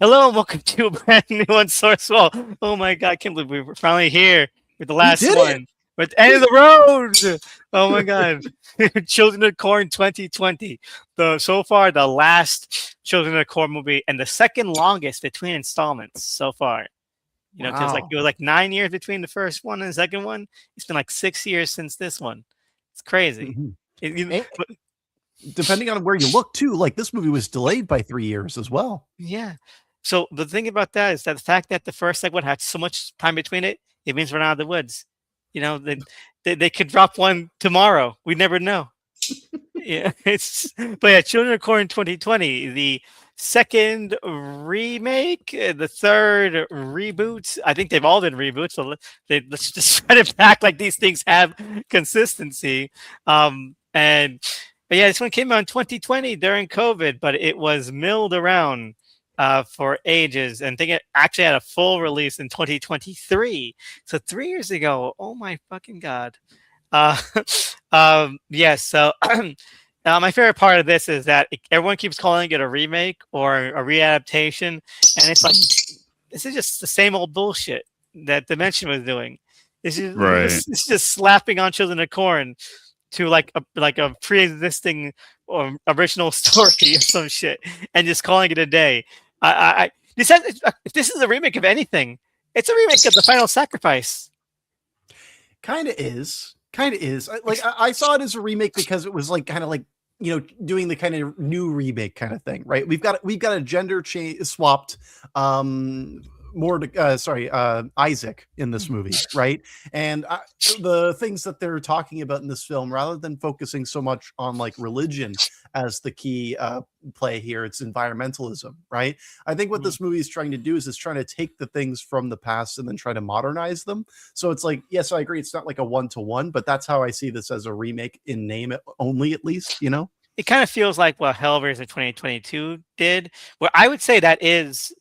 Hello and welcome to a brand new Unsourced. Well, oh my god, I can't believe we're finally here with the We last did it. one. With the end of the road. Oh my god. Children of Corn 2020. So far the last Children of Corn movie and the second longest between installments so far. Because Wow. it was like 9 years between the first one and the second one. It's been like 6 years since this one. It's crazy. Mhm. It, And depending on where you look too, like this movie was delayed by 3 years as well. Yeah. So the thing about that is that the fact that the first segment had so much time between it, it means we're not out of the woods. They could drop one tomorrow. We never know. Yeah, but yeah, Children of Corn 2020, the second remake, the third reboot. I think they've all been reboots. So let's just spread it back like these things have consistency. And but yeah, this one came out in 2020 during COVID, but it was milled around for ages, and I think it actually had a full release in 2023. So 3 years ago. Oh my fucking god. Uh, yes. So my favorite part of this is that everyone keeps calling it a remake or a readaptation, and it's like this is just the same old bullshit that Dimension was doing. Right. This is just slapping on Children of Corn to like a pre-existing or original story or some shit, and just calling it a day. If this is a remake of anything, it's a remake of the Final Sacrifice. Kind of is. I saw it as a remake because it was like kind of like doing the kind of new remake kind of thing, right? We've got a gender change swapped Isaac in this movie, right? And the things that they're talking about in this film, rather than focusing so much on like religion as the key play here, it's environmentalism, right? I think what this movie is trying to do is it's trying to take the things from the past and then try to modernize them. So it's like, yes, I agree, it's not like a one-to-one, but that's how I see this as a remake in name only, at least, It kind of feels like what Hellraiser 2022 did, where I would say that is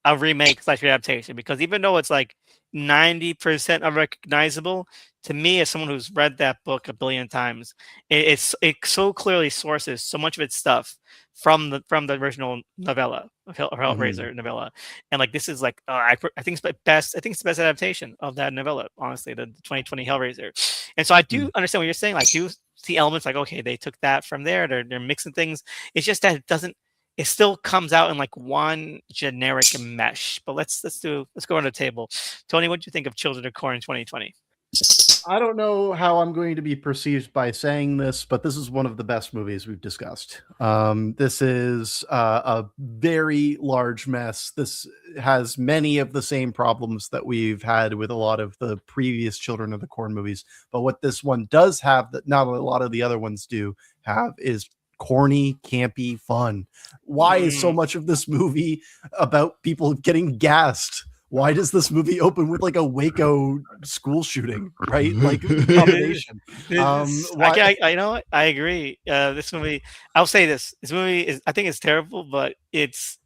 a remake slash adaptation, because even though it's like 90% unrecognizable, to me as someone who's read that book a billion times, it so clearly sources so much of its stuff from the original novella of Hellraiser novella, and like this is like I think it's the best. I think it's the best adaptation of that novella. Honestly, the 2020 Hellraiser, and so I do understand what you're saying. Like, do see elements like, okay, they took that from there. They're mixing things. It's just that it doesn't. It still comes out in like one generic mesh. But let's go on the table. Tony, what do you think of Children of Corn 2020? I don't know how I'm going to be perceived by saying this, but this is one of the best movies we've discussed. This is a very large mess. This has many of the same problems that we've had with a lot of the previous Children of the Corn movies. But what this one does have that not a lot of the other ones do have is corny, campy fun. Why is so much of this movie about people getting gassed? Why does this movie open with like a Waco school shooting, right? Like combination. I know what? I agree. This movie, I'll say this. This movie is, I think it's terrible, but it's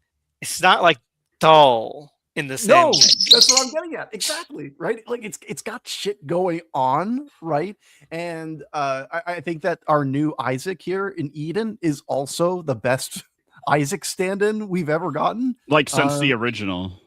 not like dull in the same way. That's what I'm getting at. Exactly, right? Like it's got shit going on, right? And I think that our new Isaac here in Eden is also the best Isaac stand-in we've ever gotten. Like since the original.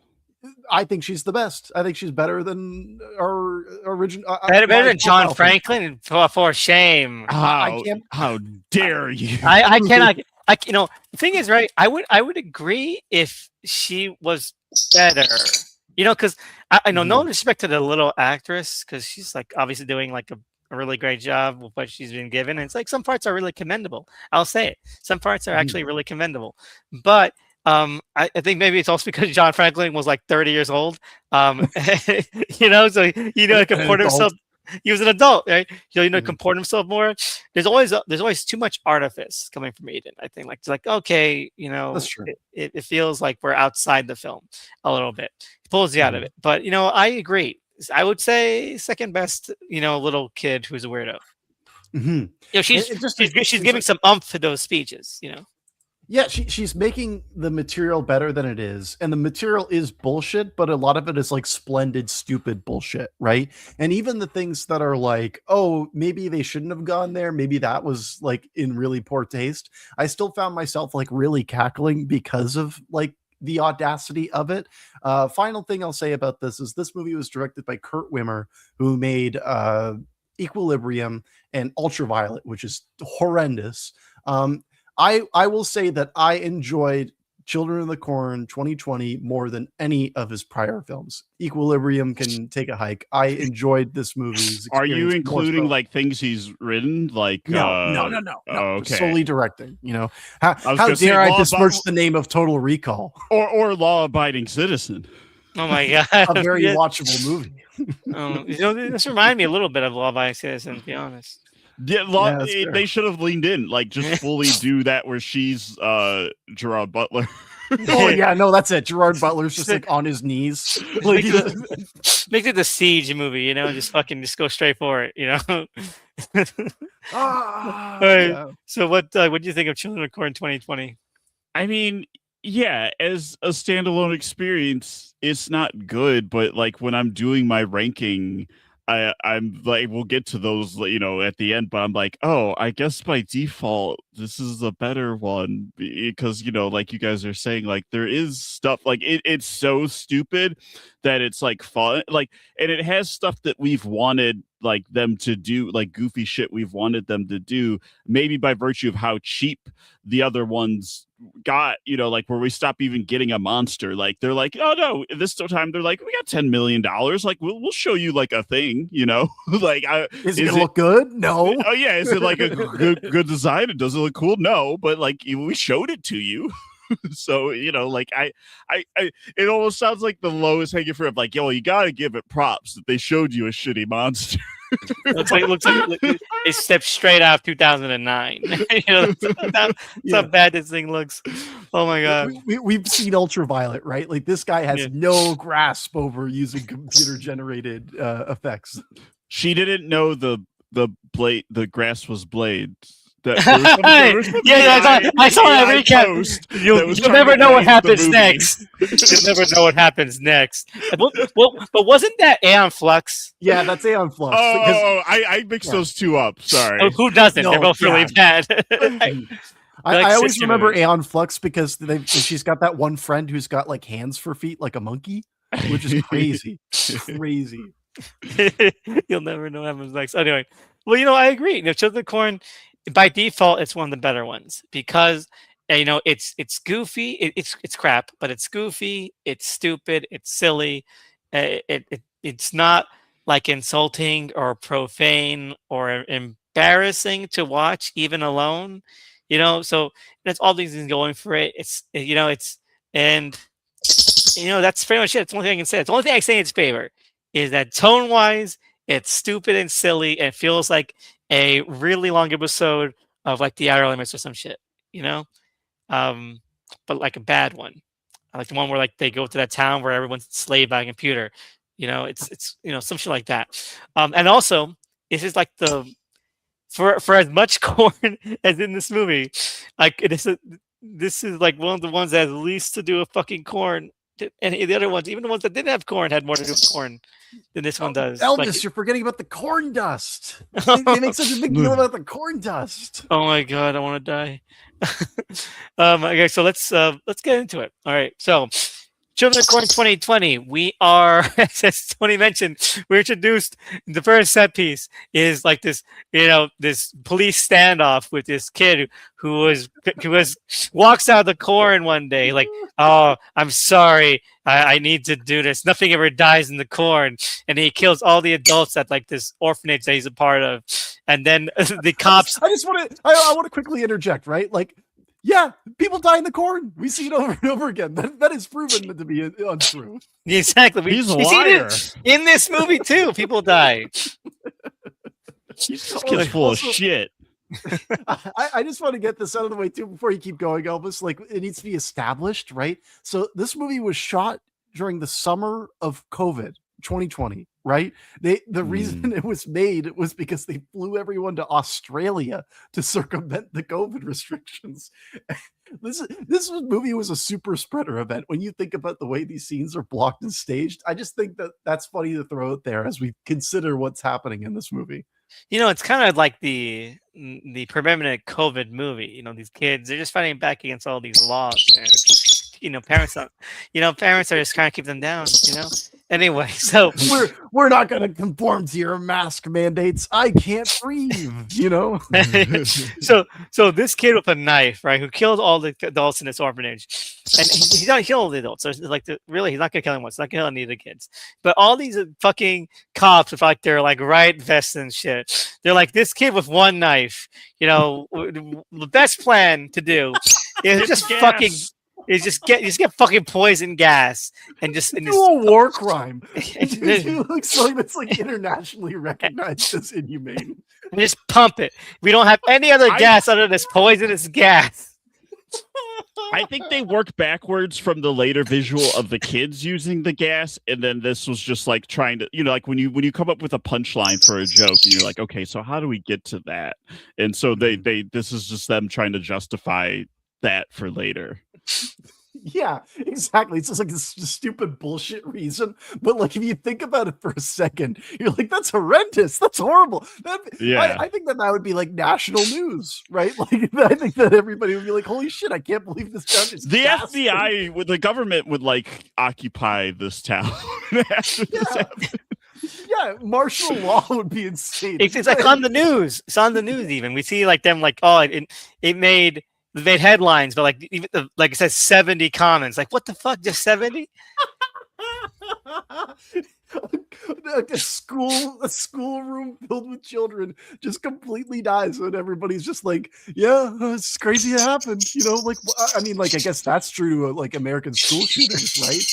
I think she's the best. I think she's better than our original. Better than John Franklin. For shame! How dare you? I cannot. The thing is, right? I would agree if she was better. Because I know no respect to the little actress, because she's like obviously doing like a really great job with what she's been given. And it's like some parts are really commendable. I'll say it. Some parts are actually really commendable, but. I think maybe it's also because John Franklin was like 30 years old. So comport himself. He was an adult, right? Comport himself more. There's always too much artifice coming from Eden. I think it's like okay, that's true. It feels like we're outside the film a little bit. It pulls you out of it. But I agree. I would say second best. Little kid who's a weirdo. She's giving some umph to those speeches. Yeah, she's making the material better than it is, and the material is bullshit, but a lot of it is like splendid, stupid bullshit, right? And even the things that are like, oh, maybe they shouldn't have gone there, maybe that was like in really poor taste, I still found myself like really cackling because of like the audacity of it. Final thing I'll say about this movie was directed by Kurt Wimmer, who made Equilibrium and Ultraviolet, which is horrendous. I will say that I enjoyed Children of the Corn 2020 more than any of his prior films. Equilibrium can take a hike. I enjoyed this movie's Are you experience more including so. like things he's written? Like No. Oh, Just okay. solely directing. You know, how gonna say dare I Law besmirch the name of Total Recall, or law-abiding citizen. Oh my god, a very Yeah. watchable movie. This reminded me a little bit of Law Abiding Citizen, to be honest. Yeah, Yeah, that's fair. they should have leaned in, like just fully do that where she's Gerard Butler. Oh yeah, no, that's it. Gerard Butler's just like on his knees. Like, Make it the Siege movie, just go straight for it, All right. yeah. So what do you think of Children of Corn 2020? I mean, yeah, as a standalone experience, it's not good, but like when I'm doing my ranking, I'm like, we'll get to those, at the end, but I'm like, oh, I guess by default, this is a better one because, like you guys are saying, like there is stuff like it's so stupid that it's like fun, like, and it has stuff that we've wanted like them to do, like goofy shit we've wanted them to do, maybe by virtue of how cheap the other ones got, like where we stop even getting a monster. Like they're like, oh no, this time they're like, we got $10 million, like we'll show you like a thing, like Is it gonna look good? No. Oh yeah, is it like a good design? It doesn't look cool? No, but like we showed it to you. So like I it almost sounds like the lowest hanging fruit of like, yo, you gotta give it props that they showed you a shitty monster. looks like it stepped straight out of 2009. That's how bad this thing looks. Oh my god. We've seen Ultraviolet, right? Like this guy has Yeah. no grasp over using computer generated effects. She didn't know the grass was blade. I saw that recap. You'll never know what happens next. You'll never know what happens next. But wasn't that Aeon Flux? Yeah, that's Aeon Flux. Oh, I mixed those two up. Sorry. Oh, who doesn't? No, They're both really bad. I always remember Aeon Flux because she's got that one friend who's got like hands for feet like a monkey, which is crazy. Crazy. You'll never know what happens next. Anyway, well, I agree. Children of the Corn, by default, it's one of the better ones because it's goofy. It's crap, but it's goofy. It's stupid. It's silly. It's not like insulting or profane or embarrassing to watch even alone. So that's all these things going for it. It's that's pretty much it. It's the only thing I can say. It's the only thing I say in its favor is that tone wise, it's stupid and silly and feels like a really long episode of like The Outer Limits or some shit, but like a bad one. I like the one where like they go to that town where everyone's enslaved by a computer. It's some shit like that. And also, this is like for as much corn as in this movie, like this is like one of the ones that has least to do with fucking corn. And the other ones, even the ones that didn't have corn, had more to do with corn than this one does. Elvis, you're forgetting about the corn dust. They make such a big deal about the corn dust. Oh my god, I want to die. Okay, so let's get into it. All right, so Children of Corn 2020. We are, as Tony mentioned, we're introduced. The first set piece is like this, this police standoff with this kid who walks out of the corn one day, like, oh, I'm sorry, I need to do this. Nothing ever dies in the corn, and he kills all the adults at like this orphanage that he's a part of, and then the cops. I want to quickly interject, right? Like, yeah, people die in the corn. We see it over and over again. That is proven to be untrue. Exactly. He's a liar. In this movie too, people die. This kid's full of shit. I just want to get this out of the way too before you keep going, Elvis. Like, it needs to be established, right? So this movie was shot during the summer of COVID 2020, right? The reason it was made was because they flew everyone to Australia to circumvent the COVID restrictions. This movie was a super spreader event. When you think about the way these scenes are blocked and staged, I just think that's funny to throw out there as we consider what's happening in this movie. It's kind of like the permanent COVID movie. These kids, they're just fighting back against all these laws. parents don't, parents are just trying to keep them down. Anyway, so we're not going to conform to your mask mandates. I can't breathe. so this kid with a knife, right, who killed all the adults in this orphanage, and he's not killing the adults. So it's like really, he's not gonna kill anyone. He's not gonna kill any of the kids. But all these fucking cops with like their like riot vests and shit, they're like, this kid with one knife. The best plan to do is just fucking. Just get fucking poison gas and just do a war crime. Like something that's like internationally recognized as inhumane. And just pump it. We don't have any other gas other than this poisonous gas. I think they work backwards from the later visual of the kids using the gas, and then this was just like trying to, like when you come up with a punchline for a joke, and you're like, okay, so how do we get to that? And so this is just them trying to justify that for later. Yeah, exactly. It's just like this stupid bullshit reason. But like, if you think about it for a second, you're like, that's horrendous. That's horrible. I think that would be like national news, right? Like, I think that everybody would be like, holy shit, I can't believe this town is the FBI with the government would like occupy this town. Yeah, martial law would be insane. It's like on the news. It's on the news. Even we see like them like, oh, it made headlines, but like it says 70 comments. Like, what the fuck? Just 70? A schoolroom filled with children just completely dies, and everybody's just like, yeah, it's crazy it happened. Like, I mean, like, I guess that's true to like American school shooters, right?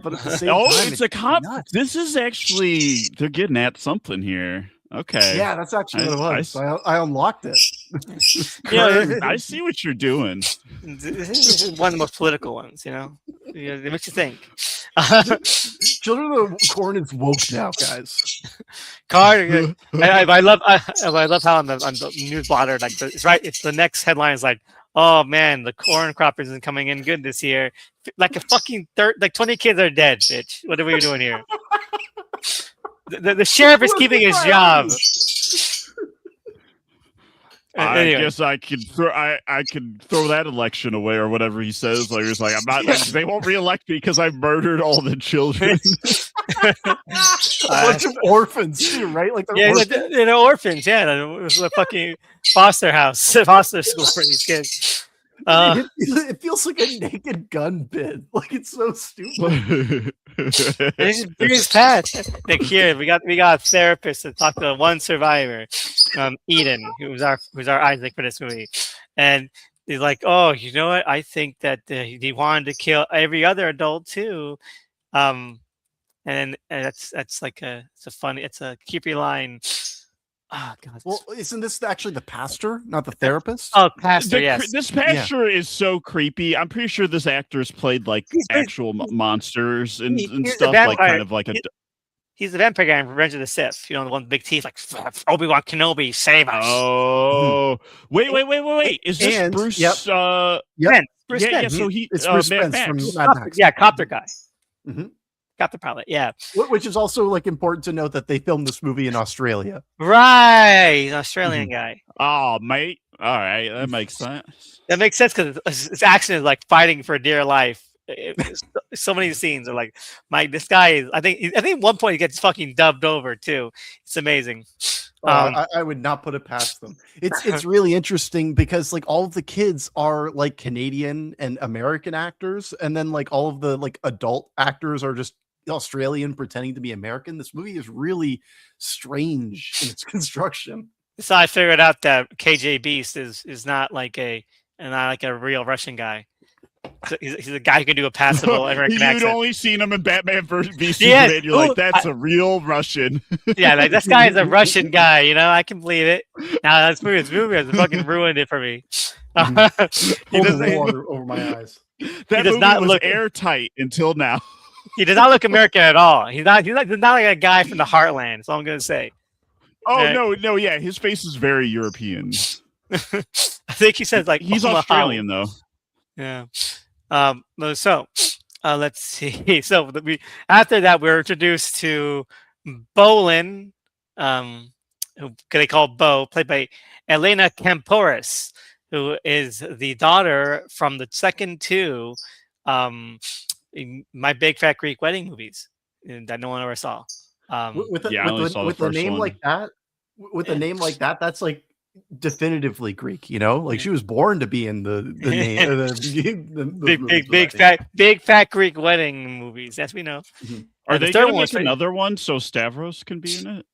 But at the same time, it's a cop. This is actually, they're getting at something here. Okay. Yeah, that's actually what it was. I unlocked it. I see what you're doing. This is one of the most political ones, It makes you think. Children of the Corn is woke now, guys. Carter, I love how on the news blotter, like it's the next headline is like, oh man, the corn crop isn't coming in good this year. Like a fucking 20 kids are dead, bitch. What are we doing here? The sheriff is keeping his job. I guess I could throw that election away or whatever he says. Like it's like I'm not. They won't reelect me because I murdered all the children. A bunch of orphans too, right? Like they're orphans. Yeah, it was a fucking foster school for these kids. It feels like a Naked Gun bit. Like, it's so stupid. This is Pat. Like, here we got a therapist to talk to one survivor, Eden, who's our Isaac for this movie, and he's like, oh, you know what? I think that he wanted to kill every other adult too, and that's like it's a creepy line. Oh, God. Well, isn't this actually the pastor, not the therapist? Oh, pastor, yes. This pastor is so creepy. I'm pretty sure this actor's played like actual monsters and stuff, like kind of like a... He's the vampire guy in Revenge of the Sith. The one with big teeth, like Obi-Wan Kenobi, save us. Oh, wait. Is this Bruce? Yep. Bruce Spence. Yeah, so it's Bruce Spence from Mad Max. Yeah, copter guy. Mm-hmm. Got the pilot, yeah. Which is also like important to note that they filmed this movie in Australia. Right, an Australian guy. Oh, mate. All right, that makes sense. That makes sense because his action is like fighting for dear life. So many scenes are like, Mike. This guy is. I think at one point he gets fucking dubbed over too. It's amazing. I would not put it past them. It's really interesting because like all of the kids are like Canadian and American actors, and then like all of the like adult actors are just Australian pretending to be American. This movie is really strange in its construction. So I figured out that KJ Beast is not like a real Russian guy. So he's a guy who can do a passable American accent. You'd only seen him in Batman vs. Superman. You're like, that's a real Russian. Yeah, like this guy is a Russian guy. I can believe it. Now this movie has fucking ruined it for me. He doesn't water over my eyes. That movie was look airtight until now. He does not look American at all. He's not like a guy from the heartland. That's all I'm gonna say. Oh no, yeah, his face is very European. I think he says like he's Australian though. Yeah. So let's see. So after that we're introduced to Bolin, who they call Bo, played by Elena Camporis, who is the daughter from the second two My Big Fat Greek Wedding movies that no one ever saw. With Yeah, I only saw the with a first name one. like that, with a Yeah. name like that, that's like definitively Greek. You know, like Yeah. she was born to be in the name those movies with that name. big fat Greek wedding movies. As we know, Mhm. Are the they third gonna one was make another one so Stavros can be in it?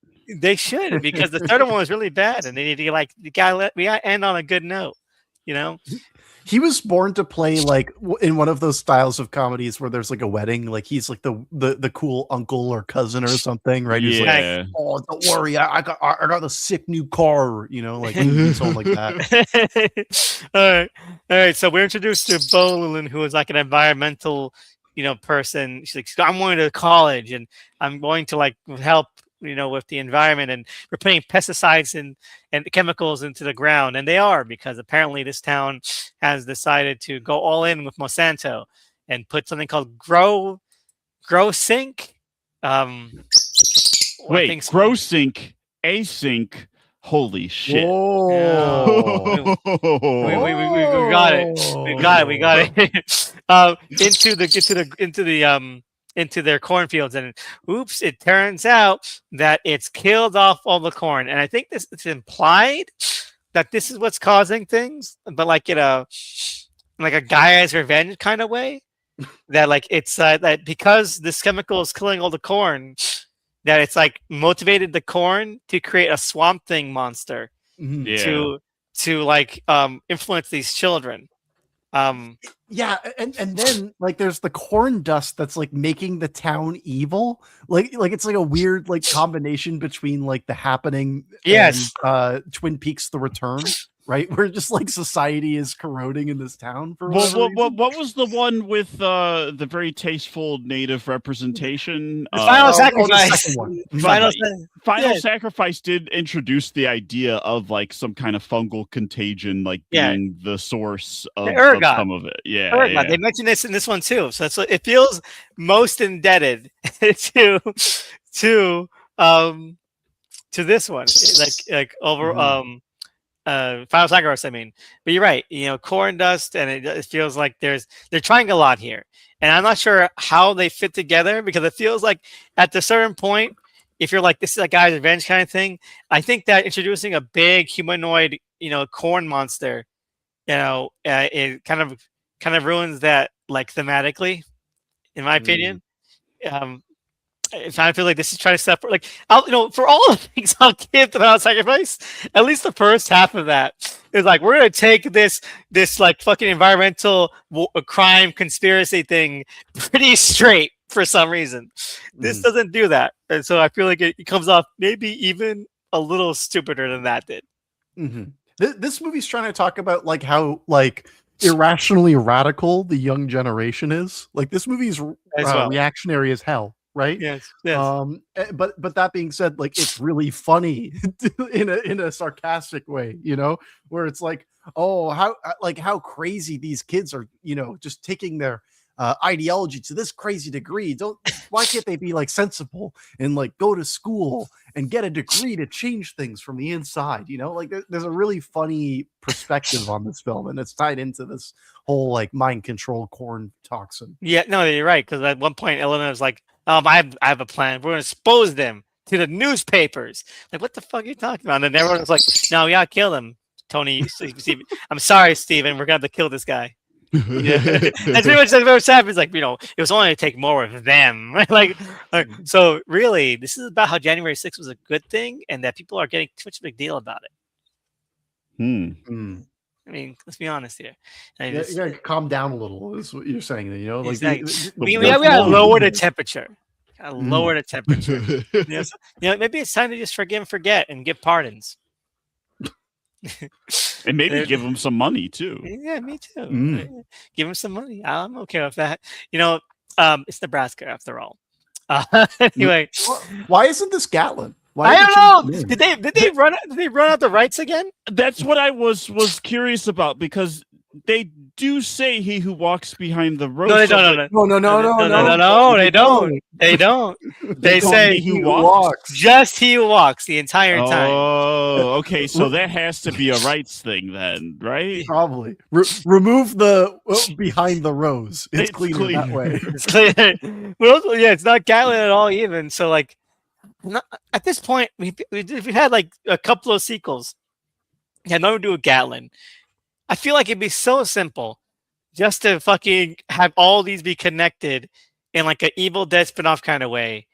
they should because the third one was really bad, and they need to like we gotta end on a good note. You know, He was born to play like in one of those styles of comedies where there's like a wedding, like he's like the cool uncle or cousin or something, right? Who's like, Yeah. oh, don't worry, I got a sick new car, you know, like be someone like that. all right. So we're introduced to Bolin, who is like an environmental, person. She's like, I'm going to college and I'm going to like help, with the environment, and we're putting pesticides and chemicals into the ground, and they are because apparently this town has decided to go all in with Monsanto and put something called grow sync. I Wait, think so. grow sync, async. Holy shit! Whoa. We got it. We got it. We got it. Into their cornfields, and oops! It turns out that it's killed off all the corn, and I think it's implied that this is what's causing things, but like in a guy's revenge kind of way. That like it's that because this chemical is killing all the corn, that it's like motivated the corn to create a Swamp Thing monster Yeah. to like influence these children. Yeah, and then like there's the corn dust that's like making the town evil. Like it's like a weird like combination between like The Happening Yes. and Twin Peaks: The Return, right? Where just like society is corroding in this town for Well, whatever reason. what was the one with the very tasteful native representation? The Final the Sacrifice. second one. Final Yeah. Sacrifice did introduce the idea of like some kind of fungal contagion, like Yeah. being the source of ergot. some of it. Yeah, Ergot. yeah. They mentioned this in this one too, so it feels most indebted to this one, like over Final Sacrifice. I mean, but you're right. Corn dust, and it feels like they're trying a lot here, and I'm not sure how they fit together because it feels like at a certain point, if you're like this is a guy's revenge kind of thing, I think that introducing a big humanoid, corn monster, it kind of ruins that like thematically, in my opinion. If I feel like this is trying to separate, like, for all the things I'll give to Final Sacrifice, at least the first half of that is like we're gonna take this like fucking environmental crime conspiracy thing pretty straight for some reason. This doesn't do that, and so I feel like it comes off maybe even a little stupider than that did. This movie's trying to talk about like how like irrationally radical the young generation is. Like this movie's reactionary as hell. Right. Yes. But that being said, like it's really funny in a sarcastic way, where it's like, oh, how crazy these kids are, just taking their ideology to this crazy degree. Why can't they be like sensible and like go to school and get a degree to change things from the inside? Like there's a really funny perspective on this film, and it's tied into this whole like mind control corn toxin. Yeah, no, you're right. Because at one point, Eleanor was like, I have a plan. We're going to expose them to the newspapers. Like, what the fuck are you talking about? And then everyone was like, no, we got to kill them, Tony. I'm sorry, Steven. We're going to have to kill this guy. Yeah. That's pretty much what happened. It's like, it was only to take more of them. So really, this is about how January 6th was a good thing and that people are getting too much of a big deal about it. I mean, let's be honest here. You gotta calm down a little, is what you're saying. Like exactly. We gotta lower the temperature. Lower the temperature. Maybe it's time to just forgive and forget and give pardons. And maybe give them some money too. Yeah, me too. Give them some money. I'm okay with that. It's Nebraska after all. Anyway, why isn't this Gatlin? I don't know. Did they run out the rights again? That's what I was curious about, because they do say he who walks behind the rose. No, they so, don't. but- No, no, no, no, No, no, no. no, no, they don't. don't. They don't. They don't say he who walks. just he who walks the entire time. Oh, okay. So that has to be a rights thing then, right? Probably remove the behind the rose. It's, It's cleaner that cleaner. way. It's clear. But also, yeah, it's not Gatlin at all even. So like, at this point, we've had like a couple of sequels. It had nothing to do with Gatlin. I feel like it'd be so simple just to fucking have all these be connected in like an Evil Dead spinoff kind of way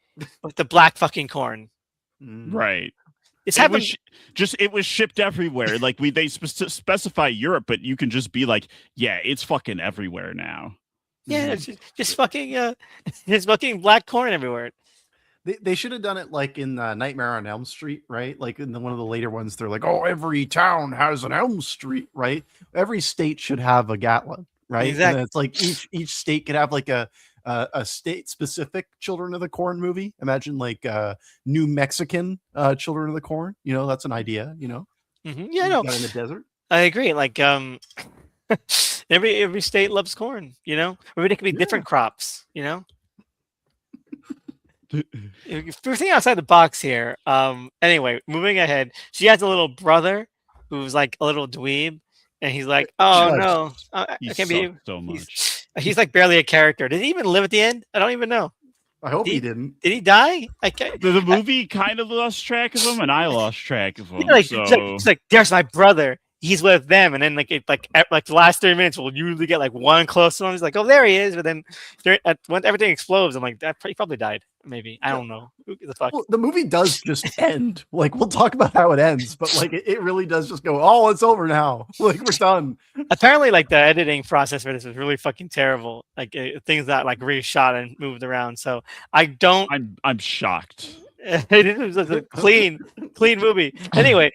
with the black fucking corn. Right. It's It happened. was it was shipped everywhere. Like they specify Europe, but you can just be like, yeah, it's fucking everywhere now. Yeah, it's just fucking just fucking black corn everywhere. They should have done it like in Nightmare on Elm Street, right? Like in one of the later ones, they're like, "Oh, every town has an Elm Street, right? Every state should have a Gatlin, right?" Exactly. And then it's like each state could have like a state specific Children of the Corn movie. Imagine like New Mexican Children of the Corn. You know, that's an idea. You know, Yeah, no, in the desert. I agree. Like every state loves corn. You know, maybe it could be different crops. You know. If we're thinking outside the box here. Anyway, moving ahead. She has a little brother who's like a little dweeb, and he's like, "Oh Judge. no, I He can't be." sucked so much. He's like barely a character. Did he even live at the end? I don't even know. I hope he didn't. Did he die? I can't. The movie kind of lost track of him, and I lost track of him. Yeah, like, so it's like, there's my brother. He's with them, and then like the last 30 minutes, we'll usually get like one close to him. He's like, "Oh, there he is," but then when everything explodes, I'm like, he probably died. Maybe I don't know. Who the fuck? Well, the movie does just end. Like we'll talk about how it ends, but like it really does just go. Oh, it's over now. Like we're done. Apparently, like the editing process for this was really fucking terrible. Like things that like reshot and moved around. So I don't. I'm shocked. It was a clean movie. Anyway,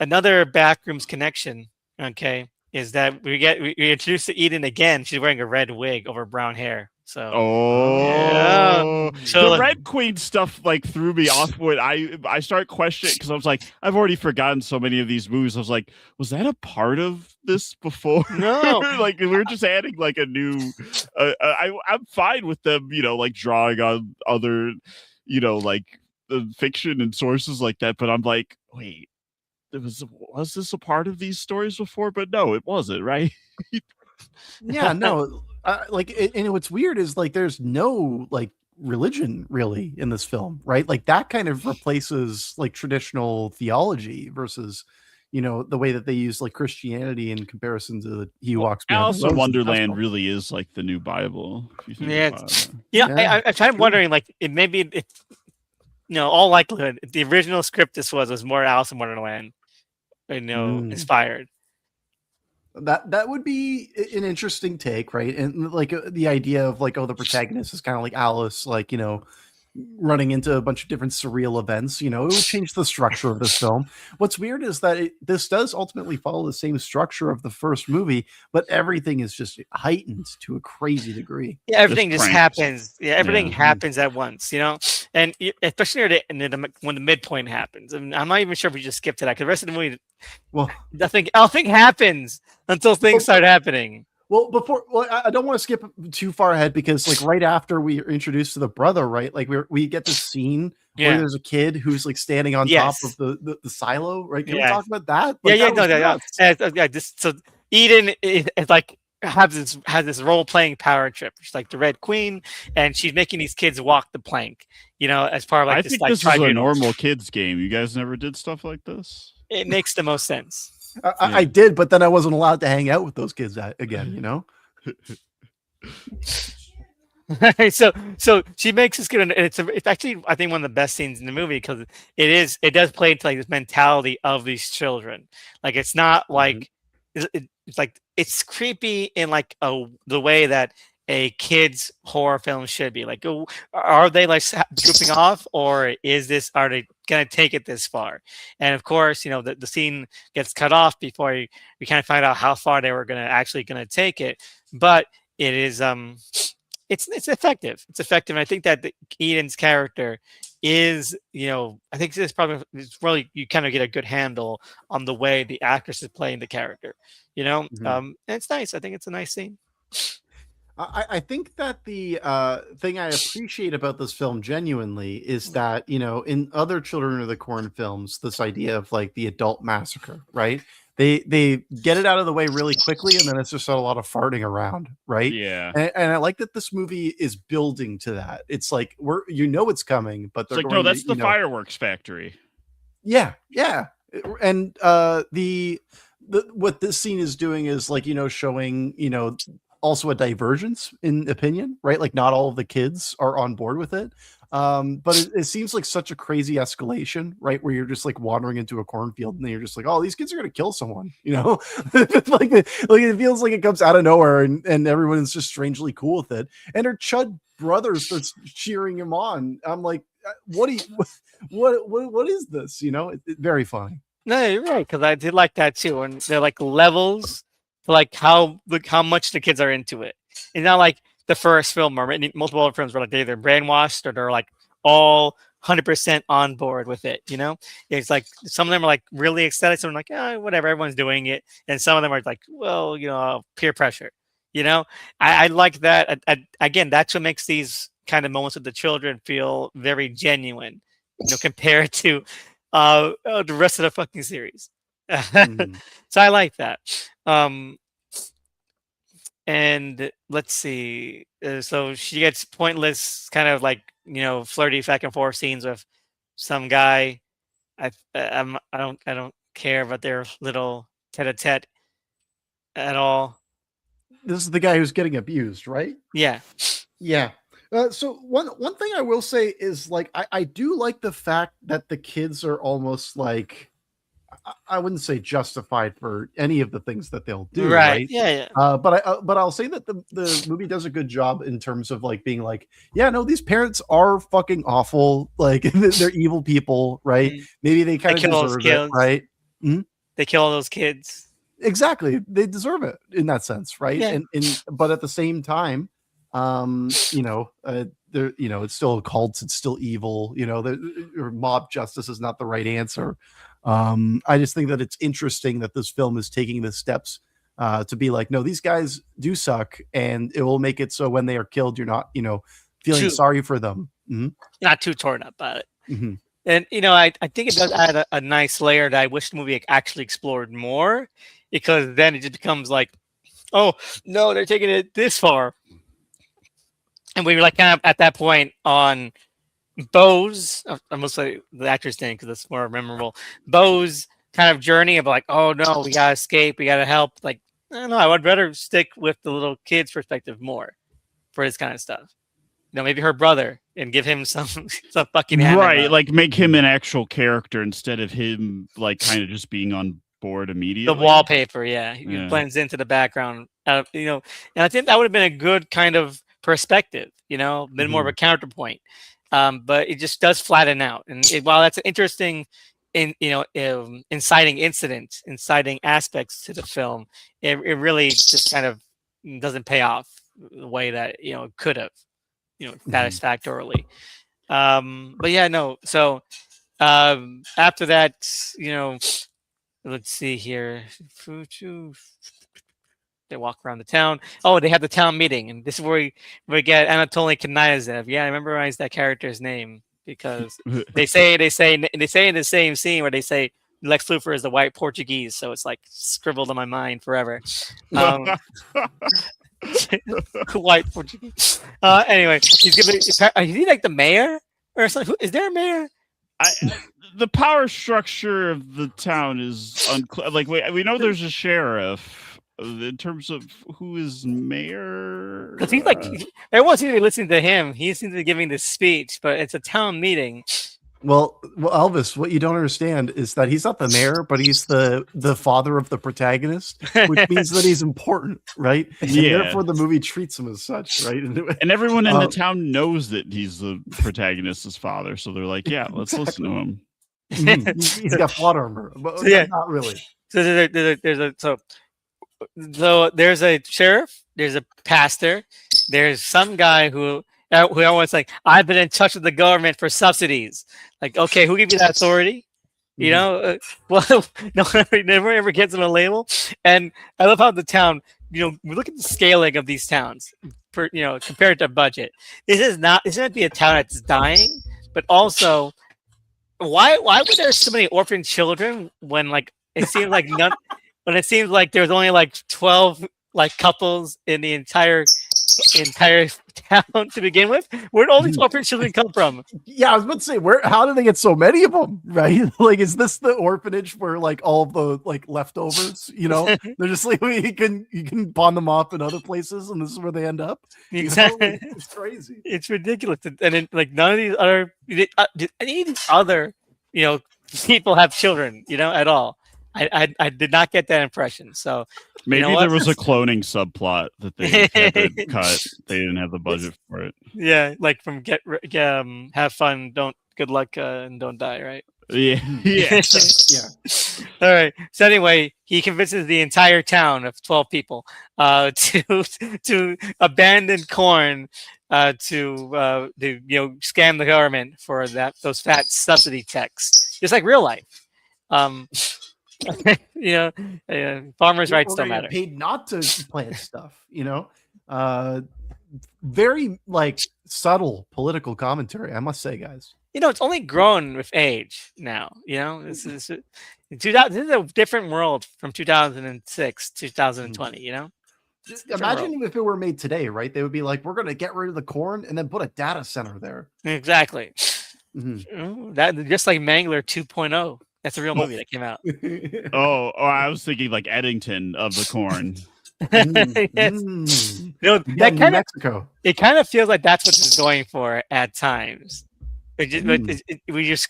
another backrooms connection. Okay, is that we introduced to Eden again. She's wearing a red wig over brown hair. So Oh, yeah. So the Red Queen stuff like threw me off. When I start questioning because I was like, I've already forgotten so many of these movies. I was like, was that a part of this before? No, like we're just adding like a new. I'm fine with them, like drawing on other, like fiction and sources like that. But I'm like, wait, was this a part of these stories before? But no, it wasn't, right? Yeah, no. And what's weird is like there's no like religion really in this film, right? Like that kind of replaces like traditional theology versus the way that they use like Christianity in comparison to the He Who Walks Behind the Alice in Roses. Wonderland really is like the new Bible. If you think about it. Yeah. I'm kind of wondering like all likelihood the original script this was more Alice in Wonderland, inspired. That would be an interesting take, right? And like the idea of like, oh, the protagonist is kind of like Alice, like running into a bunch of different surreal events. It would change the structure of this film. What's weird is that this does ultimately follow the same structure of the first movie, but everything is just heightened to a crazy degree. Yeah, everything just happens. Yeah, everything happens at once, and especially when the midpoint happens. And I'm not even sure if we just skipped to that because the rest of the movie, nothing happens until things start happening. Well, I don't want to skip too far ahead because, like, right after we are introduced to the brother, right? Like, we get this scene where there's a kid who's like standing on top of the silo, right? Can we talk about that? Like, So Eden is like has this role playing power trip. She's like the Red Queen, and she's making these kids walk the plank. As part of like I this. think like, this is a normal kids game. You guys never did stuff like this. It makes the most sense. I did, but then I wasn't allowed to hang out with those kids again, So she makes this good, and it's actually I think one of the best scenes in the movie because it does play into like this mentality of these children. Like it's not like it's like it's creepy in like the way that a kid's horror film should be. Like, are they like goofing off, or are they gonna take it this far? And of course, the scene gets cut off before we kind of find out how far they were gonna take it. But it is it's effective. It's effective, and I think that Eden's character is, I think this probably it's really you kind of get a good handle on the way the actress is playing the character. And it's nice. I think it's a nice scene. I think that the thing I appreciate about this film genuinely is that, in other Children of the Corn films, this idea of like the adult massacre, right? They get it out of the way really quickly, and then it's just a lot of farting around, right? Yeah. And I like that this movie is building to that. It's like it's coming, but they're It's like, going no, that's to, the fireworks factory. Yeah. And the what this scene is doing is like, showing, also a divergence in opinion, right? Like not all of the kids are on board with it. But it seems like such a crazy escalation, right? Where you're just like wandering into a cornfield and then you're just like, oh, these kids are gonna kill someone, like it feels like it comes out of nowhere, and everyone's just strangely cool with it. And her chud brother starts cheering him on. I'm like, what is this? It's very funny. No, you're right, because I did like that too. And they're like levels to like how much the kids are into it. It's not like the first film or multiple other films where like they're either brainwashed or they're like all 100% on board with it. It's like some of them are like really excited, some are like, whatever, everyone's doing it, and some of them are like, well, peer pressure. I like that. Again, that's what makes these kind of moments with the children feel very genuine, compared to the rest of the fucking series. So I like that. And let's see. So she gets pointless, kind of like flirty back and forth scenes with some guy. I don't care about their little tete-a-tete at all. This is the guy who's getting abused, right? Yeah. So one thing I will say is like I do like the fact that the kids are almost like, I wouldn't say justified for any of the things that they'll do, right? Yeah. But I'll say that the movie does a good job in terms of like being like, yeah, no, these parents are fucking awful, like they're evil people, right? Maybe they kind of deserve it, right? They kill all those kids. Exactly, they deserve it in that sense, right? Yeah. But at the same time, it's still a cult, it's still evil, or mob justice is not the right answer. I just think that it's interesting that this film is taking the steps to be like, no, these guys do suck, and it will make it so when they are killed, you're not, feeling sorry for them. Not too torn up by it. And I think it does add a nice layer that I wish the movie actually explored more, because then it just becomes like, oh no, they're taking it this far. And we were like kind of at that point on Bo's, I must say the actor's name because it's more memorable. Bo's kind of journey of like, oh no, we gotta escape, we gotta help. Like, I don't know, I would rather stick with the little kid's perspective more for this kind of stuff. Maybe her brother, and give him some fucking right, like make him an actual character instead of him like kind of just being on board immediately. The wallpaper, he blends into the background. And I think that would have been a good kind of perspective, been more of a counterpoint. But it just does flatten out. And while that's an interesting, inciting aspects to the film, it really just kind of doesn't pay off the way that it could have, satisfactorily. But yeah, no. So after that, let's see here. They walk around the town. Oh, they have the town meeting, and this is where we get Anatoly Knyazhov. Yeah, I memorize that character's name because they say in the same scene where they say Lex Luthor is the white Portuguese, so it's like scribbled on my mind forever. White Portuguese. Anyway, is he like the mayor or something? Is there a mayor? The power structure of the town is unclear. Like we know there's a sheriff. In terms of who is mayor, because he's like everyone seems to be listening to him. He seems to be giving this speech, but it's a town meeting. Well, Elvis, what you don't understand is that he's not the mayor, but he's the father of the protagonist, which means that he's important, right? And therefore, the movie treats him as such, right? And everyone in the town knows that he's the protagonist's father, so they're like, "Yeah, let's listen to him." He's got plot armor, but not really. So there's a sheriff, there's a pastor, there's some guy who We always like, I've been in touch with the government for subsidies. Like, okay, who gave you that authority? You Mhm. know, well, no one never ever gets them a label. And I love how the town, we look at the scaling of these towns, compared to budget. This is not be a town that's dying, but also why were there so many orphan children when like it seems like none when it seems like there's only like 12 like couples in the entire town to begin with? Where'd all these orphan children come from? Yeah, I was about to say, how did they get so many of them? Right? Like, is this the orphanage where like all of the like leftovers? They're just like you can pawn them off in other places, and this is where they end up. Exactly. It's crazy. It's ridiculous. And then like none of these other did any of these other people have children at all. I did not get that impression. So Maybe what? there was a cloning subplot that they had to cut. They didn't have the budget for it. Yeah, like from have fun, don't good luck, and don't die, right? Yeah, yeah. Yeah. All right. So anyway, he convinces the entire town of 12 people to abandon corn, to scam the government for those fat subsidy checks, just like real life. Farmers' rights don't Or matter. paid not to plant stuff. Very like subtle political commentary, I must say, guys. It's only grown with age now. This is 2000. This is a different world from 2006 to 2020. Imagine if it were made today, right? They would be like, we're going to get rid of the corn and then put a data center there. Exactly. Mhm. That just like Mangler 2.0. That's a real movie that came out. Oh, I was thinking like Eddington of the corn. Yes. Yeah, New Mexico. It kind of feels like that's what it's going for at times. We just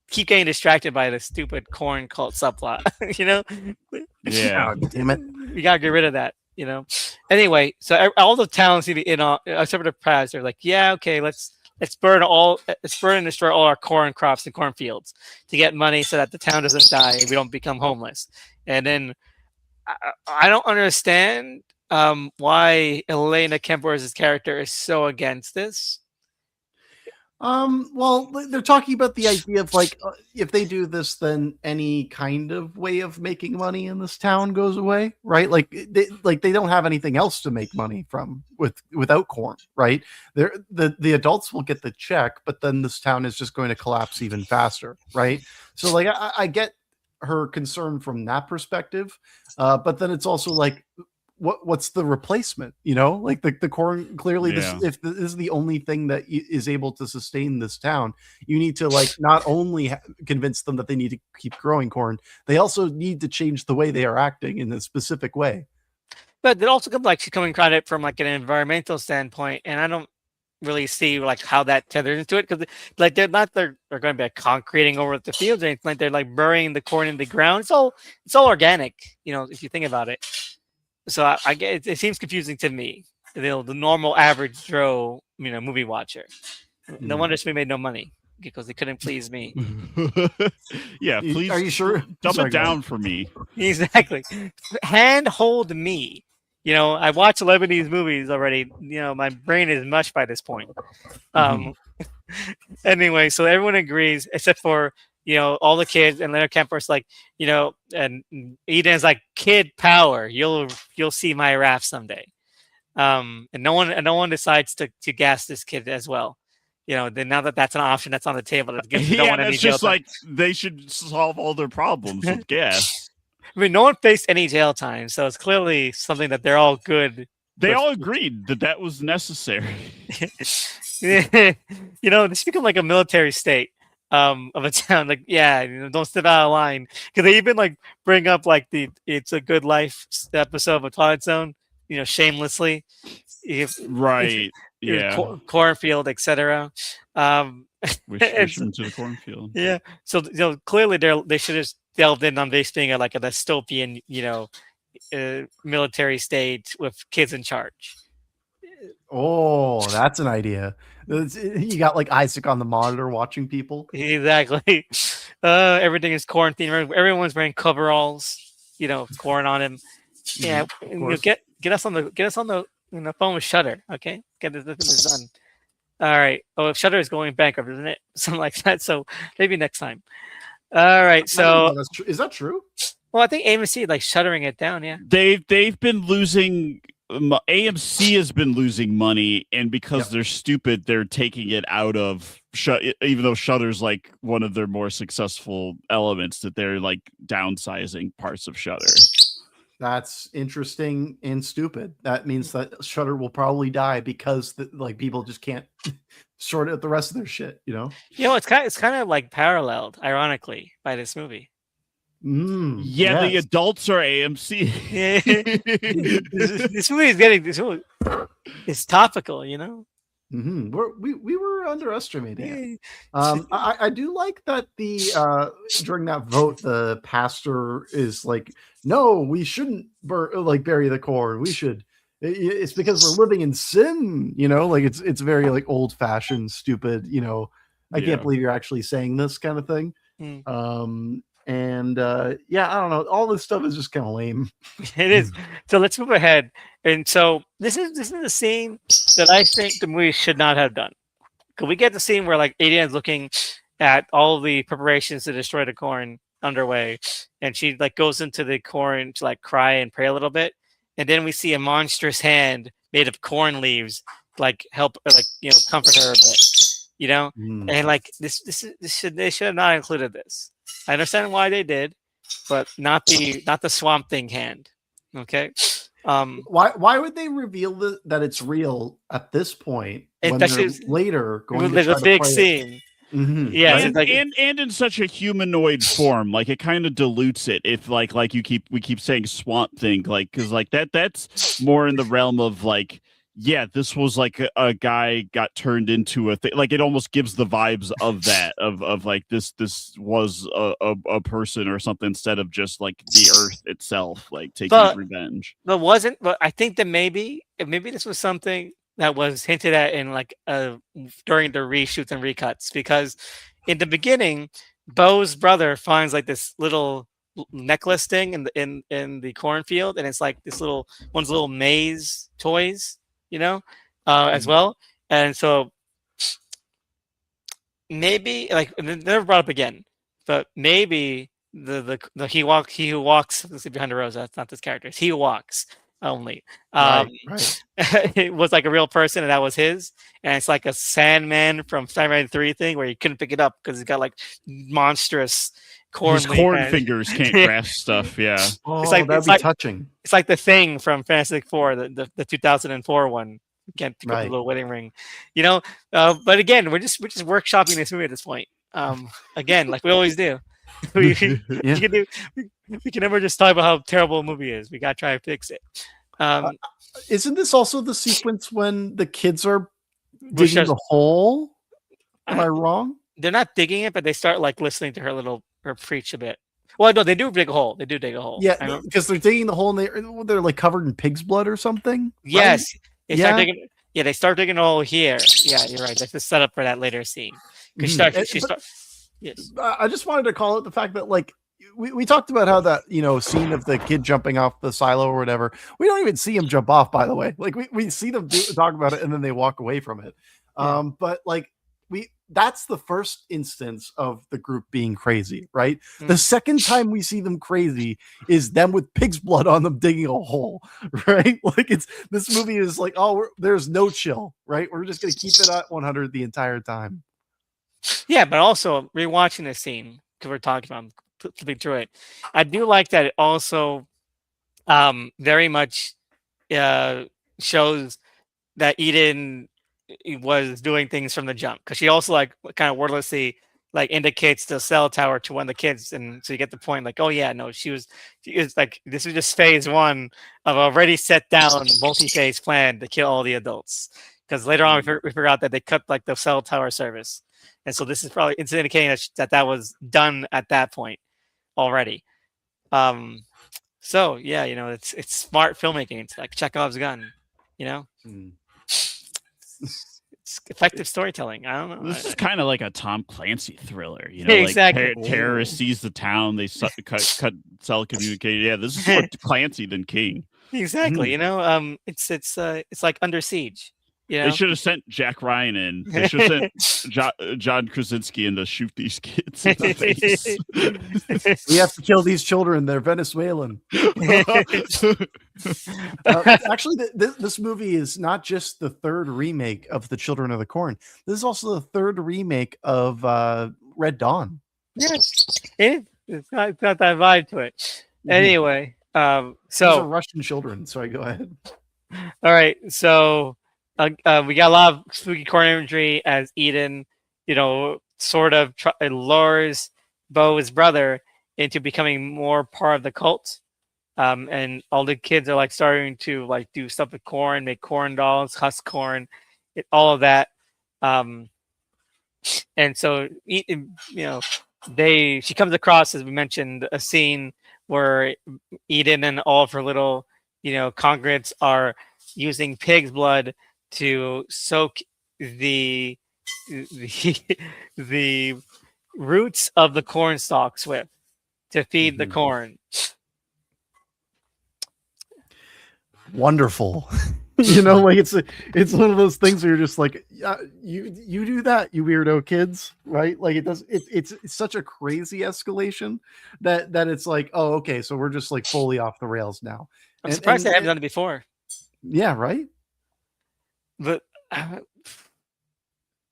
keep getting distracted by the stupid corn cult subplot. Yeah. Oh, damn it. We gotta get rid of that. Anyway, so all the towns except for the Prez, they're like, yeah, okay, let's burn and destroy all our corn crops and cornfields to get money so that the town doesn't die and we don't become homeless. And then I don't understand why Elena Kemper's character is so against this. Well, they're talking about the idea of like, if they do this, then any kind of way of making money in this town goes away, right? Like they don't have anything else to make money from without corn, right? The adults will get the check, but then this town is just going to collapse even faster, right? So like, I get her concern from that perspective, but then it's also like, what's the replacement? Like the corn, clearly if this is the only thing that is able to sustain this town, you need to like not only convince them that they need to keep growing corn, they also need to change the way they are acting in a specific way. But it also comes like she's coming at it from like an environmental standpoint, and I don't really see like how that tethers into it, because like they're going to be like concreting over the fields or anything. Like they're like burying the corn in the ground. It's all organic, if you think about it. So I get it seems confusing to me, the normal average Joe movie watcher. No wonder we made no money, because they couldn't please me. Yeah, please. Are you sure? Dumb it down for me. Exactly. Handhold me. I watched Lebanese movies already. My brain is mush by this point. Anyway, so everyone agrees except for all the kids, and Leonard Kemper's like, and Eden's like, kid power. You'll see my wrath someday. And no one decides to gas this kid as well. Then now that's an option that's on the table. That's just like they should solve all their problems with gas. I mean, no one faced any jail time, so it's clearly something that they're all good. They all agreed that was necessary. This become like a military state of a town. Like, don't step out of line, because they even like bring up like the "It's a Good Life" episode of Twilight Zone. Shamelessly, Right? Yeah. Cornfield, etc. Wish them to the cornfield. Yeah. So clearly they should have delved in on this being like a dystopian, military state with kids in charge. Oh, that's an idea. You got like Isaac on the monitor watching people. Exactly. Everything is corn themed. Everyone's wearing coveralls. Corn on him. Yeah. Get us on the phone with Shutter. Okay, get this done. All right. Oh, if Shutter is going bankrupt, isn't it? Something like that. So maybe next time. All right. I don't So, know. That's true. Is that true? well, I think AMC like shuttering it down. Yeah. They've been losing. AMC has been losing money, and because they're stupid, they're taking it out of even though Shutter's like one of their more successful elements, that they're like downsizing parts of Shutter. That's interesting and stupid. That means that Shutter will probably die because like people just can't sort out the rest of their shit. You know. It's kind of like paralleled, ironically, by this movie. Yeah, the adults are AMC. This movie is getting it's topical, you know. We were underestimating it. I do like that during that vote, the pastor is like, no, we shouldn't bury the corn. We should. It's because we're living in sin, you know. Like it's very like old fashioned, stupid. You know, I can't believe you're actually saying this kind of thing. And I don't know. All this stuff is just kind of lame. It is. So let's move ahead. And so this is the scene that I think the movie should not have done. Could we get the scene where like Adrian's looking at all the preparations to destroy the corn underway, and she like goes into the corn to like cry and pray a little bit, and then we see a monstrous hand made of corn leaves like help or like comfort her a bit, you know, and like this they should have not included this. I understand why they did, but not the Swamp Thing hand. Okay. Why would they reveal that it's real at this point when they're later going to there's a big scene? Yes, and in such a humanoid form, like it kind of dilutes it. If like we keep saying Swamp Thing, like because like that's more in the realm of like. Yeah, this was like a guy got turned into a thing. Like it almost gives the vibes of that of like this was a person or something instead of just like the earth itself, like taking revenge. But I think that maybe this was something that was hinted at in like during the reshoots and recuts, because in the beginning, Bo's brother finds like this little necklace thing in the cornfield, and it's like this one's little maze toys. As well. And so maybe like never brought up again, but maybe the he who walks behind the rose. That's not this character. It's he who walks only. Right. It was like a real person, and that was his. And it's like a Sandman from Spider-Man 3 thing where you couldn't pick it up because it's got like monstrous corn. His corn fingers can't grasp stuff. Yeah. Oh, that'd be touching. It's like the Thing from Fantastic Four, the 2004 one. Can't pick up the little wedding ring, but again, we're just workshopping this movie at this point. Again, like we always do. We can never just talk about how terrible a movie is. We gotta try to fix it. Isn't this also the sequence when the kids are digging the hole? Am I wrong? They're not digging it, but they start like listening to her preach a bit. Well, no, they do dig a hole. Yeah, because they're digging the hole and they're like covered in pig's blood or something. Yes. Right? They start digging a hole here. Yeah, you're right. That's the setup for that later scene. Yes. I just wanted to call it the fact that like we talked about how that scene of the kid jumping off the silo or whatever. We don't even see him jump off, by the way. Like we see them talk about it and then they walk away from it. But like that's the first instance of the group being crazy, right? The second time we see them crazy is them with pig's blood on them digging a hole, right? Like this movie is like, there's no chill, right? We're just going to keep it at 100 the entire time. Yeah, but also rewatching this scene, because we're talking about flipping through it, I do like that it also very much shows that Eden was doing things from the jump, because she also like kind of wordlessly like indicates the cell tower to one of the kids, and so you get the point like, oh yeah, no, she was like, this is just phase one of a already set down multi-phase plan to kill all the adults, because later on we figure out that they cut like the cell tower service, and so this is probably indicating that was done at that point already. So yeah, it's smart filmmaking. It's like Chekhov's gun, It's effective storytelling. I don't know. This is kind of like a Tom Clancy thriller, exactly. Like terrorists seize the town, they cut cell communication. Yeah, this is more Clancy than King. Exactly. It's like Under Siege. You They know, should have sent Jack Ryan in. They should have sent John Krasinski in to shoot these kids in the face. We have to kill these children. They're Venezuelan. Actually, this movie is not just the third remake of The Children of the Corn. This is also the third remake of Red Dawn. Yes, it's got that vibe to it. Anyway, These are so Russian children. Sorry, go ahead. all right, so we got a lot of spooky corn imagery as Eden, sort of lures Bo, his brother, into becoming more part of the cult. And all the kids are like starting to like do stuff with corn, make corn dolls, husk corn, all of that. And so she comes across, as we mentioned, a scene where Eden and all of her little congregants are using pig's blood to soak the the roots of the corn stalks with to feed the corn. Wonderful. Like it's one of those things where you're just like, you do that, you weirdo kids, right? Like it's such a crazy escalation that it's like, oh, okay, so we're just like fully off the rails now. I'm surprised they haven't done it before. Yeah, right. But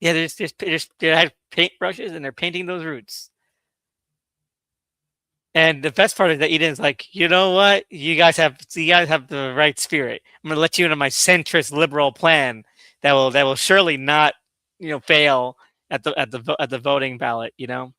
yeah, they have paintbrushes and they're painting those roots. And the best part is that Eden's like, you know what? You guys have the right spirit. I'm gonna let you into my centrist liberal plan that will surely not fail at the voting ballot. And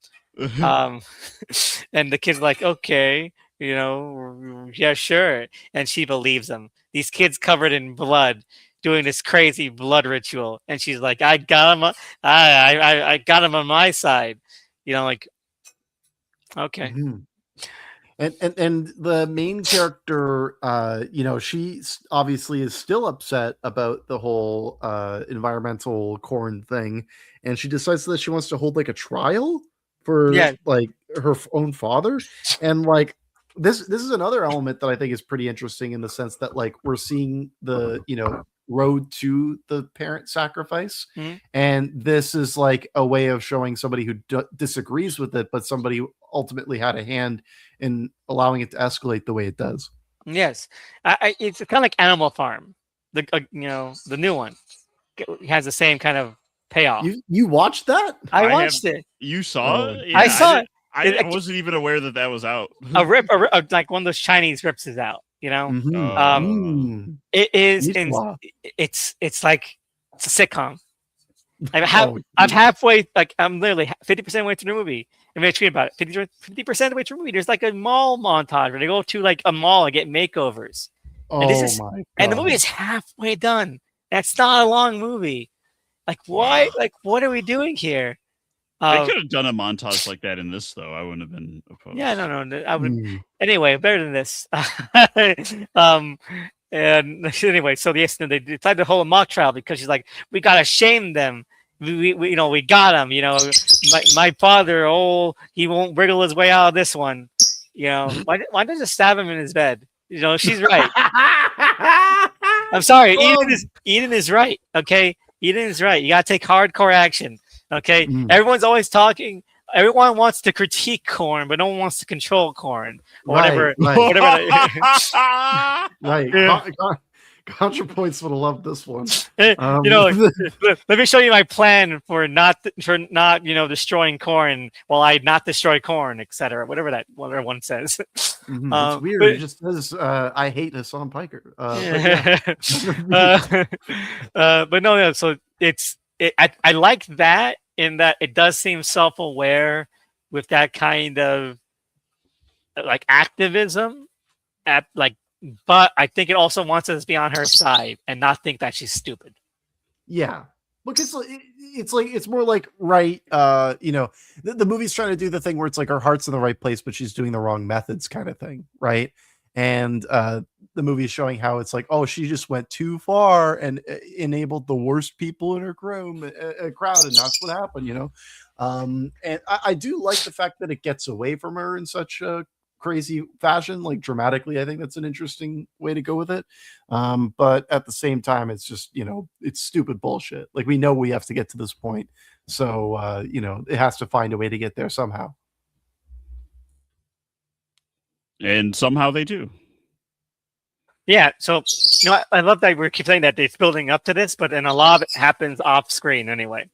the kid's like, okay, yeah, sure. And she believes him. These kids covered in blood doing this crazy blood ritual, and she's like, I got him. I got him on my side. Like, okay. And the main character, she obviously is still upset about the whole environmental corn thing, and she decides that she wants to hold like a trial for like her own father, and like this is another element that I think is pretty interesting in the sense that like we're seeing the road to the parent sacrifice, and this is like a way of showing somebody who disagrees with it, but somebody who ultimately had a hand in allowing it to escalate the way it does. Yes, it's kind of like Animal Farm, the new one. It has the same kind of payoff. You watched that? I watched it. You saw it? Yeah, I saw it. I wasn't even aware that was out. a rip, like one of those Chinese rips is out. It is. It's like it's a sitcom. I'm halfway, like I'm literally 50% way through the movie. I mean, I tweet about it. 50% of the way through the movie, there's like a mall montage where they go to like a mall and get makeovers. Oh my God. And the movie is halfway done. That's not a long movie. Like, why? Like, what are we doing here? They could have done a montage like that in this, though. I wouldn't have been opposed. Yeah, no. I would. Anyway, better than this. And anyway, so yes, they decided to hold a mock trial because she's like, we gotta shame them. We got him. My father, he won't wriggle his way out of this one. Why don't you just stab him in his bed? She's right. I'm sorry, Eden is right. Okay, Eden is right. You gotta take hardcore action. Okay, everyone's always talking. Everyone wants to critique corn, but no one wants to control corn. Or whatever. Right. ContraPoints would have loved this one. Let me show you my plan for not destroying corn while I not destroy corn, etc. Whatever one says. It's weird. It just says I hate Hassan Piker. But no. So I like that in that it does seem self-aware with that kind of like activism but I think it also wants us to be on her side and not think that she's stupid. Yeah, because it's more like the movie's trying to do the thing where it's like her heart's in the right place, but she's doing the wrong methods kind of thing, right? And the movie is showing how it's like, oh, she just went too far and enabled the worst people in her crowd, and that's what happened, And I do like the fact that it gets away from her in such a crazy fashion, like dramatically. I think that's an interesting way to go with it. But at the same time, it's just, it's stupid bullshit. Like, we know we have to get to this point. So, it has to find a way to get there somehow. And somehow they do. Yeah, so I love that we keep saying that it's building up to this, but then a lot of it happens off screen anyway.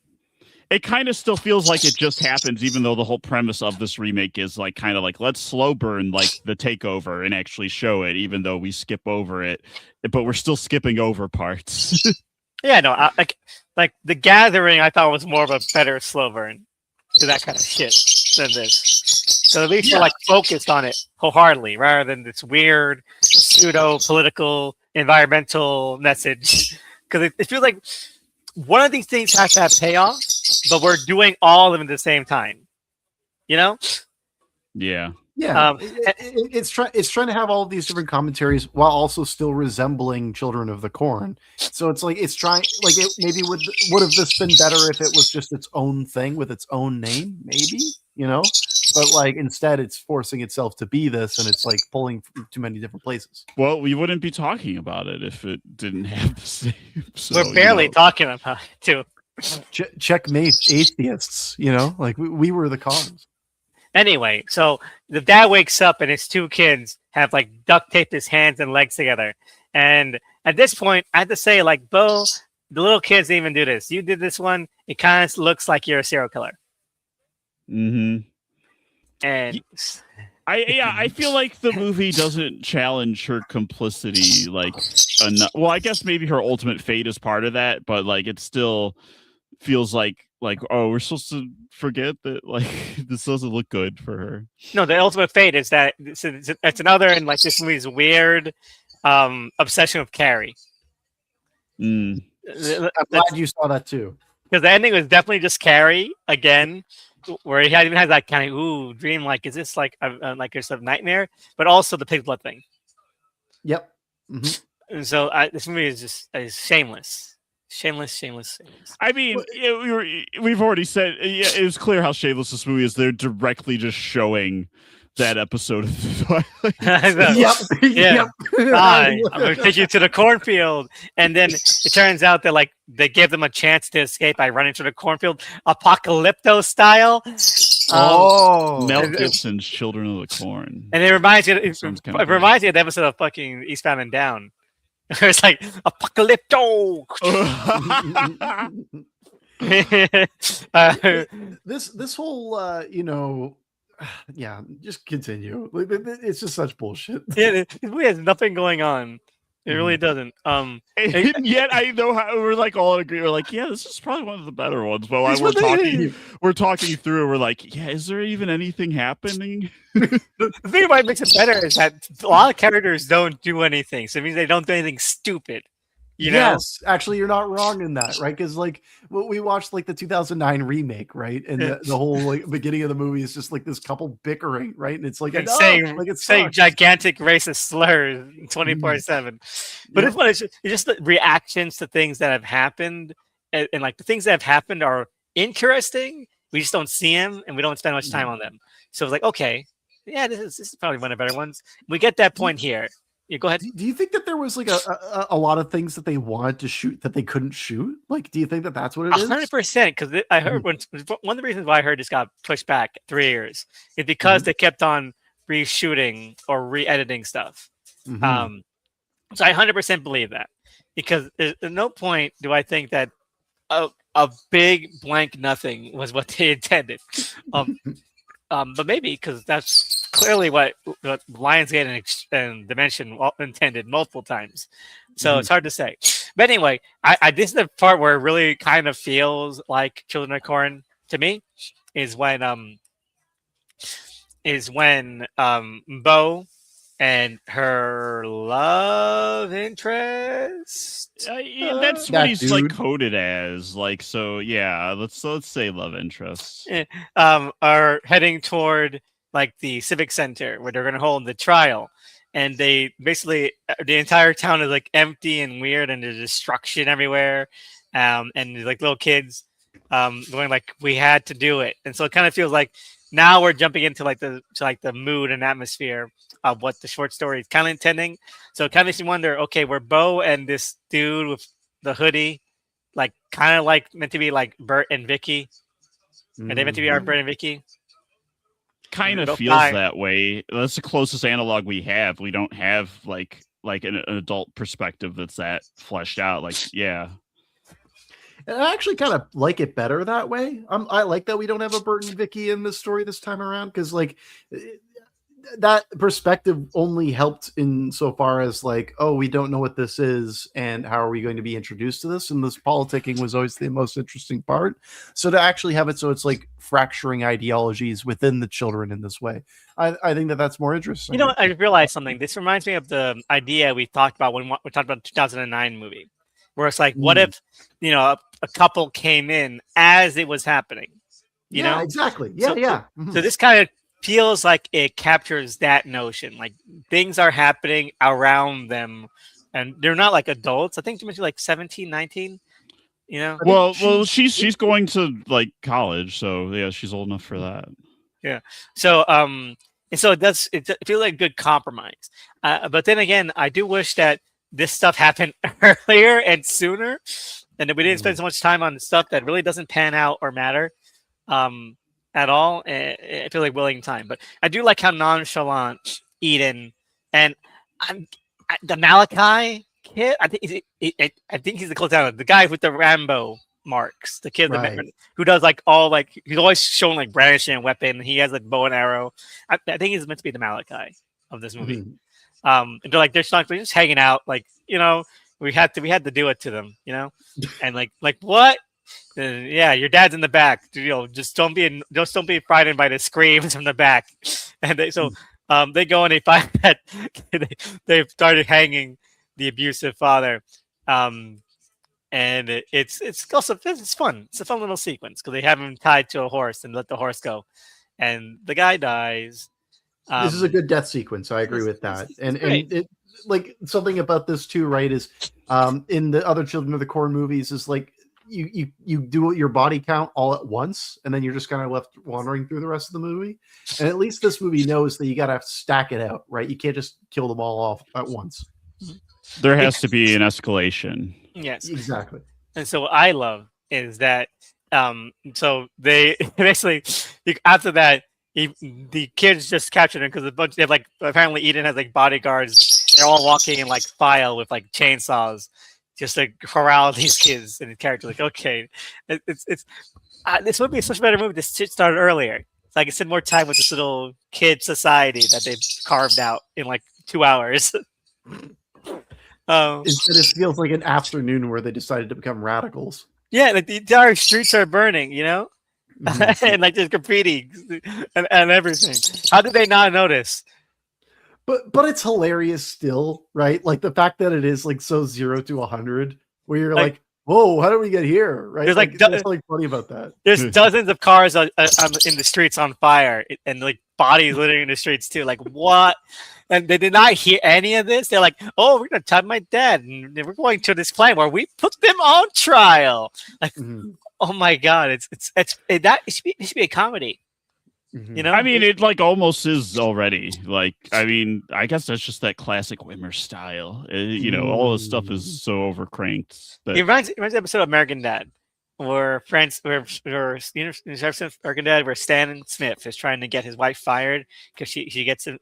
It kind of still feels like it just happens, even though the whole premise of this remake is like kind of like, let's slow burn like the takeover and actually show it, even though we skip over it, but we're still skipping over parts. Yeah, no, like The Gathering, I thought was more of a better slow burn to that kind of shit than this. So at least we're like focused on it wholeheartedly, rather than this weird pseudo political environmental message. Because it feels like one of these things has to have payoff, but we're doing all of them at the same time. Yeah. Yeah, it's trying to have all of these different commentaries while also still resembling Children of the Corn. So it's like it's trying, like, it maybe would have this been better if it was just its own thing with its own name, maybe, but like instead it's forcing itself to be this, and it's like pulling from too many different places. Well, we wouldn't be talking about it if it didn't have the same. So, we're barely talking about it too. Checkmate atheists, like we were the cause. Anyway, so the dad wakes up and his two kids have like duct taped his hands and legs together. And at this point, I have to say, like, Bo, the little kids didn't even do this. You did this one. It kind of looks like you're a serial killer. Mm-hmm. And I feel like the movie doesn't challenge her complicity like enough. Well, I guess maybe her ultimate fate is part of that, but like it still feels like oh, we're supposed to forget that like this doesn't look good for her. No, the ultimate fate is that it's another in like this movie's weird obsession with Carrie. I'm glad you saw that too, because the ending was definitely just Carrie again, where he even has that kind of dream, like, is this like like a sort of nightmare, but also the pig blood thing. Yep. Mm-hmm. And so this movie is just shameless. I mean, we've already said it was clear how shameless this movie is. They're directly just showing that episode of the Twilight. Yep. I'm going to take you to the cornfield. And then it turns out that like they gave them a chance to escape by running to the cornfield, apocalypto style. Mel Gibson's Children of the Corn. And it reminds you of the episode of fucking Eastbound and Down. It's like apocalypto. This whole yeah, just continue. It's just such bullshit. Yeah, this movie has nothing going on. It really doesn't. And yet I know how we're like all agree. We're like, yeah, this is probably one of the better ones. But while we're talking through, we're like, yeah, is there even anything happening? The thing about it makes it better is that a lot of characters don't do anything. So it means they don't do anything stupid. Yes, actually, you're not wrong in that, right? Because like we watched like the 2009 remake, right? And the whole like beginning of the movie is just like this couple bickering, right? And it's like saying gigantic racist slurs 24/7. But this one is just the reactions to things that have happened, and like the things that have happened are interesting. We just don't see them, and we don't spend much time on them. So it's like, okay, yeah, this is probably one of the better ones. We get that point here. Yeah, go ahead. Do you think that there was like a lot of things that they wanted to shoot that they couldn't shoot? Like, do you think that that's what it is? 100%. Because I heard one of the reasons why I heard this got pushed back 3 years is because they kept on reshooting or re-editing stuff. So I 100% believe that, because at no point do I think that a big blank nothing was what they intended. But maybe because that's clearly what Lionsgate and Dimension intended multiple times. So it's hard to say. But anyway, this is the part where it really kind of feels like Children of Corn to me, is when Bo and her love interest. That's what he's like coded as. Like, so yeah, let's say love interest. Are heading toward like the civic center where they're going to hold the trial, and they basically the entire town is like empty and weird, and there's destruction everywhere, and there's like little kids going like, we had to do it. And so it kind of feels like now we're jumping into like the mood and atmosphere of what the short story is kind of intending. So it kind of makes me wonder. Okay, were Bo and this dude with the hoodie like kind of like meant to be like Bert and Vicky? Are they meant to be our Bert and Vicky? Kind of Don't feels die. that way. That's the closest analog we have. We don't have like an adult perspective that's that fleshed out. Like, yeah. And I actually kind of like it better that way. I like that we don't have a Bert and Vicky in this story this time around, because like that perspective only helped in so far as like, oh, we don't know what this is and how are we going to be introduced to this, and this politicking was always the most interesting part. So to actually have it so it's like fracturing ideologies within the children in this way, I think that's more interesting. You know, I realized something. This reminds me of the idea we talked about when we talked about the 2009 movie, where it's like, what if, you know, a couple came in as it was happening? You know, exactly. Yeah, so, yeah. So this kind of feels like it captures that notion. Like things are happening around them, and they're not like adults. I think you mentioned like 17, 19. You know, well, she's going to like college, so yeah, she's old enough for that. Yeah. So and so it feels like a good compromise. But then again, I do wish that this stuff happened earlier and sooner, and that we didn't spend so much time on stuff that really doesn't pan out or matter at all. I feel like willing time, but I do like how nonchalant Eden and the Malachi kid. I think he's the close down. The guy with the Rambo marks, the kid who does like all like he's always showing like brandishing a weapon. He has like bow and arrow. I think he's meant to be the Malachi of this movie. And they're like they're just hanging out, like, you know, we had to do it to them, you know, and like what? Yeah, your dad's in the back. You know, just don't be frightened by the screams from the back. And they go and they find that they've started hanging the abusive father. And it's also it's fun. It's a fun little sequence because they have him tied to a horse and let the horse go, and the guy dies. This is a good death sequence. I agree with that. And it like something about this too, right? Is in the other Children of the Corn movies is like you do your body count all at once, and then you're just kind of left wandering through the rest of the movie. And at least this movie knows that you got to stack it out, right? You can't just kill them all off at once. There has to be an escalation. Yes, exactly. And so what I love is that so they basically after that the kids just captured him because they have like apparently Eden has like bodyguards. They're all walking in like file with like chainsaws, just to corral these kids and the character. Like, okay, it's this would be such a better movie. This shit started earlier. So I could spend more time with this little kid society that they've carved out in like 2 hours. Instead, it feels like an afternoon where they decided to become radicals. Yeah, like the entire streets are burning, you know, and like there's graffiti and everything. How did they not notice? But it's hilarious still, right? Like the fact that it is like so 0 to 100, where you're like, whoa, how did we get here? Right? There's like something funny about that. There's dozens of cars in the streets on fire, and like bodies littering in the streets too. Like what? And they did not hear any of this. They're like, "Oh, we're gonna tie my dad, and we're going to this plane where we put them on trial." Like, oh my god, it should be a comedy. You know, I mean, it like almost is already. Like, I mean, I guess that's just that classic Wimmer style. You know, all this stuff is so overcranked. It reminds me of the episode of American Dad, where American Dad, where Stan Smith is trying to get his wife fired because she gets a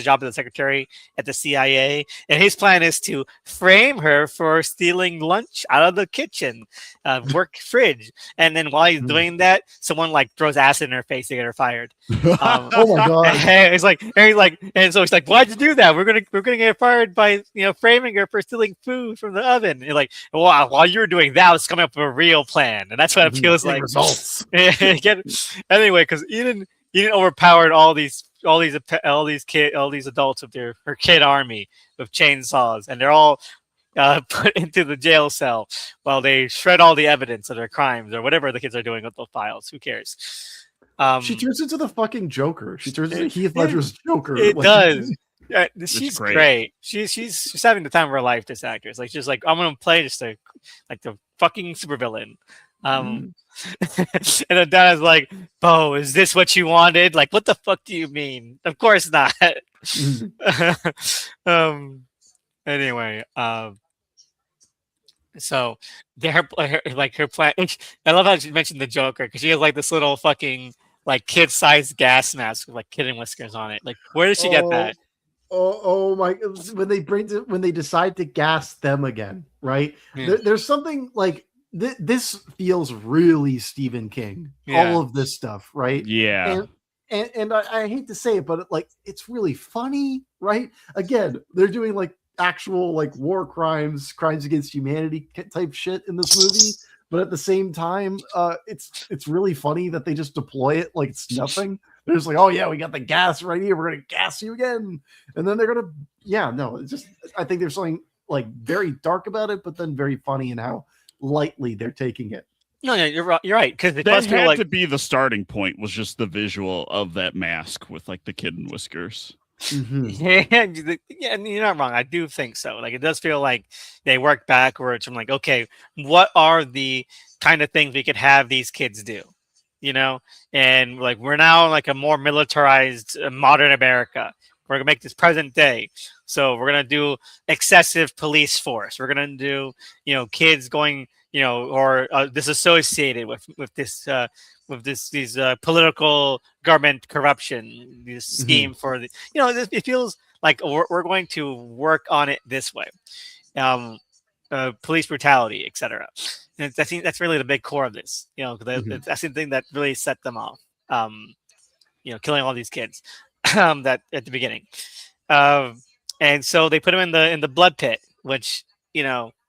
job as a secretary at the CIA, and his plan is to frame her for stealing lunch out of the kitchen, work fridge, and then while he's doing that, someone like throws acid in her face to get her fired. Oh my god! And so he's like, "Why'd you do that? We're gonna get fired by framing her for stealing food from the oven." And you're like, "Wow, while you were doing that, I was coming up with a real plan." And that's what it feels like. Results. Anyway, because Eden overpowered all these adults with her kid army with chainsaws, and they're all put into the jail cell while they shred all the evidence of their crimes or whatever the kids are doing with the files. Who cares? She turns into the fucking Joker. She turns into Heath Ledger's Joker. It does. She's great. She's having the time of her life. This actress, like, just like I'm gonna play just a like the fucking supervillain. Um, Mhm. and then Donna's like, "Bo, is this what you wanted? Like, what the fuck do you mean? Of course not." Mhm. um. Anyway, so like her plan. I love how she mentioned the Joker because she has like this little fucking like kid-sized gas mask with like kitten whiskers on it. Like, where did she get Oh, that? oh my! When they decide to gas them again, right? Yeah, There's something like this feels really Stephen King. yeah, All of this stuff, right? Yeah. And I hate to say it, but like it's really funny, right? Again, they're doing like actual like war crimes, crimes against humanity type shit in this movie. But at the same time, it's really funny that they just deploy it like it's nothing. They're just like, oh yeah, we got the gas right here. We're gonna gas you again, and then they're gonna, yeah, no, it's just I think there's something like very dark about it, but then very funny in how lightly they're taking it. no, no, you're right. You're right because it That must feel had like to be the starting point, was just the visual of that mask with like the kitten whiskers. Mm-hmm. yeah, yeah, and you're not wrong. I do think so. Like it does feel like they work backwards from like, okay, what are the kind of things we could have these kids do? You know, and like we're now in like a more militarized, modern America. We're gonna make this present day, so we're gonna do excessive police force. We're gonna do, kids going, or disassociated with these political government corruption, this Mm-hmm. scheme for the, it feels like we're going to work on it this way. Um, Police brutality, etc. And I think that's really the big core of this. Mm-hmm. That's the thing that really set them off. Um, killing all these kids that at the beginning, um, and so they put him in the blood pit, which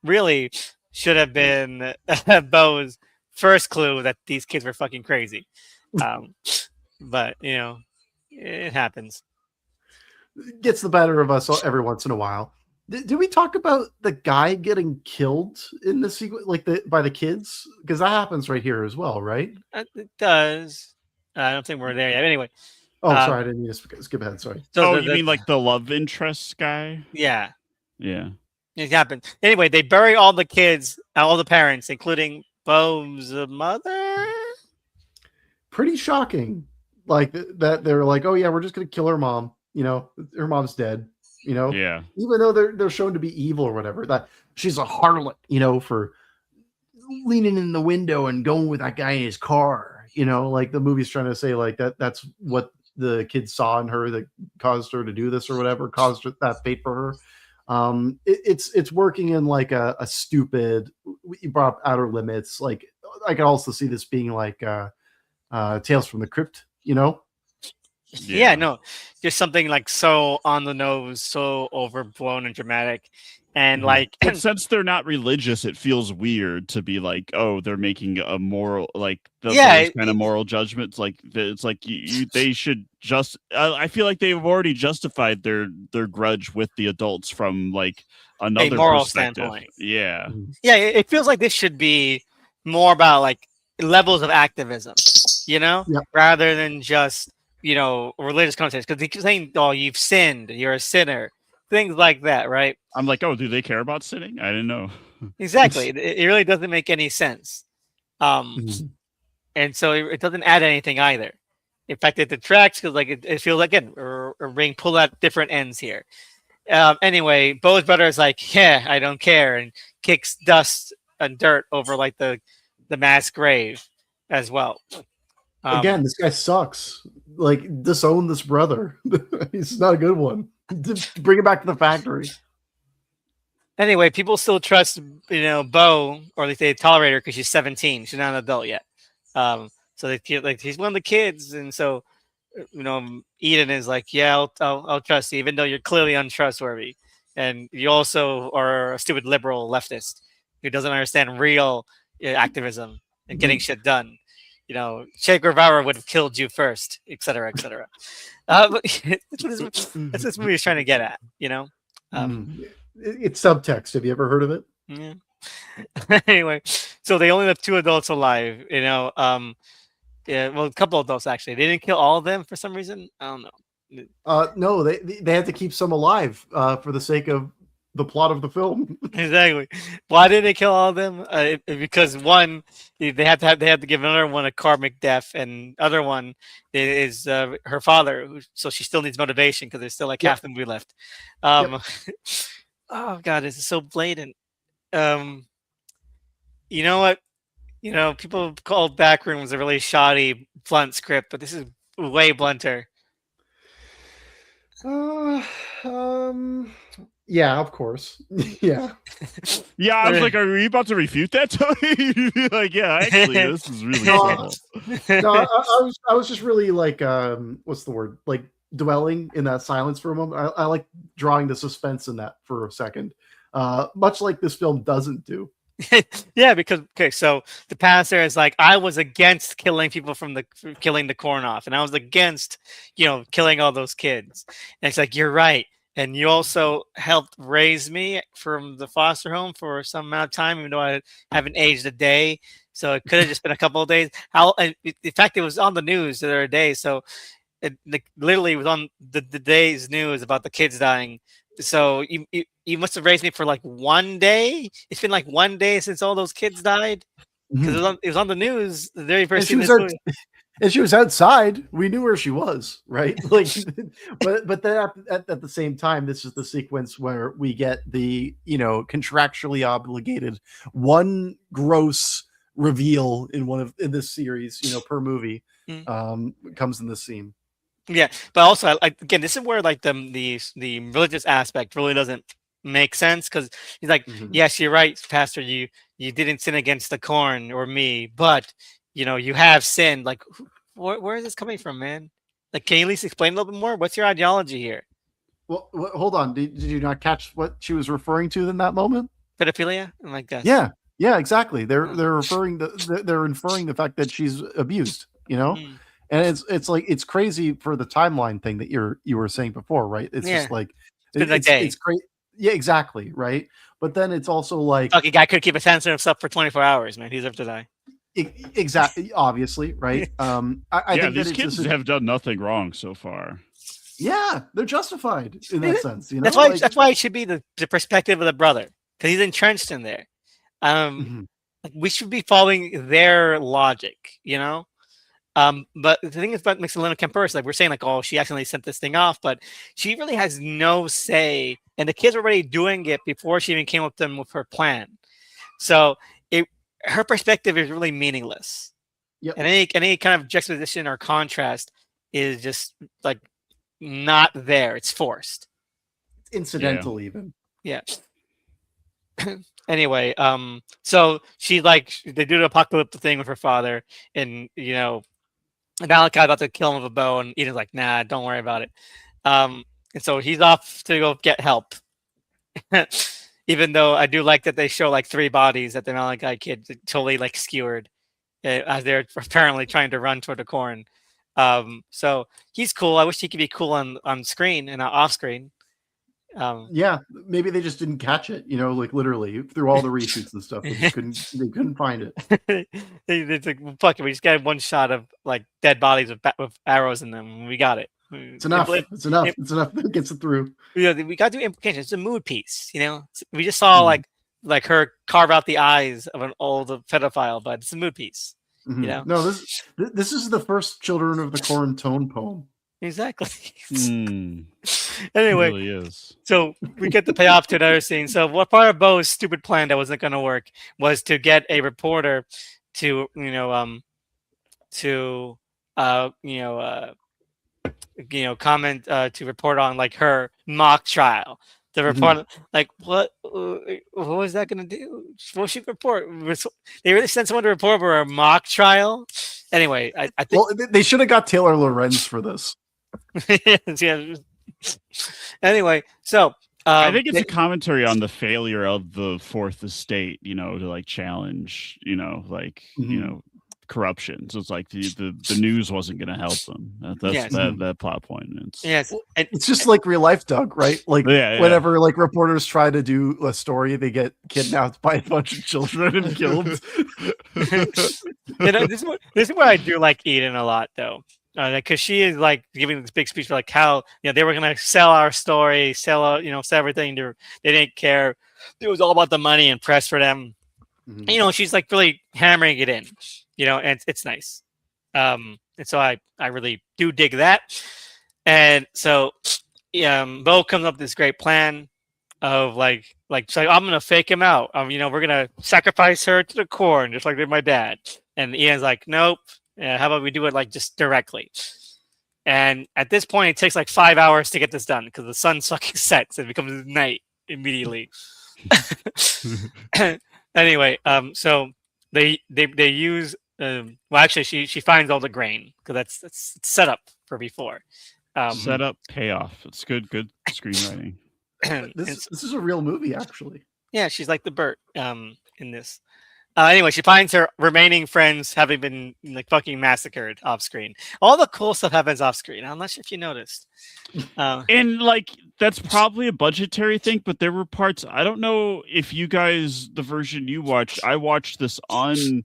really should have been Bo's first clue that these kids were fucking crazy. Um, but it happens. Gets the better of us every once in a while. Did we talk about the guy getting killed in the sequence, like by the kids? Because that happens right here as well, right? It does. I don't think we're there yet. Anyway, Oh, um, sorry, I didn't mean to skip ahead. Sorry. so Oh, the, you the mean like the love interest guy? yeah, Yeah. it happened. Anyway, they bury all the kids, all the parents, including Bo's mother. Pretty shocking. Like that they're like, oh yeah, we're just gonna kill her mom. Her mom's dead. Yeah. Even though they're shown to be evil or whatever, that she's a harlot. For leaning in the window and going with that guy in his car. Like the movie's trying to say like that's what the kids saw in her that caused her to do this or whatever, caused that fate for her. It's working in like a stupid. You brought up Outer Limits. Like I can also see this being like Tales from the Crypt. Yeah, no, just something like so on the nose, so overblown and dramatic, and Mhm. like But since they're not religious, it feels weird to be like, oh, they're making a moral, like yeah, those kind of moral judgments. Like it's like they should just. I feel like they've already justified their grudge with the adults from like a another moral perspective. standpoint. Yeah. Mhm. Yeah, it feels like this should be more about like levels of activism, Yeah. rather than just religious context. Because they keep saying, "Oh, you've sinned. You're a sinner." Things like that, right? I'm like, oh, do they care about sinning? I didn't know. Exactly. It really doesn't make any sense. Um, Mhm. and so it doesn't add anything either. In fact, it detracts because like it feels like, again we're being pulled at different ends here. Anyway, Bo's brother is like, yeah, I don't care, and kicks dust and dirt over like the mass grave as well. Again, this guy sucks. Like, disown this brother. He's not a good one. Bring it back to the factory. Anyway, people still trust Bo, or at least they tolerate her because she's 17. She's not an adult yet. So they feel like he's one of the kids, and so Eden is like, yeah, I'll trust you, even though you're clearly untrustworthy, and you also are a stupid liberal leftist who doesn't understand real activism and getting shit done. Che Guevara would have killed you first, etc., etc. But that's what this movie is trying to get at. It's subtext. Have you ever heard of it? Yeah. Anyway, so they only left two adults alive. Yeah, well, a couple adults actually. They didn't kill all of them for some reason. I don't know. No, they had to keep some alive for the sake of the plot of the film. Exactly. Why did they kill all of them? Because one, they have to give another one a karmic death, and other one is her father. So she still needs motivation because there's still like Yep. half the movie left. Yep. Oh god, this is so blatant. Um, you know what? You know, people called Backrooms a really shoddy, blunt script, but this is way blunter. Yeah, of course. Yeah. Yeah, I was like, are we about to refute that, Tony? Like, yeah, actually, this is really subtle. No, I was just really like, what's the word? Like dwelling in that silence for a moment. I like drawing the suspense in that for a second. Much like this film doesn't do. Yeah, because okay, so the pastor is like, I was against killing people killing the corn off, and I was against, killing all those kids. And it's like, you're right, and you also helped raise me from the foster home for some amount of time, even though I haven't aged a day. So it could have just been a couple of days. In fact, it was on the news the other day, so it literally was on the day's news about the kids dying. So you must have raised me for like 1 day. It's been like 1 day since all those kids died because it was on the news the very first scene. And she was outside. We knew where she was, right? Like, but then at the same time, this is the sequence where we get the contractually obligated one gross reveal in this series, per movie, comes in this scene. Yeah, but also again, this is where like the religious aspect really doesn't make sense because he's like, yes, you're right, Pastor. You didn't sin against the corn or me, but you have sinned. Like, where is this coming from, man? Like, can you at least explain a little bit more? What's your ideology here? Well, hold on. Did you not catch what she was referring to in that moment? Pedophilia, like that. Yeah, exactly. They're inferring the fact that she's abused. And it's like, it's crazy for the timeline thing that you were saying before, right? It's just like it's great. Yeah, exactly, right. But then it's also like, a guy could keep a sensor himself for 24 hours, man. He's up to die. Exactly, obviously, right. I think these kids have done nothing wrong so far. Yeah, they're justified in that sense. That's why it should be the perspective of the brother, because he's entrenched in there. Like, we should be following their logic, But the thing is about Mixalina Kemper, like we're saying, like, oh, she accidentally sent this thing off, but she really has no say, and the kids were already doing it before she even came up with her plan. So her perspective is really meaningless. Yep. And any kind of juxtaposition or contrast is just like not there. It's forced. It's incidental, even. Yeah. Anyway, so they do the apocalyptic thing with her father, and Malachi about to kill him with a bow, and Eden's like, nah, don't worry about it. And so he's off to go get help. Even though I do like that they show like 3 bodies that the Malachi kid totally like skewered as they're apparently trying to run toward the corn. So he's cool. I wish he could be cool on screen and not off screen. Yeah, maybe they just didn't catch it, like literally through all the reshoots and stuff. They couldn't find it. It's like, well, fuck it, we just got one shot of like dead bodies with arrows in them. We got it. It's enough. It's enough. It's enough that gets it through. We got to do implications. It's a mood piece, We just saw like her carve out the eyes of an old pedophile, but it's a mood piece. No, this is the first Children of the Corn tone poem. Exactly. Anyway, it really is. So we get the payoff to another scene. So what part of Bo's stupid plan that wasn't going to work was to get a reporter to comment to report on like her mock trial. The report, like, what was that going to do? What should report? They really sent someone to report for a mock trial. Anyway, I think. Well, they should have got Taylor Lorenz for this. Yeah. Anyway, so I think it's a commentary on the failure of the Fourth Estate, to like challenge, corruption. So it's like the news wasn't going to help them. That's that plot point. It's just like real life, Doug, right? Like whenever like reporters try to do a story, they get kidnapped by a bunch of children and killed. This is where I do like Eden a lot, though. because she is like giving this big speech for like how they were gonna sell our story, sell sell everything. They didn't care. It was all about the money and press for them. She's like really hammering it in, and it's nice. And so I really do dig that. And so Bo comes up with this great plan of so I'm gonna fake him out. We're gonna sacrifice her to the corn, just like did my dad. And Ian's like, nope. How about we do it like just directly? And at this point, it takes like 5 hours to get this done because the sun fucking sets and it becomes night immediately. Anyway, so they use well, actually, she finds all the grain because that's set up for before. Set up, payoff. It's good screenwriting. This is a real movie, actually. Yeah, she's like the Bert in this. Anyway, she finds her remaining friends having been like fucking massacred off screen. All the cool stuff happens off screen. I'm not sure if you noticed. And like that's probably a budgetary thing, but there were parts. I don't know if you guys, the version you watched, I watched this on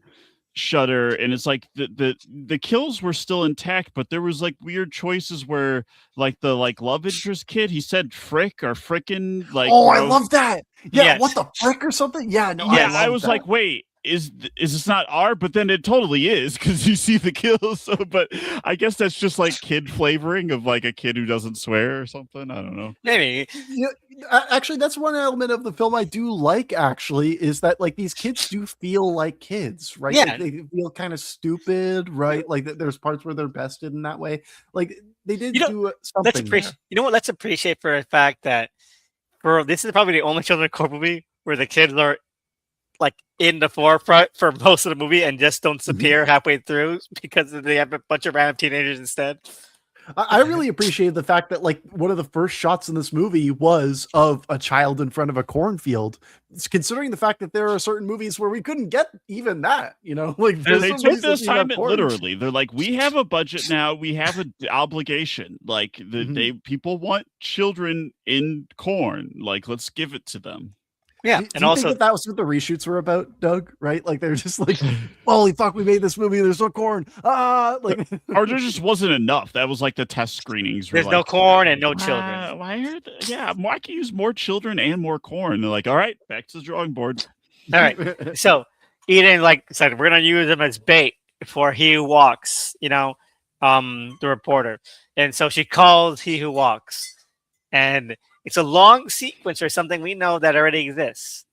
Shudder, and it's like the kills were still intact, but there was like weird choices where like the love interest kid, he said frick or frickin', like I love that. Yeah, Yes. what the frick or something? Yeah, no, yeah, I was that. like, wait, is this not R? But then it totally is because you see the kills. So, but I guess that's just like kid flavoring of like a kid who doesn't swear or something. I don't know. Maybe. Actually, that's one element of the film I do like. Actually, is that like these kids do feel like kids, right? Yeah. Like, they feel kind of stupid, right? Like there's parts where they're bested in that way. Like they did do something. Let's appreciate. You know what? Let's appreciate for the fact that this is probably the only children's horror movie where the kids are like in the forefront for most of the movie and just don't disappear halfway through because they have a bunch of random teenagers instead. I really appreciate the fact that like one of the first shots in this movie was of a child in front of a cornfield. It's considering the fact that there are certain movies where we couldn't get even that, like they took this time literally. They're like, we have a budget now, we have an obligation. Like people want children in corn. Like, let's give it to them. Yeah, and also think that was what the reshoots were about, Doug. Right? Like they're just like, holy fuck, we made this movie. There's no corn. Like, or there just wasn't enough. That was like the test screenings. There's no corn and no children. Why I can use more children and more corn. They're like, all right, back to the drawing board. All right. So Eden said we're gonna use him as bait for He Who Walks. The reporter, and so she calls He Who Walks, and it's a long sequence or something we know that already exists.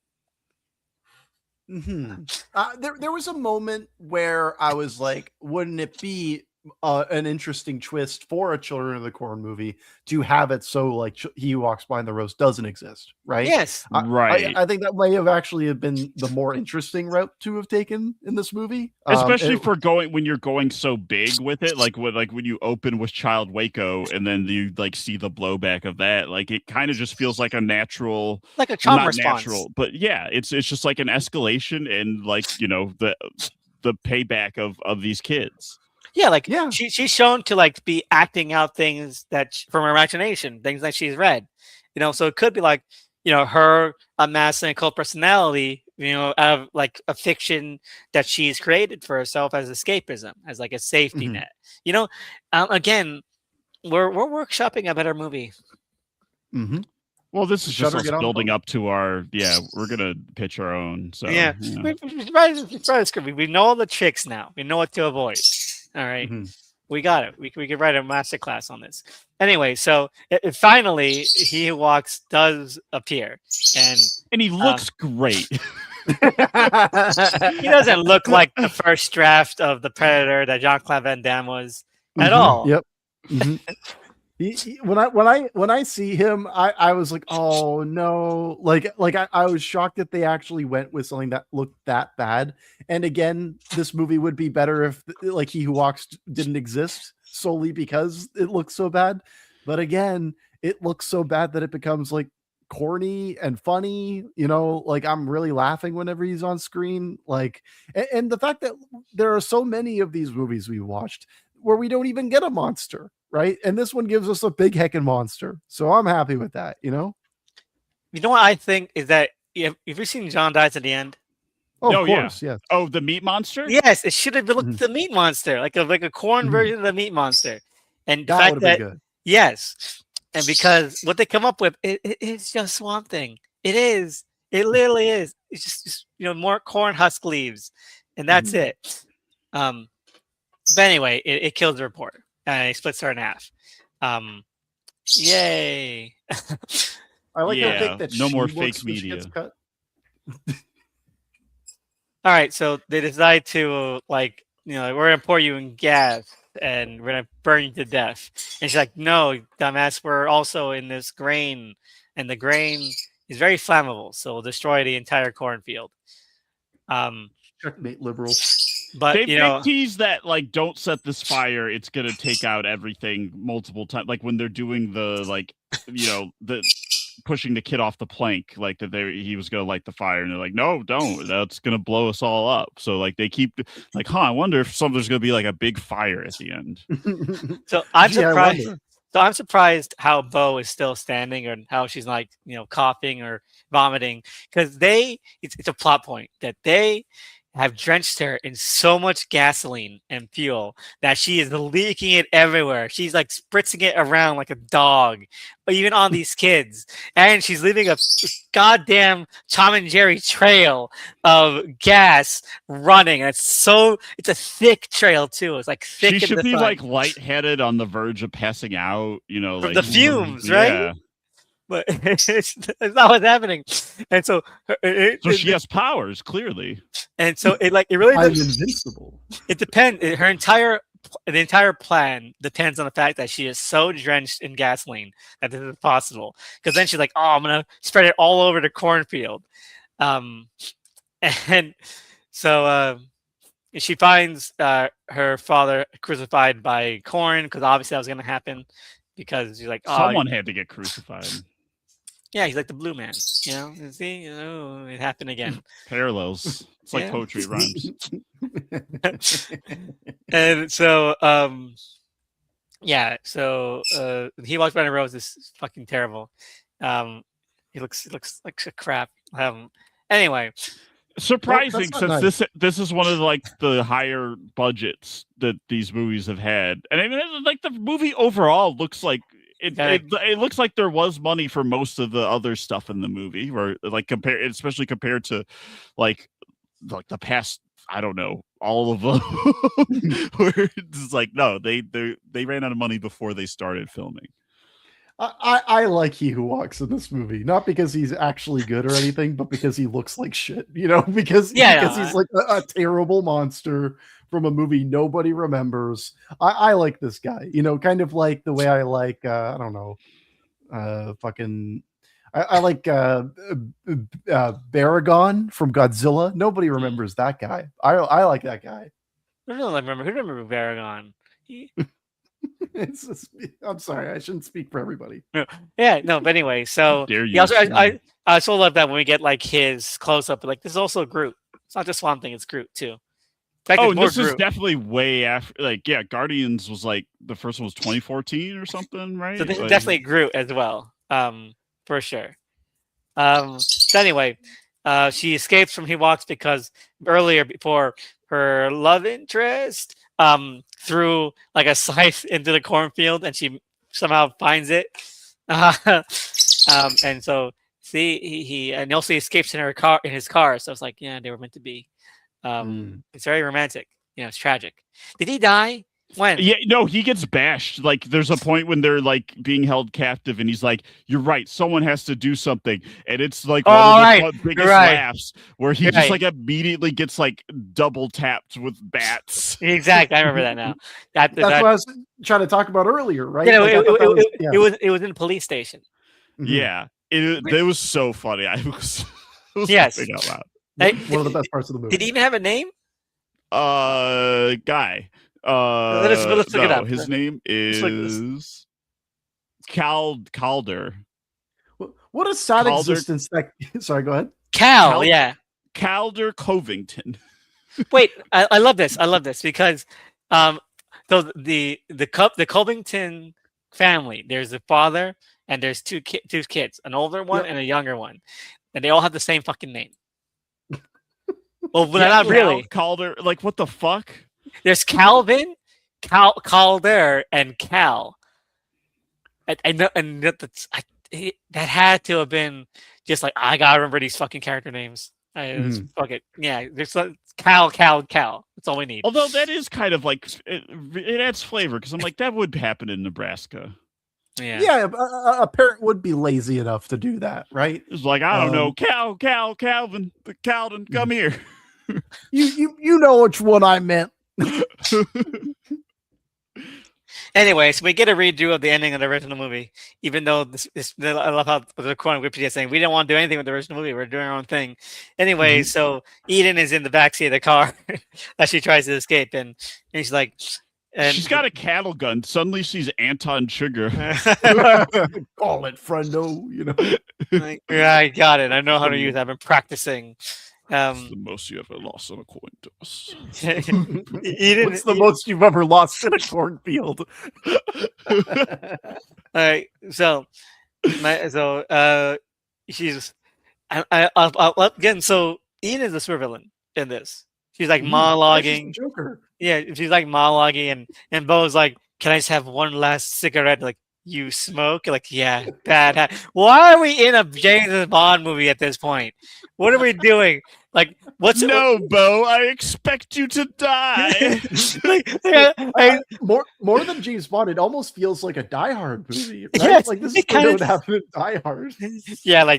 There was a moment where I was like, wouldn't it be an interesting twist for a Children of the Corn movie to have it so like He Who Walks Behind the Rose doesn't exist, right? Yes. Right. I think that may have actually been the more interesting route to have taken in this movie. Especially when you're going so big with it, like when you open with Child Waco and then you like see the blowback of that, like it kind of just feels like a natural, like a trauma response. But yeah, it's just like an escalation and like the payback of these kids. Yeah, she's shown to like be acting out things that from her imagination, things that she's read, so it could be like, her amassing a cult personality, out of like a fiction that she's created for herself as escapism, as like a safety net. Again, we're workshopping a better movie. Well, this is just us building up to our, we're going to pitch our own. So yeah. We know all the tricks now. We know what to avoid. All right. We got it. We could write a master class on this. Anyway, so finally, He Who Walks does appear. And he looks great. He doesn't look like the first draft of The Predator that Jean-Claude Van Damme was at all. Yep. When I see him, I was like, oh no, like I was shocked that they actually went with something that looked that bad. And again, this movie would be better if like He Who Walks didn't exist solely because it looks so bad. But again, it looks so bad that it becomes like corny and funny, like I'm really laughing whenever he's on screen. Like, and the fact that there are so many of these movies we watched where we don't even get a monster, right? And this one gives us a big heckin' monster. So I'm happy with that, You know what I think is that if you've seen John dies at the end? Oh, Oh of yeah. course, yes. Oh, the meat monster. Yes, it should have looked Mhm. the meat monster, like a corn Mhm. version of the meat monster. And the That fact would have been that good. yes, and because what they come up with, it is just Swamp Thing. It is. It literally is. It's just more corn husk leaves, and that's Mhm. it. Um, but anyway, it kills the reporter and it splits her in half. Um, yay! I like how Uh, Yeah, fake that no she more looks fake when she gets media. cut. All right, so they decide to we're gonna pour you in gas and we're gonna burn you to death. And she's like, "No, dumbass, we're also in this grain, and the grain is very flammable, so we'll destroy the entire cornfield." Um, Checkmate, liberal. but They've teased that like don't set this fire, it's gonna take out everything multiple times. Like when they're doing the the pushing the kid off the plank, like that he was gonna light the fire, and they're like, no, don't. That's gonna blow us all up. So like they keep like, I wonder if there's gonna be like a big fire at the end. so I'm Gee, I surprised. wonder. So I'm surprised how Bo is still standing, or how she's like coughing or vomiting, because it's a plot point that they have drenched her in so much gasoline and fuel that she is leaking it everywhere. She's like spritzing it around like a dog, but even on these kids, and she's leaving a goddamn Tom and Jerry trail of gas running. And it's a thick trail too. It's like thick She in should the be sun like lightheaded on the verge of passing out, from like the fumes, right? yeah. But it's not what's happening. And so So she has powers, clearly. and so it really I'm does. invincible. It depends. The entire plan depends on the fact that she is so drenched in gasoline that this is possible. Because then she's like, "Oh, I'm gonna spread it all over the cornfield," um, and so she finds her father crucified by corn, because obviously that was gonna happen. Because she's like, "Oh, Someone had to get crucified. yeah, he's like the blue man, see, it happened again." Parallels. It's like Yeah. poetry rhymes. And so yeah, so he walks by the road. This is fucking terrible. um he looks like shit crap. Anyway, Surprising, that's not since nice. this is one of like the higher budgets that these movies have had, and I mean, like the movie overall looks like it looks like there was money for most of the other stuff in the movie, or like especially compared to like the past, I don't know, all of them. Where it's like, no, they ran out of money before they started filming. I like He Who Walks in this movie, not because he's actually good or anything, but because he looks like shit, because he's like a terrible monster from a movie nobody remembers. I like this guy, kind of like the way I like I don't know, fucking I like Baragon from Godzilla. Nobody remembers that guy. I like that guy. I don't remember. Who remember Varagon? I'm sorry, I shouldn't speak for everybody. Yeah, no, but anyway, so Dare he you? also I also love that when we get like his close up, like this is also Groot. It's not just Swamp Thing, it's Groot too. In fact, Oh, it's and more this is Groot. definitely way after. Like, yeah, Guardians was like the first one was 2014 or something, right? So this is Like, definitely Groot as well, for sure. So anyway, she escapes from He Walks because earlier, before, her love interest threw like a scythe into the cornfield, and she somehow finds it. And so see, he and also escapes in his car. So it's like, yeah, they were meant to be. It's very romantic. It's tragic. Did he die? When? yeah, no, he gets bashed. Like, there's a point when they're like being held captive, and he's like, "You're right. Someone has to do something." And it's like one of the biggest laughs where he just like immediately gets like double tapped with bats. Exactly, I remember that now. That's what I was trying to talk about earlier, right? It was in the police station. Yeah, it was so funny. I was yes, laughing out loud. One of the best parts of the movie. Did he even have a name? Guy. Let's look it up. His name is Calder. What a sad existence that. Sorry, go ahead. Cal, yeah. Calder Covington. Wait, I love this. I love this because so the Covington family, there's a father and there's two kids, an older one and a younger one, and they all have the same fucking name. Well, but Yeah, not Cal really. Calder. Like, what the fuck? There's Calvin, Calder, and Cal. I know, and that had to have been just like I gotta remember these fucking character names. Fuck it, yeah. There's Cal. That's all we need. Although that is kind of like it adds flavor because I'm like that would happen in Nebraska. Yeah, a parent would be lazy enough to do that, right? It's like I don't know, Calvin, come here. You know which one I meant. Anyway, so we get a redo of the ending of the original movie, even though I love how the corner Wikipedia is saying we don't want to do anything with the original movie. We're doing our own thing. Anyway, so Eden is in the backseat of the car as she tries to escape, and she's like, and she's got a cattle gun. Suddenly she's Anton Sugar. Call it, friendo. You know, like, yeah, I got it. I know how to use it. I've been practicing. That's the most you ever lost on a coin toss. What's the most you've ever lost in a cornfield? All right, so she's I'll again. So Ian is a supervillain in this. She's like monologuing. Joker. Yeah, she's like monologuing, and Bo's like, "Can I just have one last cigarette?" Like, you smoke? Like, yeah, bad. Why are we in a James Bond movie at this point? What are we doing? Like, Bo, I expect you to die. More than James Bond, it almost feels like a Die Hard movie. Right? Yes, like this is what would happen in Die Hard. Yeah,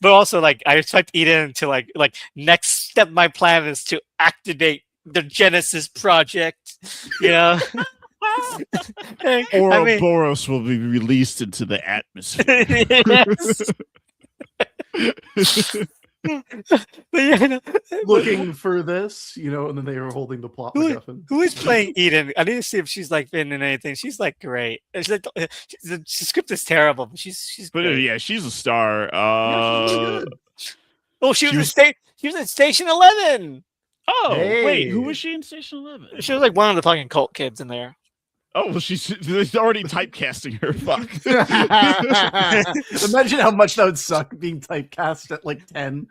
but also I expect Eden to like next step. My plan is to activate the Genesis project. You know. Ouroboros will be released into the atmosphere. Looking for this, and then they were holding the plot. Who is playing Eden? I need to see if she's been in anything. She's great. The script is terrible, but she's. But great. Yeah, she's a star. She was in Station 11. Oh, wait, who was she in Station 11? She was one of the fucking cult kids in there. Oh, well, she's already typecasting her. Fuck. Imagine how much that would suck being typecast at 10.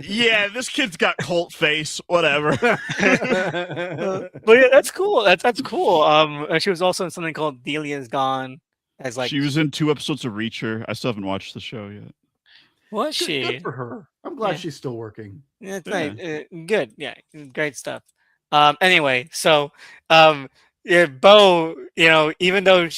Yeah, this kid's got cult face. Whatever. But yeah, that's cool. That's cool. She was also in something called Delia's Gone. She was in 2 episodes of Reacher. I still haven't watched the show yet. Was she? Good for her. I'm glad she's still working. Yeah, it's nice. Good. Yeah, great stuff. Anyway, so Bo, even though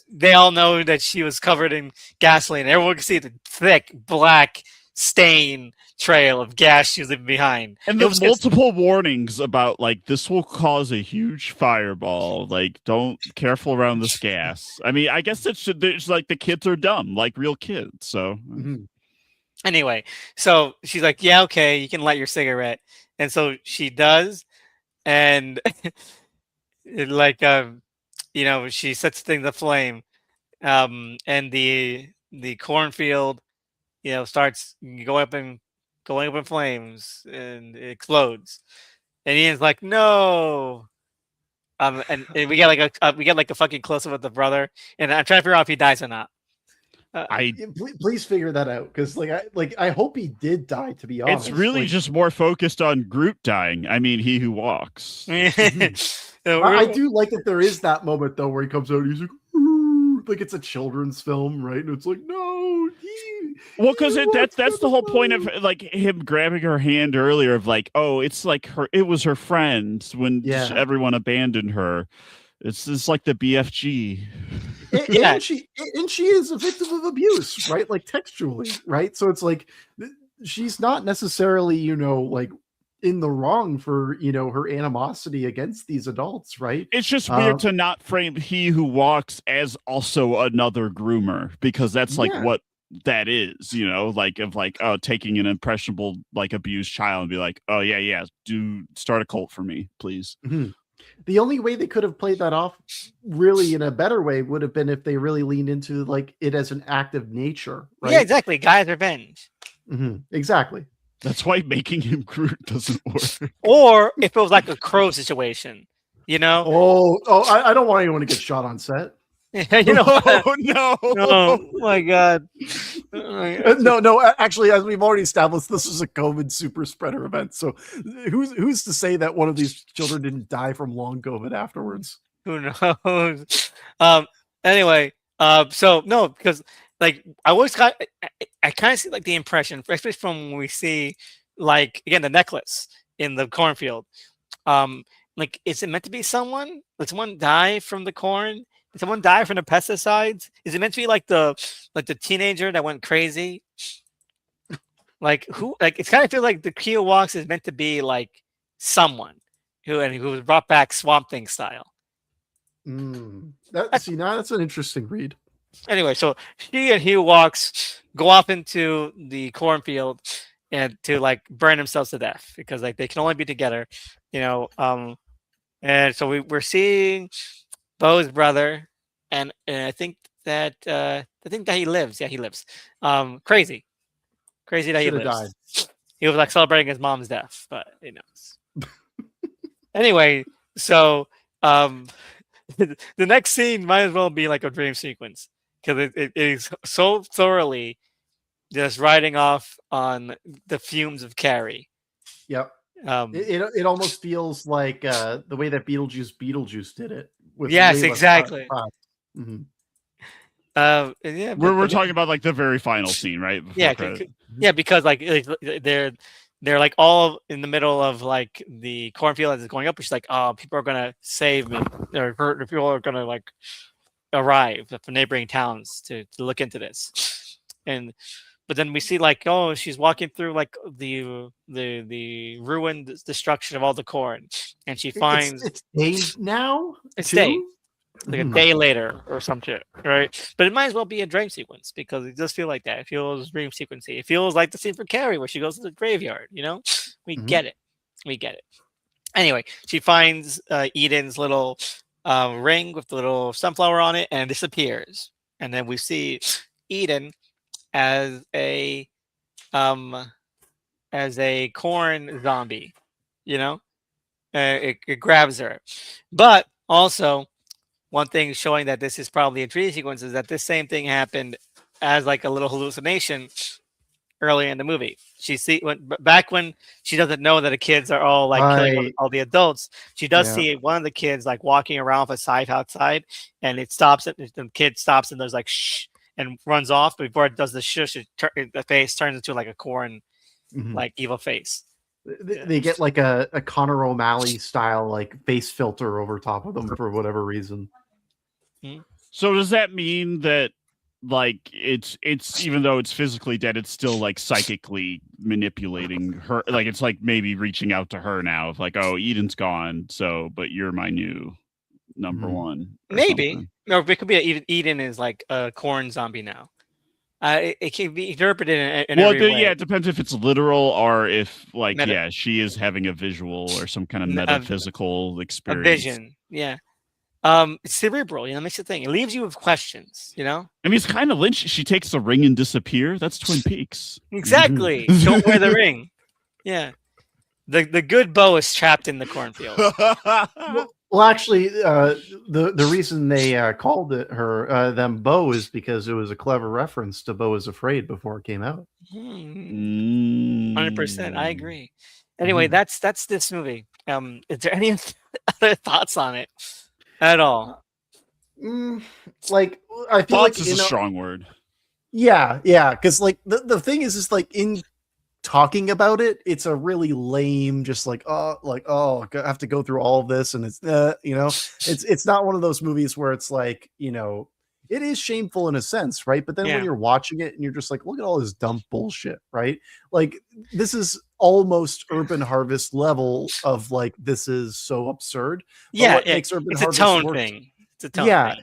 they all know that she was covered in gasoline, everyone can see the thick black stain trail of gas she was leaving behind. And there's multiple warnings about this will cause a huge fireball. Don't careful around this gas. I mean, I guess it's the kids are dumb, like real kids. So anyway, so she's like, yeah, okay, you can light your cigarette. And so she does, and she sets things aflame, and the cornfield, starts going up in flames, and it explodes. And Ian's like, no. And we get a fucking close up of the brother, and I'm trying to figure out if he dies or not. Please figure that out, because I hope he did die. To be honest, it's really just more focused on Groot dying. I mean, he who walks. I do like that there is that moment though where he comes out and he's like it's a children's film, right? And it's like, no, because that's the whole point of him grabbing her hand earlier of it's it was her friend when everyone abandoned her. It's like the BFG. And she is a victim of abuse, right? Textually, right? So it's she's not necessarily, in the wrong for, her animosity against these adults, right? It's just weird to not frame he who walks as also another groomer, because that's what that is, taking an impressionable, abused child and be like, oh yeah, do start a cult for me, please. Mm-hmm. The only way they could have played that off really in a better way would have been if they really leaned into it as an act of nature. Right? Yeah, exactly. Guy's revenge. Mm-hmm. Exactly. That's why making him Groot doesn't work. Or if it was like a Crow situation, Oh, I don't want anyone to get shot on set. You know what? No. Oh my god. No. Actually, as we've already established, this was a COVID super spreader event. So, who's to say that one of these children didn't die from long COVID afterwards? Who knows? Anyway, so no, because like I always got, I kind of see like the impression, especially from when we see like again the necklace in the cornfield. Like is it meant to be someone? Did someone die from the corn? Did someone die from the pesticides? Is it meant to be like the teenager that went crazy? Like who? Like it's kind of feel like the Keo Walks is meant to be like someone who was brought back Swamp Thing style. Now that's an interesting read. Anyway, so she and Hugh Walks go off into the cornfield and to like burn themselves to death because like they can only be together, you know. And so we're seeing Bo's brother, and I think that he lives. Yeah, he lives. Crazy that he Should have lives. died. He was like celebrating his mom's death, but you know. Anyway, so the next scene might as well be like a dream sequence because it is so thoroughly just riding off on the fumes of Carrie. Yep. It almost feels like the way that Beetlejuice did it. With yes, way less exactly. Mhm. Yeah, We're talking about like the very final scene, right? Yeah, because like they're like all in the middle of like the cornfield as it's going up. She's like, "Oh, people are gonna save me, or people are gonna like arrive from neighboring towns to look into this." And but then we see like, oh, she's walking through like the ruined destruction of all the corn, and she finds it's day now. it's too? day. Like a day later or some shit, right? But it might as well be a dream sequence because it does feel like that. It feels dream sequencey. It feels like the scene for Carrie where she goes to the graveyard. You know, we get it. We get it. Anyway, she finds Eden's little ring with the little sunflower on it and disappears. And then we see Eden as a corn zombie. You know, it grabs her, but also. One thing showing that this is probably a dream sequence is that this same thing happened as like a little hallucination early in the movie. Back when she doesn't know that the kids are all like killing all the adults. She does see one of the kids like walking around with a scythe outside, and it stops. The kid stops and there's like shh and runs off. But before it does the shush, the face turns into like a corn, like evil face. They get like a Conor O'Malley style like face filter over top of them for whatever reason. So does that mean that like it's even though it's physically dead, it's still like psychically manipulating her? Like it's like maybe reaching out to her now of like, oh, Eden's gone, so but you're my new number one. Maybe. Something. No, it could be Eden is like a corn zombie now. It can be interpreted in every way. Yeah, it depends if it's literal or if like she is having a visual or some kind of metaphysical experience. A vision, yeah. It's cerebral, you know, makes you think. It leaves you with questions, you know? I mean, it's kind of Lynch. She takes the ring and disappear. That's Twin Peaks. Exactly. Don't wear the ring. Yeah. The good Bo is trapped in the cornfield. Well, actually, the reason they called it them Bo is because it was a clever reference to Bo is Afraid before it came out. 100%. I agree. Anyway, that's this movie. Is there any other thoughts on it at all? Like, I feel thoughts like is a strong word. Yeah, because like the thing is like in talking about it, it's a really lame, just like I have to go through all of this, and it's you know, it's not one of those movies where it's like, you know, it is shameful in a sense, right? But then when you're watching it and you're just like, look at all this dumb bullshit, right? Like this is almost Urban Harvest level of like, this is so absurd. Yeah, makes Urban it's Harvest a tone thing. It's a tone thing.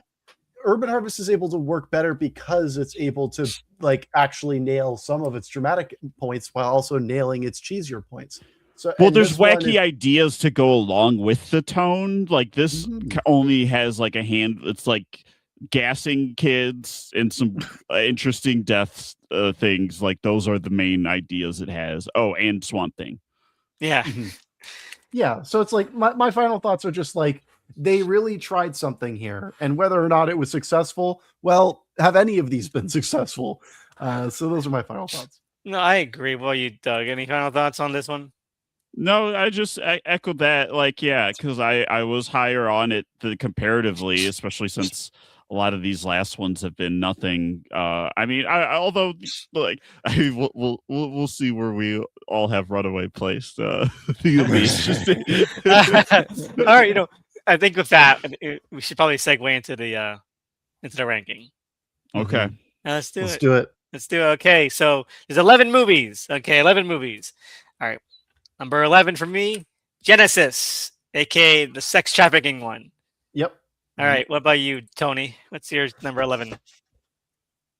Urban Harvest is able to work better because it's able to like actually nail some of its dramatic points while also nailing its cheesier points. So, well, there's wacky ideas to go along with the tone. Like this only has like a hand. It's like gassing kids and some interesting deaths things. Like those are the main ideas it has. Oh, and Swamp Thing. Yeah. Yeah. So it's like my final thoughts are just like, they really tried something here, and whether or not it was successful, well, have any of these been successful? So those are my final thoughts. No, I agree. Well, you, Doug, any final thoughts on this one? No, I just echoed that. Like, yeah, because I was higher on it comparatively, especially since a lot of these last ones have been nothing. I mean, although like we'll see where we all have Runaway placed. It'll be interesting. All right, I think with that, we should probably segue into the ranking. Okay. Let's do Let's it. do it. Let's do it. Okay, so there's 11 movies. Okay, 11 movies. All right. Number 11 for me, Genesis, aka the sex trafficking one. Yep. All right. What about you, Tony? What's your number 11?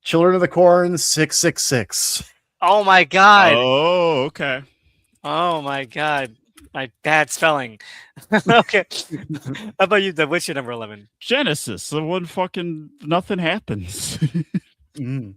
Children of the Corn 666. Oh my God. Oh, okay. Oh my God. My bad spelling. Okay. How about you, Doug? What's your number 11? Genesis, the one fucking nothing happens. Mm.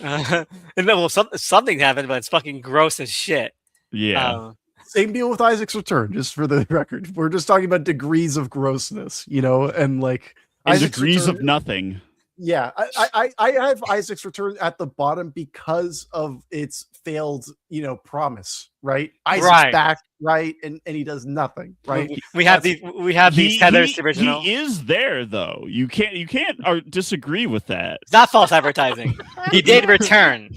And then, well, something happened, but it's fucking gross as shit. Yeah. Same deal with Isaac's Return, just for the record. We're just talking about degrees of grossness, and like And Isaac's degrees Return, of nothing. Yeah, I have Isaac's Return at the bottom because of its failed, promise, right? Isaac's back, right, and he does nothing, right? We have these Heather's original. He is there though. You can't disagree with that. It's not false advertising. He did return.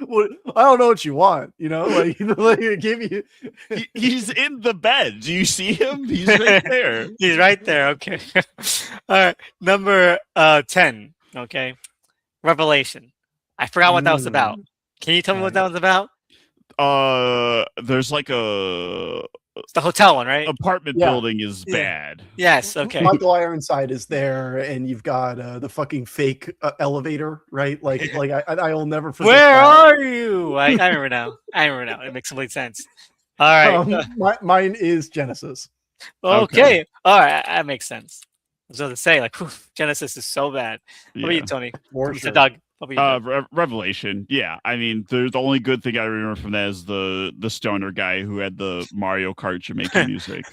Well, I don't know what you want, like give you. He's in the bed. Do you see him? He's right there. He's right there. Okay. All right. Number 10. Okay. Revelation. I forgot what that was about. Can you tell me what that was about? There's like a. It's the hotel one, right? Apartment building is bad. Yes. Okay. Michael Ironside is there, and you've got the fucking fake elevator, right? Like I'll never forget. Where are you? I remember now. It makes complete sense. All right. Mine is Genesis. Okay. All right. That makes sense. I was going to say, like, Genesis is so bad. What about you, Tony? For sure. Doug. Revelation. Yeah, I mean, the only good thing I remember from that is the stoner guy who had the Mario Kart Jamaican music.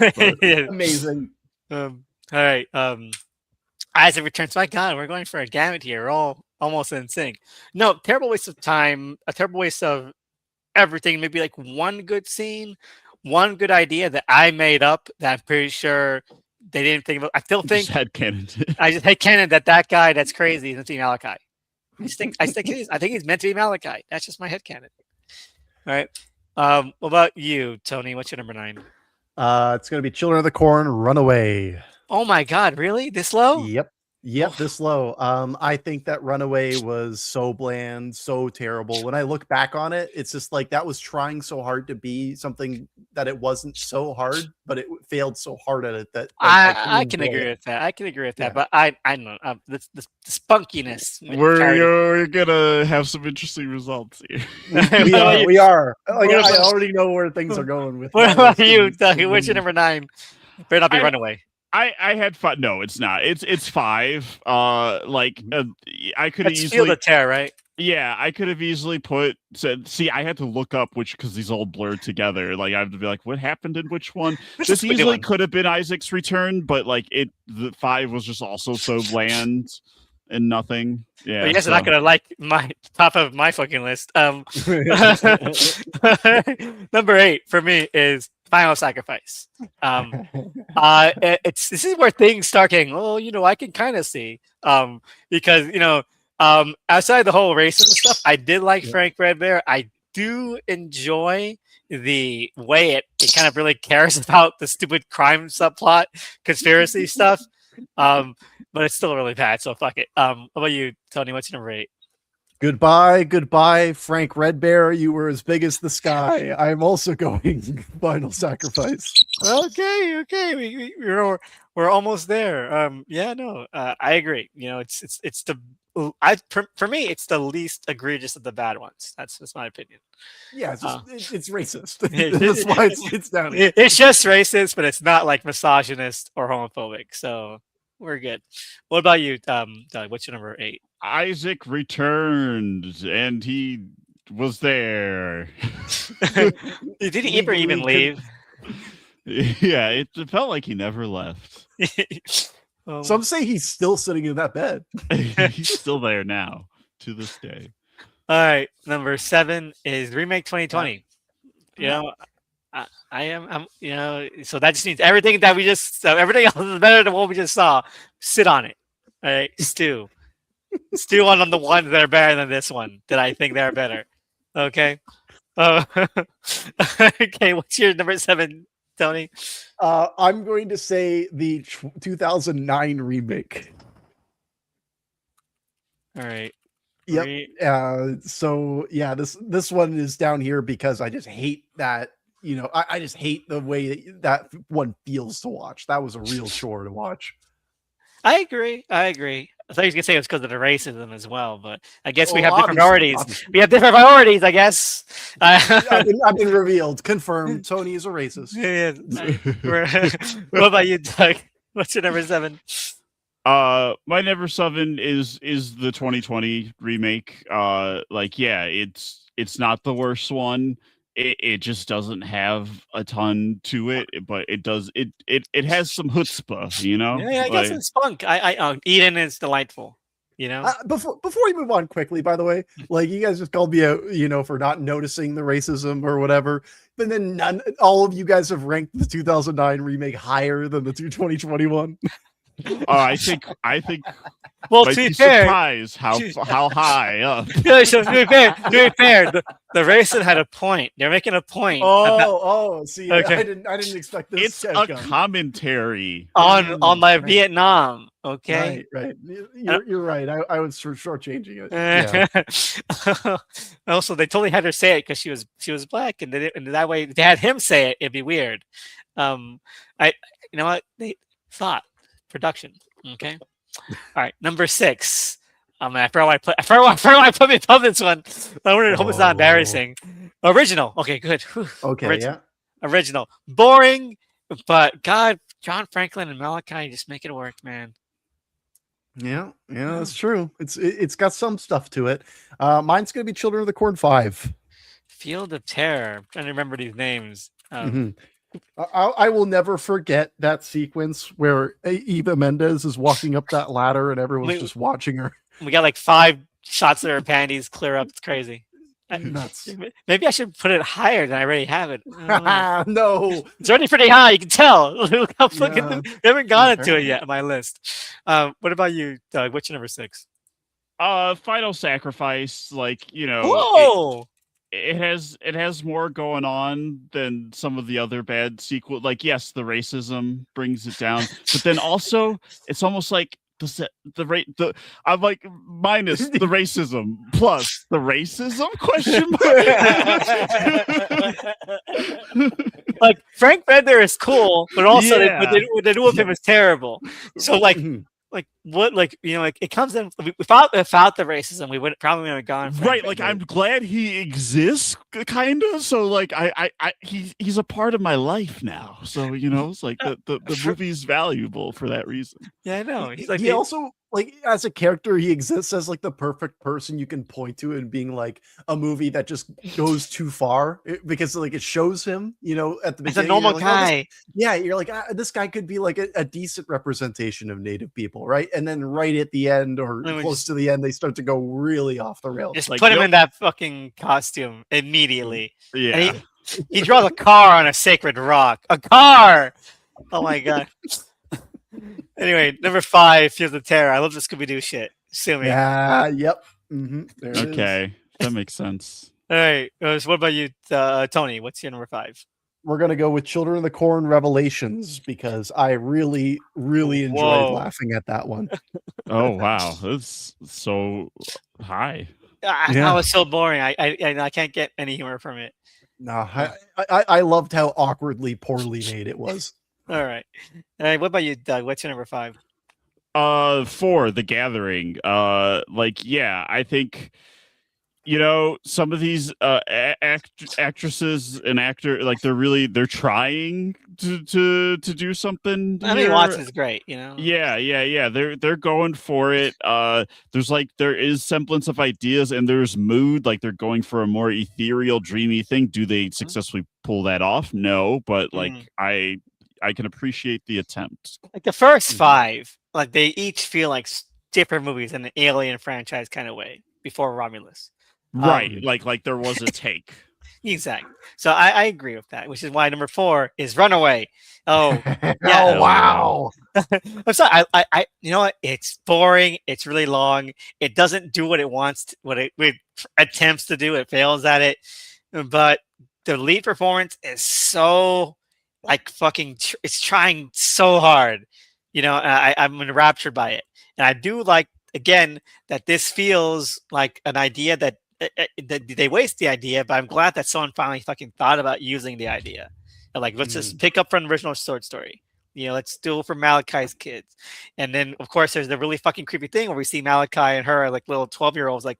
Amazing. All right. Isaac Returns. My God, we're going for a gamut here. We're all almost in sync. No, terrible waste of time. A terrible waste of everything. Maybe like one good scene, one good idea that I made up that I'm pretty sure they didn't think about. I still think headcanon. I just headcanon that guy that's crazy is Team Malachi. I think he's meant to be Malachi. That's just my headcanon. All right. What about you, Tony? What's your number 9? It's gonna be Children of the Corn Runaway. Oh my God, really? This low? Yep, this low. I think that Runaway was so bland, so terrible. When I look back on it, it's just like that was trying so hard to be something that it wasn't so hard, but it failed so hard at it that I can agree with that. I can agree with that, but I don't know the spunkiness. We're gonna have some interesting results here. we are. Like, I already know where things are going with. What about you, Doug? What's your number 9? Better not be Runaway. I had fun. No, it's not. It's 5. I could easily feel the tear, right? Yeah, I could have easily said. See, I had to look up which because these all blurred together. Like I have to be like, what happened in which one? This easily could have been Isaac's Return, but like the 5 was just also so bland and nothing. Yeah, well, you guys are not gonna like my top of my fucking list. Number 8 for me is Final Sacrifice. This is where things start getting. I can kind of see because outside the whole racism stuff, I did like Frank Redbear. I do enjoy the way it kind of really cares about the stupid crime subplot, conspiracy stuff. But it's still really bad. So fuck it. What about you, Tony? What's your number 8? Goodbye, Frank Redbear. You were as big as the sky. I'm also going Final Sacrifice. Okay. We're almost there. I agree. It's for me, it's the least egregious of the bad ones. That's my opinion. Yeah, it's racist. That's why it's down here. It's just racist, but it's not like misogynist or homophobic. So we're good. What about you, Doug? What's your number 8? Isaac returned, and he was there. Did he ever even leave? Yeah, it felt like he never left. Some say he's still sitting in that bed. He's still there now to this day. All right, number 7 is remake 2020. You know, so that just means everything that we just, everything else is better than what we just saw. Sit on it. All right, stew on the ones that are better than this one that I think they're better. Okay. Okay. What's your number 7, Tony? I'm going to say the 2009 remake. All right. Yep. So yeah, this one is down here because I just hate that. I just hate the way that one feels to watch. That was a real chore to watch. I agree. I thought you were gonna say it was because of the racism as well, but I guess we have different Obviously. priorities. We have different priorities, I guess. I've been revealed, confirmed. Tony is a racist. Yeah. What about you, Doug? What's your number 7? My number 7 is the 2020 remake. It's not the worst one. It just doesn't have a ton to it, but it does it has some chutzpah, you know. Yeah, I guess it's spunk. Eden is delightful. You know. Before we move on quickly, by the way, like you guys just called me out, for not noticing the racism or whatever. But then all of you guys have ranked the 2009 remake higher than the 2021. I think. Well, to be fair, surprised how high up. So to be fair, the racist had a point. They're making a point. See, okay. I didn't expect this. It's a commentary on like Vietnam. Okay, right. You're right. I was shortchanging it. Yeah. Also, they totally had her say it because she was black, and that way they had him say it. It'd be weird. You know what they thought. Production. Okay. All right. Number 6. I forgot why I put me above this one. I hope it's not embarrassing. Original. Okay, good. Whew. Okay, Original. Boring, but God, John Franklin and Malachi just make it work, man. Yeah, that's true. It's got some stuff to it. Mine's gonna be Children of the Corn 5. Field of Terror. I'm trying to remember these names. I will never forget that sequence where Eva Mendes is walking up that ladder and everyone's just watching her. We got like 5 shots of her panties clear up. It's crazy. Nuts. Maybe I should put it higher than I already have it. No, it's already pretty high. You can tell. Look how fucking we haven't gone into it yet on my list. What about you, Doug? What's your number 6? Final Sacrifice. Whoa. It has more going on than some of the other bad sequel. Like, yes, the racism brings it down, but then also it's almost like I'm like minus the racism plus the racism question mark. Like Frank Bender is cool, but also what they do with him is terrible. So like what, it comes in without the racism, we would probably have gone right. Like, I'm glad he exists, kind of. So like, he's a part of my life now. So it's like the movie's valuable for that reason. Yeah, I know. He's like he also, like, as a character, he exists as like the perfect person you can point to and being like a movie that just goes too far because like it shows him, at the beginning. He's a normal guy. You're like, this guy could be like a decent representation of Native people, right? And then right at the end or close to the end, they start to go really off the rails. Just like, put him in that fucking costume immediately. Yeah. And he draws a car on a sacred rock. A car! Oh my god. Anyway, number 5, Field of Terror. I love the Scooby-Doo shit. Sue me. Yeah, yep. Okay, that makes sense. All right. So what about you, Tony? What's your number 5? We're going to go with Children of the Corn Revelations because I really, really enjoyed laughing at that one. Oh, wow. That's so high. That was so boring. I can't get any humor from it. No, I loved how awkwardly poorly made it was. All right. What about you, Doug? What's your number 5? 4, The Gathering. I think you know, some of these actresses and actor, like they're trying to do something I mean, here. Watson's great, you know. Yeah. They're going for it. There's like there is semblance of ideas and there's mood. Like they're going for a more ethereal, dreamy thing. Do they successfully pull that off? No, but like Mm. I can appreciate the attempt. Like the first Mhm. 5, like they each feel like different movies in an Alien franchise kind of way before Romulus. Right. Um, Mhm. Like there was a take. exactly. So I agree with that, which is why number 4 is Runaway. Oh, yeah. Oh Hell yeah. wow. I'm sorry. You know what? It's boring. It's really long. It doesn't do what it wants, what it attempts to do. It fails at it. But the lead performance is so like fucking. It's trying so hard. You know, and I'm enraptured by it, and I do like again that this feels like an idea that they waste the idea, but I'm glad that someone finally fucking thought about using the idea. And like, let's just Mhm. pick up from the original short story. You know, let's do it for Malachi's kids. And then, of course, there's the really fucking creepy thing where we see Malachi and her like little 12-year-olds, like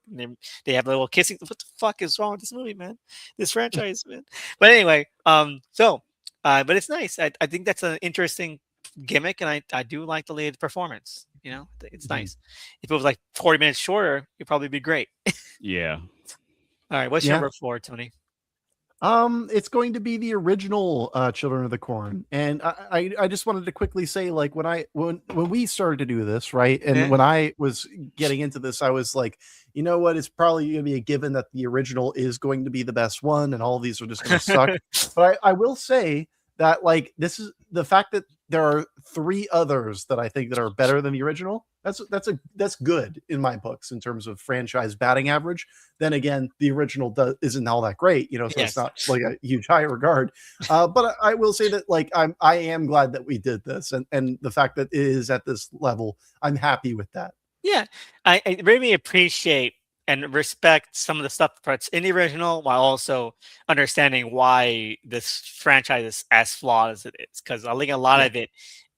they have a little kissing. What the fuck is wrong with this movie, man? This franchise, man. But anyway, but it's nice. I think that's an interesting gimmick, and I do like the lead performance. You know, it's Mhm. nice. If it was like 40 minutes shorter, it'd probably be great. Yeah. All right, what's your Yeah. number 4, Tony? It's going to be the original Children of the Corn, and I just wanted to quickly say, like when we started to do this, right, and Yeah. when I was getting into this, I was like, you know what, it's probably going to be a given that the original is going to be the best one, and all these are just going to suck. But I will say that like this is the fact that there are 3 others that I think that are better than the original. That's good in my books in terms of franchise batting average. Then again, the original isn't all that great, you know, so it's Yes. not like a huge high regard. But I will say that like I am glad that we did this, and the fact that it is at this level, I'm happy with that. Yeah, I really appreciate and respect some of the stuff that's in the original, while also understanding why this franchise is as flawed as it is. Because I think a lot Yeah. of it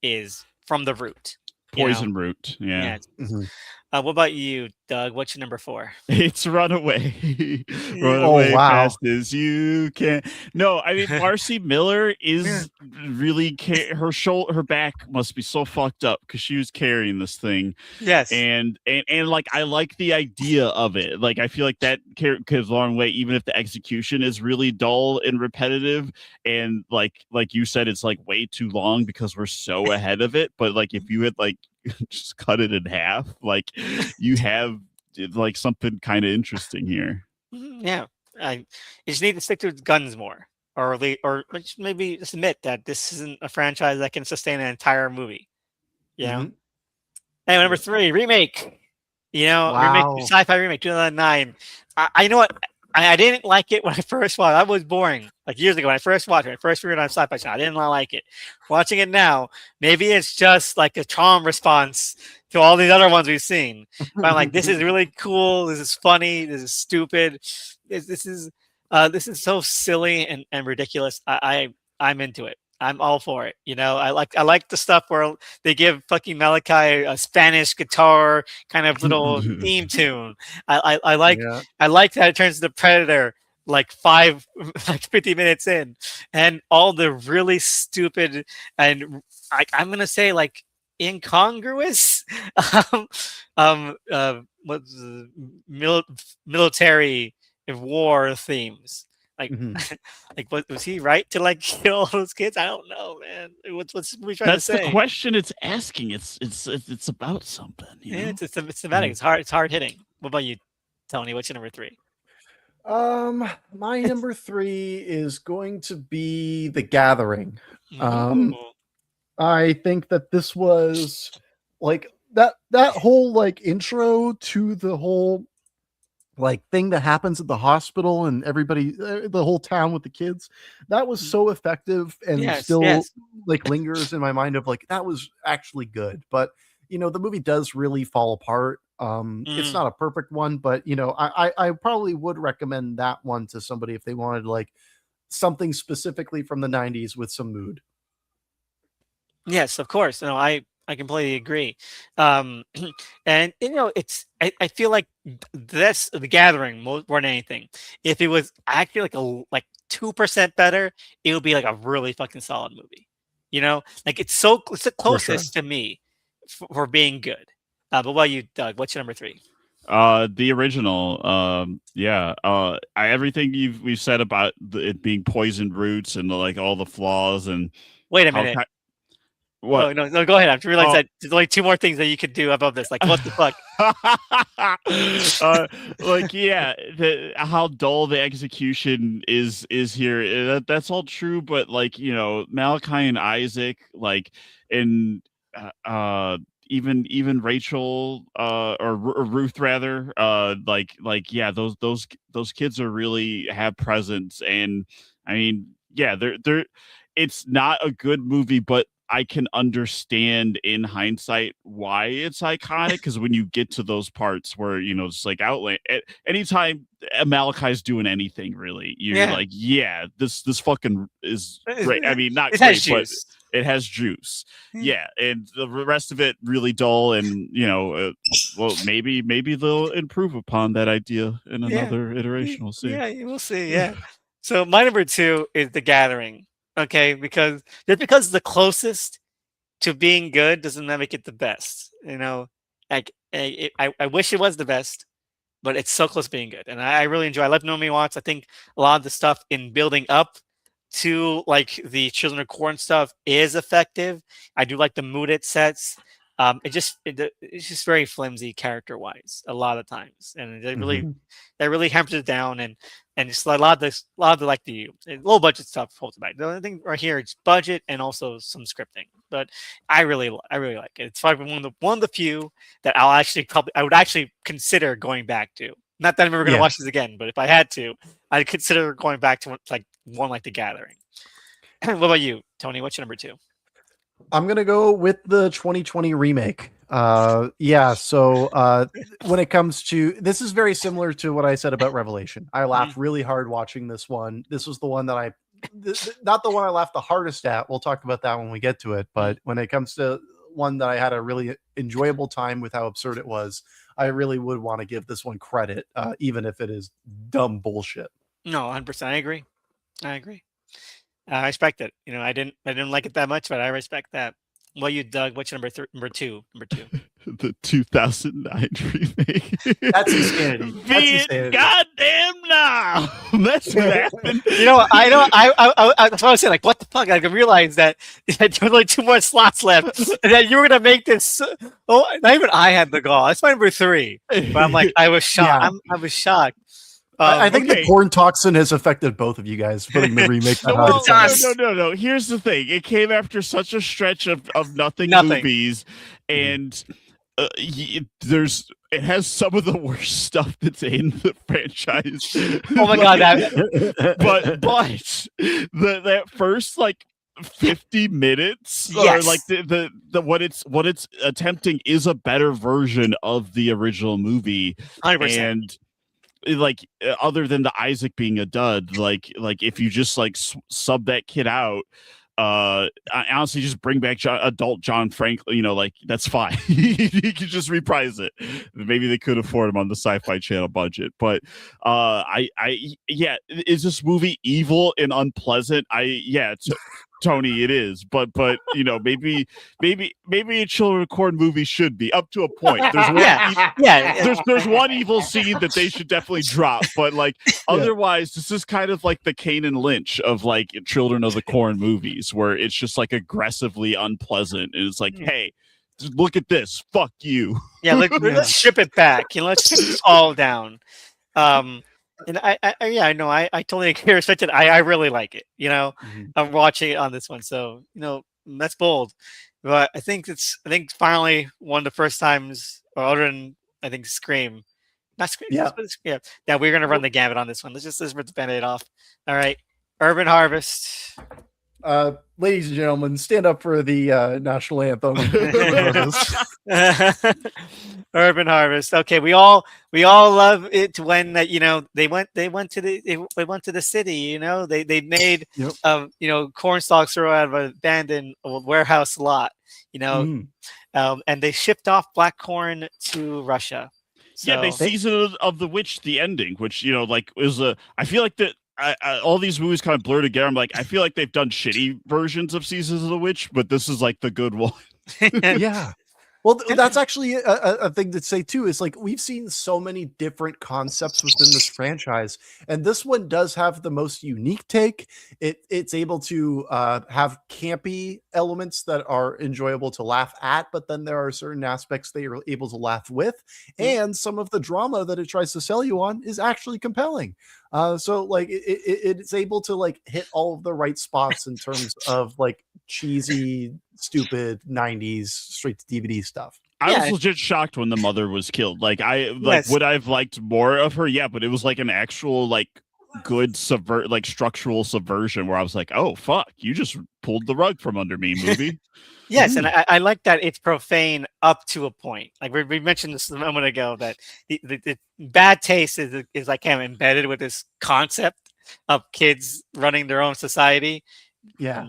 is from the root. You know, Poison root. Yeah. yeah. Mhm. What about you, Doug? What's your number 4? It's Runaway. Run Yeah. Oh away wow. fast as you can. No, I mean Marcy Miller Yeah. is really her back must be so fucked up because she was carrying this thing. Yes. And like I like the idea of it. Like I feel like that goes a long way, even if the execution is really dull and repetitive. And like you said, it's like way too long because we're so ahead of it. But like if you had like just cut it in half, like you have like something kind of interesting here. Yeah. I you just need to stick to guns more, or just maybe just admit that this isn't a franchise that can sustain an entire movie. You know. Mhm. Anyway, number Yep. 3, remake. You know, Wow. sci-fi remake, 2009. I you know what? I didn't like it when I first watched. It was boring. Like years ago when I first watched it, when I first figured out Sci-Fi Channel, I didn't like it. Watching it now, maybe it's just like a charm response to all these other ones we've seen. But I'm like, this is really cool. This is funny. This is stupid. This is so silly and ridiculous. I'm into it. I'm all for it. You know, I like the stuff where they give fucking Malachi a Spanish guitar kind of little theme tune. Yeah. I like that it turns into Predator like 50 minutes in, and all the really stupid and I'm gonna say like incongruous um what's military and war themes. Like Mhm. like was he right to like kill all those kids? I don't know, man. What's we trying to That's the say? question it's asking. It's about something, you Yeah, know. it's thematic. Mhm. It's hard hitting. What about you, Tony? What's your number 3? My number 3 is going to be The Gathering. Ooh. Um, I think that this was like that whole like intro to the whole like thing that happens at the hospital and everybody the whole town with the kids, that was so effective and Yes, still yes. like lingers in my mind of like that was actually good. But you know the movie does really fall apart. It's Mm. not a perfect one, but you know I probably would recommend that one to somebody if they wanted like something specifically from the 90s with some mood. Yes, of course. No, I completely agree. Um, and I feel like this the Gathering more than anything. If it was actually like 2% better, it would be like a really fucking solid movie. Like it's the For sure. closest to me for being good. But what about you, Doug? What's your number three? The original, yeah, everything we've said about it being poisoned roots and like all the flaws and Wait a how minute. what Oh no, no, go ahead. I have to realize oh that there's only two more things that you could do above this. Like what the fuck? like yeah, how dull the execution is here. That's all true, but like Malachi and Isaac, like and even Rachel or Ruth rather, like yeah, those kids are really have presence, and I mean yeah, they're it's not a good movie, but I can understand in hindsight why it's iconic, because when you get to those parts where it's like outland, anytime Malachi's doing anything really, you're Yeah, like, yeah, this fucking is great. I mean, not it has great, but juice. it has juice. Yeah, Yeah, and the rest of it really dull, and well, maybe they'll improve upon that idea in yeah, another iteration. We'll see. yeah. We'll see. Yeah. So my number two is The Gathering. Okay, because just because it's the closest to being good doesn't that make it the best. Like I wish it was the best, but it's so close to being good, and I really enjoy. I love Naomi Watts. I think a lot of the stuff in building up to like the Children of Corn stuff is effective. I do like the mood it sets. It's just very flimsy character wise a lot of times, and Mhm. that really hampers it down, and just a lot of this, a lot of the like the low budget stuff holds it back. The only thing right here is budget and also some scripting, but I really like it. It's probably one of the few that I would actually consider going back to. Not that I'm ever going to Yeah. watch this again, but if I had to, I'd consider going back to like one like The Gathering. What about you, Tony? What's your number two? I'm gonna go with the 2020 remake. Yeah. So when it comes to this, is very similar to what I said about Revelation. I Mhm. laughed really hard watching this one. This was the one that not the one I laughed the hardest at. We'll talk about that when we get to it. But when it comes to one that I had a really enjoyable time with how absurd it was, I really would want to give this one credit, even if it is dumb bullshit. No, 100%. I agree. I agree. I respect it. I didn't like it that much, but I respect that. Well, you, Doug, what's your number two? Number two. The 2009 remake. That's insanity. Be That's it insanity. goddamn now. That's what happened. I know. That's what I was saying. Like, what the fuck? Like, I realized that there were only two more slots left, and that you were gonna make this. Oh, not even I had the gall. That's my number three. But I'm like, I was shocked. Yeah. I was shocked. I think okay. the corn toxin has affected both of you guys putting the remake that high. Well, does. no. Here's the thing. It came after such a stretch of nothing Nothing. movies, and it has some of the worst stuff that's in the franchise. Oh my god, that. but that first like 50 minutes, Yes. or like the what it's attempting is a better version of the original movie. 100%. And like other than the Isaac being a dud, like if you just like sub that kid out, I honestly just bring back adult John Franklin, like that's fine. He could just reprise it. Maybe they could afford him on the Sci-Fi Channel budget, but yeah, is this movie evil and unpleasant? Tony, it is, but maybe a Children of Corn movie should be up to a point. There's one, there's one evil scene that they should definitely drop, but like otherwise, this is kind of like the Kane and Lynch of like Children of the Corn movies, where it's just like aggressively unpleasant, and it's like, hey, just look at this, fuck you. Yeah, let's strip it back. Let's strip this all down. And I know I totally respect it. I really like it. I'm watching it on this one, so that's bold. But I think finally one of the first times, or other than I think Scream, not Scream, Yeah. yeah, that we're gonna run the gamut on this one. Let's rip the band-aid off. All right, Urban Harvest. Ladies and gentlemen, stand up for the national anthem. Urban Harvest. Okay, we all love it when they went to the city. They made Yep. corn stalks thrown out of an abandoned warehouse lot. You know, Mm. and they shipped off black corn to Russia. Yeah, they So season of the witch, the ending, which like is a. I feel like that. All these movies kind of blur together. I'm like, I feel like they've done shitty versions of Seasons of the Witch, but this is like the good one. Yeah. Well, that's actually a thing to say too. Is like we've seen so many different concepts within this franchise, and this one does have the most unique take. It's able to have campy elements that are enjoyable to laugh at, but then there are certain aspects that you're able to laugh with, and some of the drama that it tries to sell you on is actually compelling. So like it's able to like hit all of the right spots in terms of like cheesy, stupid 90s straight to DVD stuff. I was Yeah. legit shocked when the mother was killed. Like Yes. would I've liked more of her? Yeah, but it was like an actual like good structural subversion where I was like, oh fuck, you just pulled the rug from under me, movie. Yes, and I like that it's profane up to a point. Like we mentioned this a moment ago that the bad taste is like kind of embedded with this concept of kids running their own society. Yeah.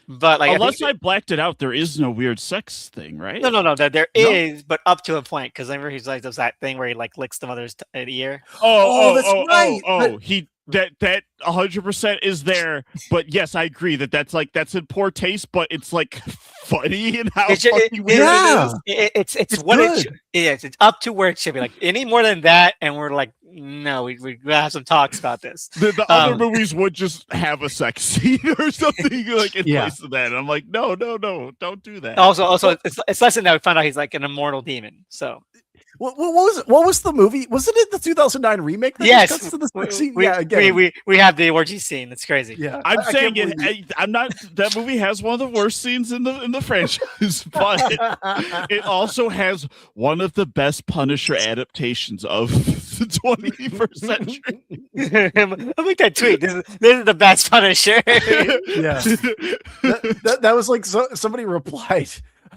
But like Unless I blacked it out, there is no weird sex thing, right? no, that there No. is, but up to a point. Because remember he's like does that thing where he like licks the mother's ear. That's right. He that 100% is there. But yes, I agree that's in poor taste, but it's like funny and how fucking weird it is. It's what good. it's up to where it should be. Like any more than that, and we're like, no, we have some talks about this. The other movies would just have a sex scene or something like in Yeah. place of that. And I'm like, no, don't do that. Also, it's less than that. We found out he's like an immortal demon. So What was the movie? Wasn't it the 2009 remake? That yes, cuts to the sex scene? we, Yeah, again. we have the orgy scene. It's crazy. Yeah, I'm I saying can't believe I'm not. That movie has one of the worst scenes in the franchise, but it also has one of the best Punisher adaptations of the 21st century. I'll make that tweet. This is the best Punisher. Yeah, that was like somebody replied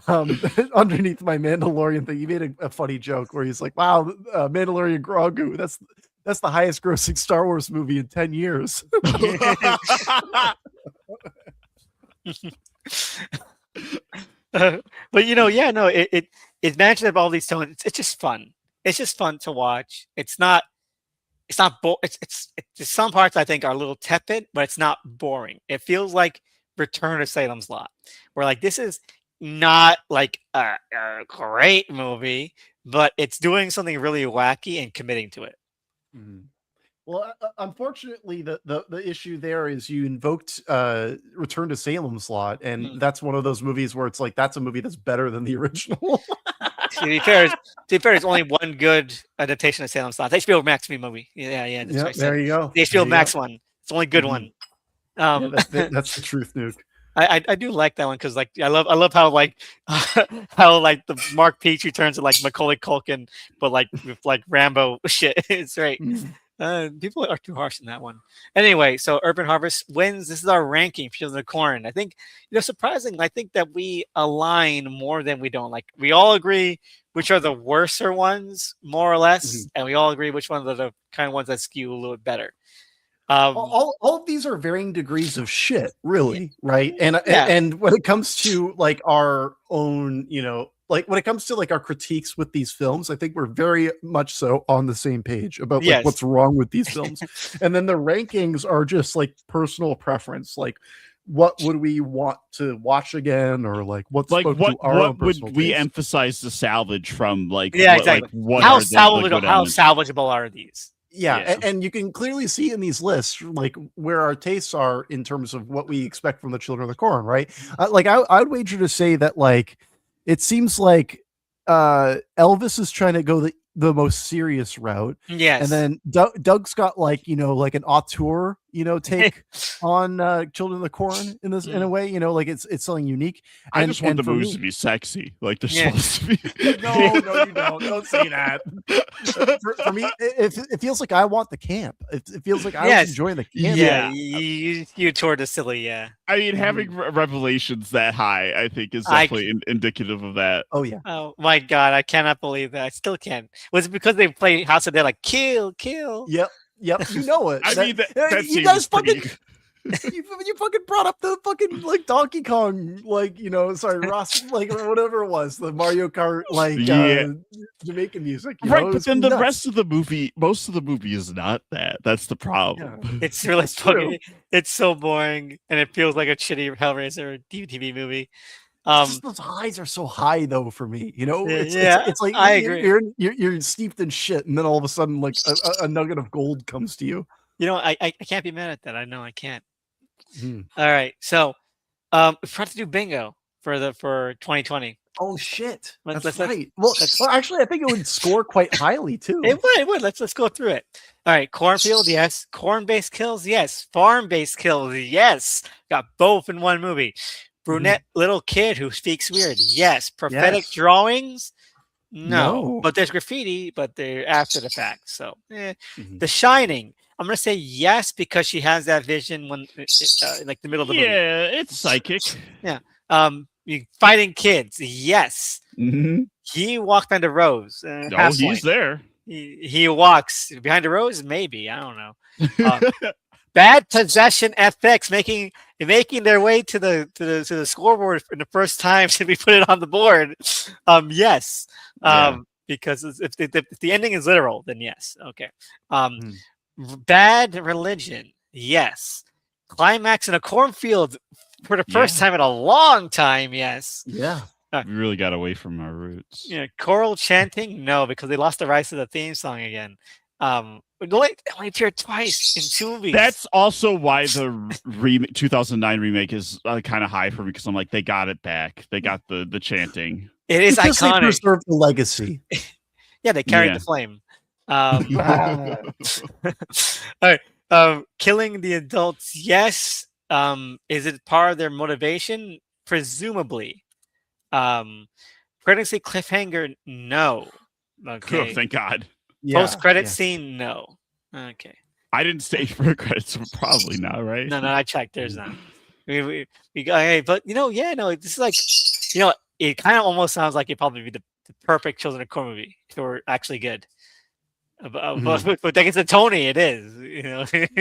underneath my Mandalorian thing. He made a funny joke where he's like, "Wow, Mandalorian Grogu. That's the highest grossing Star Wars movie in 10 years." But it managed to have all these tones. It's just fun. It's just fun to watch. It's not it's some parts I think are a little tepid, but it's not boring. It feels like Return to Salem's Lot, where like this is not like a great movie, but it's doing something really wacky and committing to it. Mhm. Well, unfortunately, the issue there is you invoked Return to Salem's Lot, and that's one of those movies where it's like that's a movie that's better than the original. To be fair, it's only one good adaptation of Salem's Lot. The HBO Max movie. Yeah, that's right. There you go. The HBO Max one. It's the only good one. That's the truth, Nuke. I do like that one because like I love how like how like the Mark Petrie turns to like Macaulay Culkin, but like with like Rambo shit. It's great. People are too harsh in that one. Anyway, so Urban Harvest wins. This is our ranking for the corn. I think surprisingly, I think that we align more than we don't. Like we all agree which are the worser ones, more or less, and we all agree which ones are the kind of ones that skew a little bit better. All of these are varying degrees of shit, really, right? And when it comes to like our own, like when it comes to like our critiques with these films, I think we're very much so on the same page about like what's wrong with these films. And then the rankings are just like personal preference, like what would we want to watch again, or like what would we emphasize the salvage from like exactly. What how salvageable are these? Yeah, and you can clearly see in these lists like where our tastes are in terms of what we expect from the Children of the Corn, right? Like I would wager to say that like it seems like Elvis is trying to go the most serious route. Yes. And then Doug's got like, like an auteur take on Children of the Corn in a way, like it's something unique. I And just want the for movies me, to be sexy, like they're Yeah. supposed to be. no, you don't say that. For me, it feels like I want the camp. It feels like I was Yes. enjoying the camp. Yeah, Yeah. you toward the silly. Yeah. I mean, having revelations that high, I think, is I definitely indicative of that. Oh yeah. Oh my god, I cannot believe that. I still can't. Was it because they play House of Dead like kill, kill? Yep. You know it. I mean, that you scene guys was pretty. fucking you fucking brought up the fucking like Donkey Kong, like sorry, Ross, like whatever it was, the Mario Kart, like Yeah. Jamaican music, Right, it but was then the nuts. rest of the movie, most of the movie is not that. That's the problem. It's really That's true. fucking. It's so boring, and it feels like a shitty Hellraiser TV movie. It's just those highs are so high though for me. Yeah, It's like I agree. you're steeped in shit, and then all of a sudden, like a nugget of gold comes to you. I can't be mad at that. I know I can't. Hmm. All right, so we forgot to do bingo for 2020. Oh shit, Let's- that's let's- right. Well, let's- actually, I think it would score quite highly too. It would. Let's go through it. All right, cornfield, yes. Corn-based kills, yes. Farm-based kills, yes. Got both in one movie. Brunette little kid who speaks weird, yes. Prophetic Yes. drawings, no. No. But there's graffiti, but they're after the fact. So, Mhm. The Shining, I'm gonna say yes because she has that vision when, like the middle of the movie. Yeah, it's psychic. Fighting kids, yes. Mm-hmm. He walked behind the rose. Oh, half he's point. there. He walks behind the rose, maybe. I don't know. Bad possession FX making their way to the scoreboard for the first time since we put it on the board. Yes. Yeah. Because if the ending is literal, then yes. Okay. Bad religion, yes. Climax in a cornfield for the first time in a long time, yes. Yeah. We really got away from our roots. Yeah, choral chanting, no, because they lost the rights to the theme song again. It only appeared twice in 2 movies. That's also why the 2009 remake is kind of high for me, because I'm like, they got it back. They got the chanting. It is Because they iconic. preserved the legacy. Yeah, they carried Yeah. the flame. All right. Killing the adults, yes. Is it part of their motivation? Presumably. Pregnancy cliffhanger, no. Okay. Oh, thank God. Yeah, Post-credit yeah. scene, no. Okay. I didn't stay for credits, so probably not, right? No, I checked. There's not. We got, hey, but no, this is like, it kind of almost sounds like it'd probably be the perfect Children of Corn movie if it were actually good. But against the Tony, it is.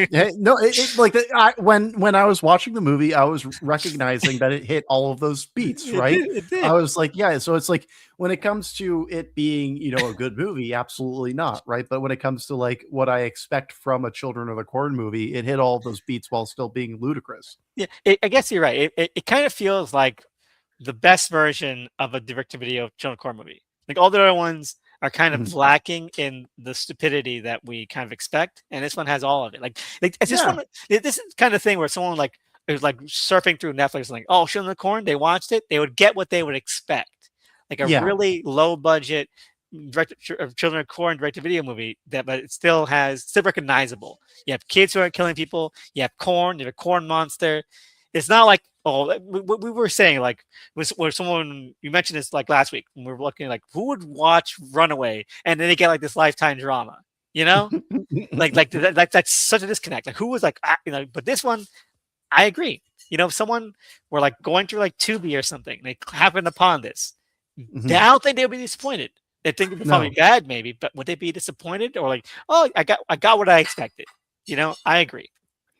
Yeah, no, like when I was watching the movie, I was recognizing that it hit all of those beats, right? It did. I was like, yeah. So it's like when it comes to it being, a good movie, absolutely not, right? But when it comes to like what I expect from a Children of the Corn movie, it hit all of those beats while still being ludicrous. Yeah, I guess you're right. It kind of feels like the best version of a direct-to-video Children of Corn movie. Like all the other ones are kind of lacking in the stupidity that we kind of expect, and this one has all of it. Like it's just this is kind of thing where someone like is like surfing through Netflix and like, oh, Children of the Corn, they watched it, they would get what they would expect, like a really low budget Children of Corn direct to video movie but it still recognizable. You have kids who are killing people, you have corn, you have a corn monster. It's not like, we were saying, like, where someone, you mentioned this like last week when we were looking like who would watch Runaway and then they get like this Lifetime drama, like that's such a disconnect. Like who was like, but this one, I agree. If someone were like going through like Tubi or something, they happened upon this, I don't think they would be disappointed. They think it'd be probably bad, maybe, but would they be disappointed or like, oh, I got what I expected? I agree.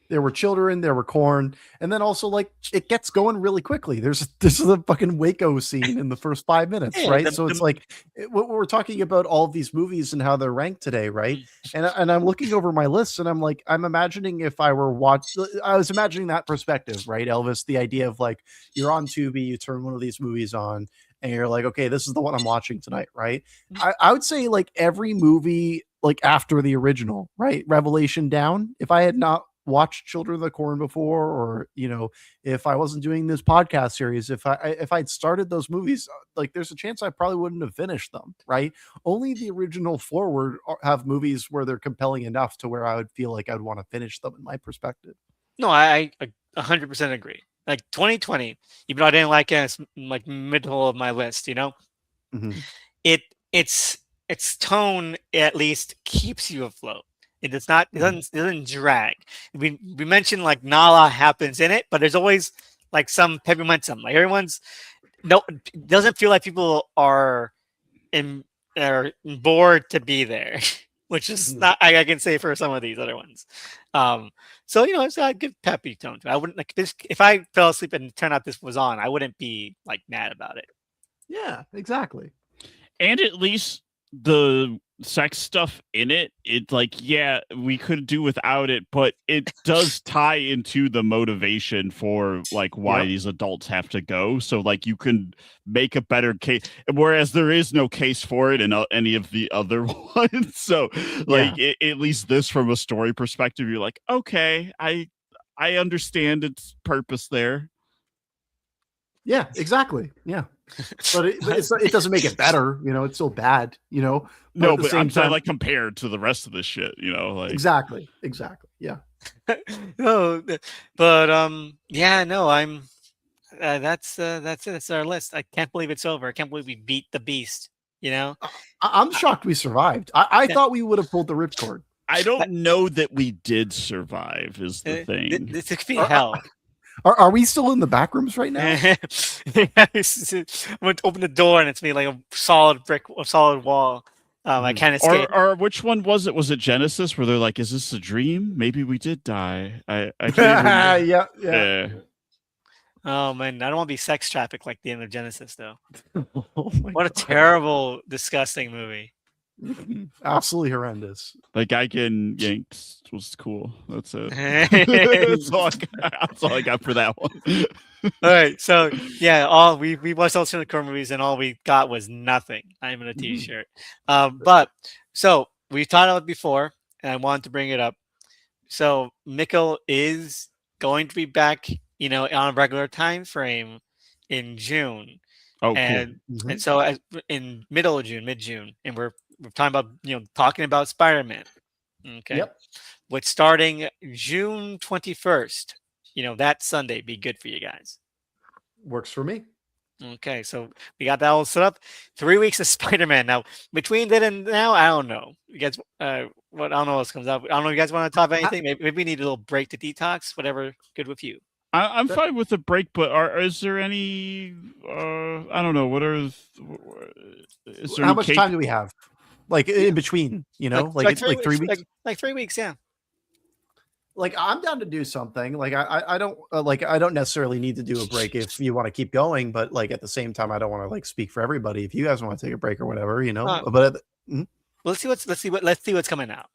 There were children, there were corn, and then also like it gets going really quickly. This is the fucking Waco scene in the first 5 minutes, right? So it's like we're talking about all of these movies and how they're ranked today, right? And I'm looking over my list and I'm like, I'm imagining if I was imagining that perspective, right, Elvis? The idea of like you're on Tubi, you turn one of these movies on, and you're like, okay, this is the one I'm watching tonight, right? I would say like every movie like after the original, right, Revelation down, if I had not watched Children of the Corn before, or if I wasn't doing this podcast series, if I'd started those movies, like there's a chance I probably wouldn't have finished them. Right? Only the original forward have movies where they're compelling enough to where I would feel like I'd want to finish them in my perspective. No, I 100% agree. Like 2020, even though I didn't like it, it's like middle of my list. Mhm. It its tone at least keeps you afloat. It does not. It doesn't drag. We mentioned like Nala happens in it, but there's always like some heavy momentum. Like everyone's no, it doesn't feel like people in are bored to be there, which is Mhm. not I can say for some of these other ones. Um, so it's got a good peppy tone to it. I wouldn't like this if I fell asleep and turned out this was on. I wouldn't be like mad about it. Yeah, exactly. And at least the sex stuff in it, like, yeah, we could do without it, but it does tie into the motivation for like why Yep. these adults have to go. So like you can make a better case, whereas there is no case for it in any of the other ones. So like at least this, from a story perspective, you're like, okay, I understand its purpose there. Yeah, exactly. Yeah. But it doesn't make it better, it's still bad, but No, at the but same I'm saying time, like compared to the rest of this shit, like exactly. Yeah. No, but yeah, no, I'm. That's it. That's our list. I can't believe it's over. I can't believe we beat the beast. You know. I'm Uh, shocked we survived. I yeah, thought we would have pulled the ripcord. I but, don't know that we did survive is the thing. this could be Are, hell. are we still in the back rooms right now? I'm going to open the door and it's me like a solid brick, a solid wall. I can't escape. Or which one was it? Was it Genesis where they're like, "Is this a dream? Maybe we did die." I can't even. Yeah. Yeah. Oh man, I don't want to be sex trafficked like the end of Genesis though. Oh my What a God. terrible, disgusting movie. Absolutely horrendous. Like guy getting yanked was cool. That's it. That's all I got for that one. All right, so yeah, all we watched all the core movies, and all we got was nothing. Not even a T-shirt. But so we talked about it before, and I wanted to bring it up. So Mikkel is going to be back, on a regular time frame in June, Oh, cool. and Mhm. so in middle of June, mid June, and we're talking about talking about Spider-Man. Okay, Yep. with starting June 21st. That Sunday be good for you guys. Works for me. Okay, so we got that all set up. 3 weeks of Spider-Man. Now, between then and now, I don't know. You guys, what I don't know what comes up. I don't know. You guys want to talk about anything? Maybe we need a little break to detox. Whatever, good with you. I'm That- fine with the break, but is there any? I don't know. What are? Is there How any much cake? time do we have? Like in between, like 3 weeks. 3 weeks. Like 3 weeks. Yeah. Like I'm down to do something. Like I don't I don't necessarily need to do a break if you want to keep going, but like at the same time, I don't want to like speak for everybody. If you guys want to take a break or whatever, But Let's see what's coming out.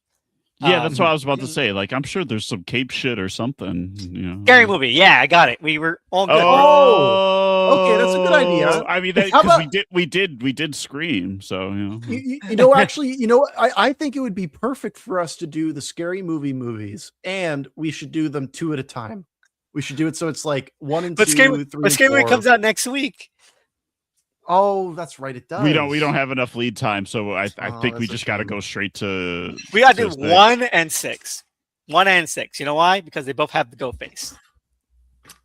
Yeah, that's what I was about to mm, say. Like, I'm sure there's some cape shit or something. Scary movie. Yeah, I got it. We were all good. Oh, okay, that's a good idea. I mean, How because about- we did Scream. So Actually, I think it would be perfect for us to do the scary movies, and we should do them 2 at a time. We should do it so it's like 1 and 2, 3, But Scary and movie 4. comes out next week. Oh, that's right. It does. we don't have enough lead time. So I Oh, think we that's a just got to shame. go straight to. We got to to do 1 and 6. 1 and 6. You know why? Because they both have the go face.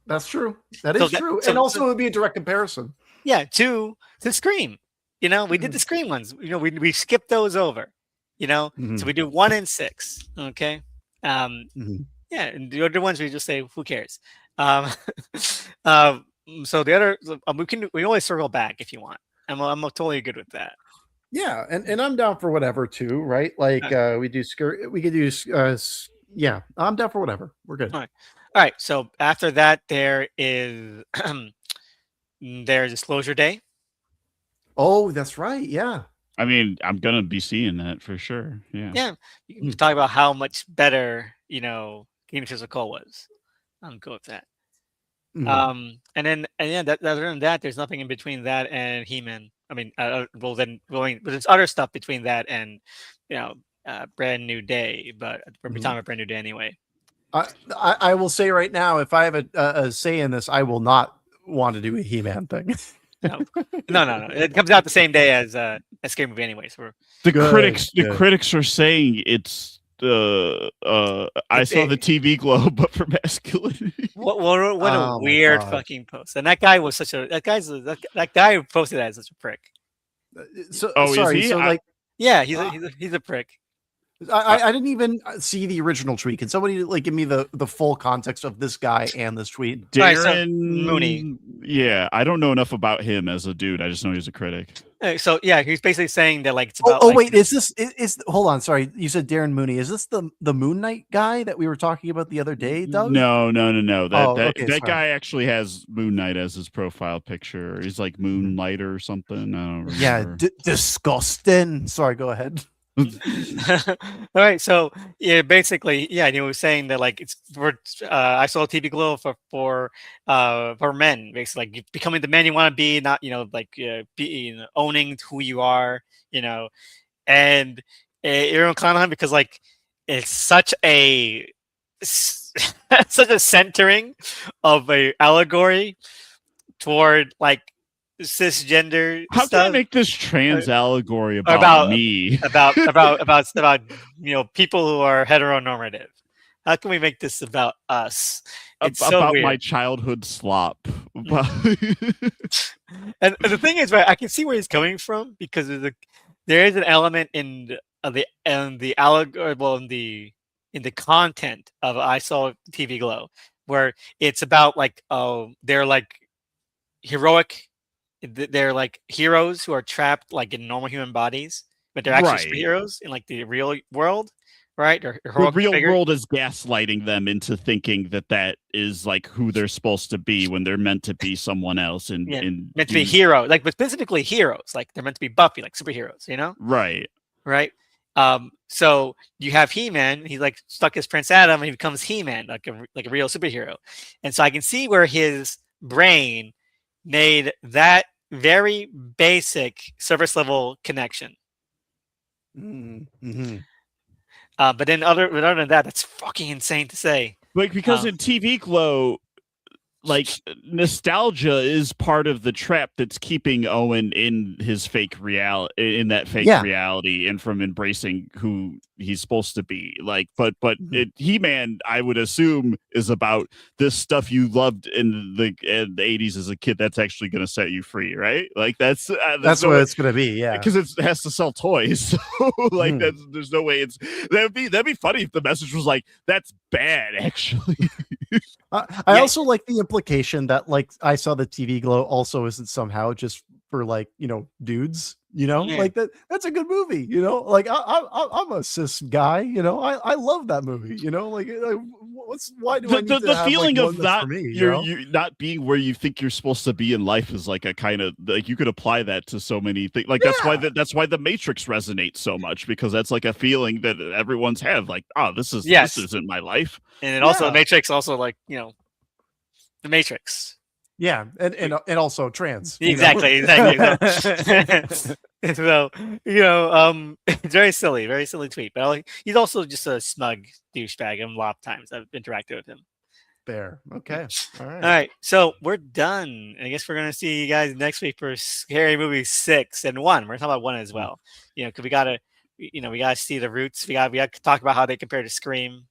That's true. That So is that- true. so- And also so- it would be a direct comparison. Yeah, 2 to Scream. We did the Scream ones. We skipped those over. So we do 1 and 6. Okay. Mhm. Yeah, and the other ones we just say who cares. So the other we can always circle back if you want. I'm totally good with that. Yeah, and I'm down for whatever too, right? Like we do scary. We could do. Yeah, I'm down for whatever. We're good. All right. So after that, there is there's Disclosure Day. Oh, that's right. Yeah. I mean, I'm gonna be seeing that for sure. Yeah. Yeah, you can talk about how much better Game of Physical was. I'm good with that. Mhm. And yeah, other than that, there's nothing in between that and He-Man. I mean, but there's other stuff between that and Brand New Day, but we're talking about Brand New Day anyway. I will say right now, if I have a say in this, I will not want to do a He-Man thing. No, no. It comes out the same day as Scary Movie, anyway. So The Good, critics are saying it's I saw the it, TV glow, but for masculinity. what a Oh my weird God. fucking post. And that guy was such a that guy who posted that is such a prick. So Oh, is sorry. he? So like, Yeah, uh, he's a prick. I didn't even see the original tweet. Can somebody like give me the full context of this guy and this tweet? All right, so Darren Mooney. Yeah, I don't know enough about him as a dude. I just know he's a critic. So yeah, he's basically saying that like it's Oh, about oh like wait, is this is hold on, sorry. You said Darren Mooney. Is this the Moon Knight guy that we were talking about the other day, Doug? No. That Oh, okay, that sorry. guy actually has Moon Knight as his profile picture. He's like Moonlighter or something. I don't Yeah, remember. disgusting. Sorry, go ahead. all right, so yeah, basically, yeah, he was saying that like it's for I saw TV glow for men, basically like becoming the man you want to be, not like owning who you are, and you're kind of because like it's such a such a centering of a allegory toward like cisgender How can I stuff. make this trans allegory Or about me? about people who are heteronormative. How can we make this about us? It's so About weird. my childhood slop. And the thing is, right, I can see where he's coming from because there is an element in the allegory, well, in the content of I Saw TV Glow, where it's about like they're like heroic, they're like heroes who are trapped like in normal human bodies, but they're actually Right. superheroes in like the real world, right? Or The heroic real figure. world is gaslighting them into thinking that is like who they're supposed to be when they're meant to be someone else. And Yeah, meant to be heroes, like but specifically heroes, like they're meant to be Buffy, like superheroes, right. right? So you have He-Man, he's like stuck as Prince Adam, and he becomes He-Man, like a real superhero. And so I can see where his brain made that very basic surface level connection. Mm-hmm. But other than that, that's fucking insane to say. Like because in TV Glow, like nostalgia is part of the trap that's keeping Owen in his fake reality, in that fake reality, and from embracing who he's supposed to be. Like, but He-Man, I would assume, is about this stuff you loved in the 80s as a kid. That's actually going to set you free, right? Like that's what it's going to be, yeah. Because it has to sell toys. So like there's no way that'd be funny if the message was like that's bad actually. I also like the implication that like I Saw the TV Glow also isn't somehow just for like dudes, like that's a good movie, like I'm a cis guy, I love that movie, like why do I need to have feeling like of not you not being where you think you're supposed to be in life is like a kind of like you could apply that to so many things. Like that's why the Matrix resonates so much, because that's like a feeling that everyone's had, like, oh, this isn't my life. And it also the Matrix also like the Matrix. Yeah, and also trans. Exactly. So it's very silly tweet. But he's also just a smug douchebag, and a lot of times I've interacted with him. Fair. Okay. All right. So we're done. I guess we're gonna see you guys next week for Scary Movie 6 and 1. We're gonna talk about 1 as well. Because we gotta see the roots. We got to talk about how they compare to Scream.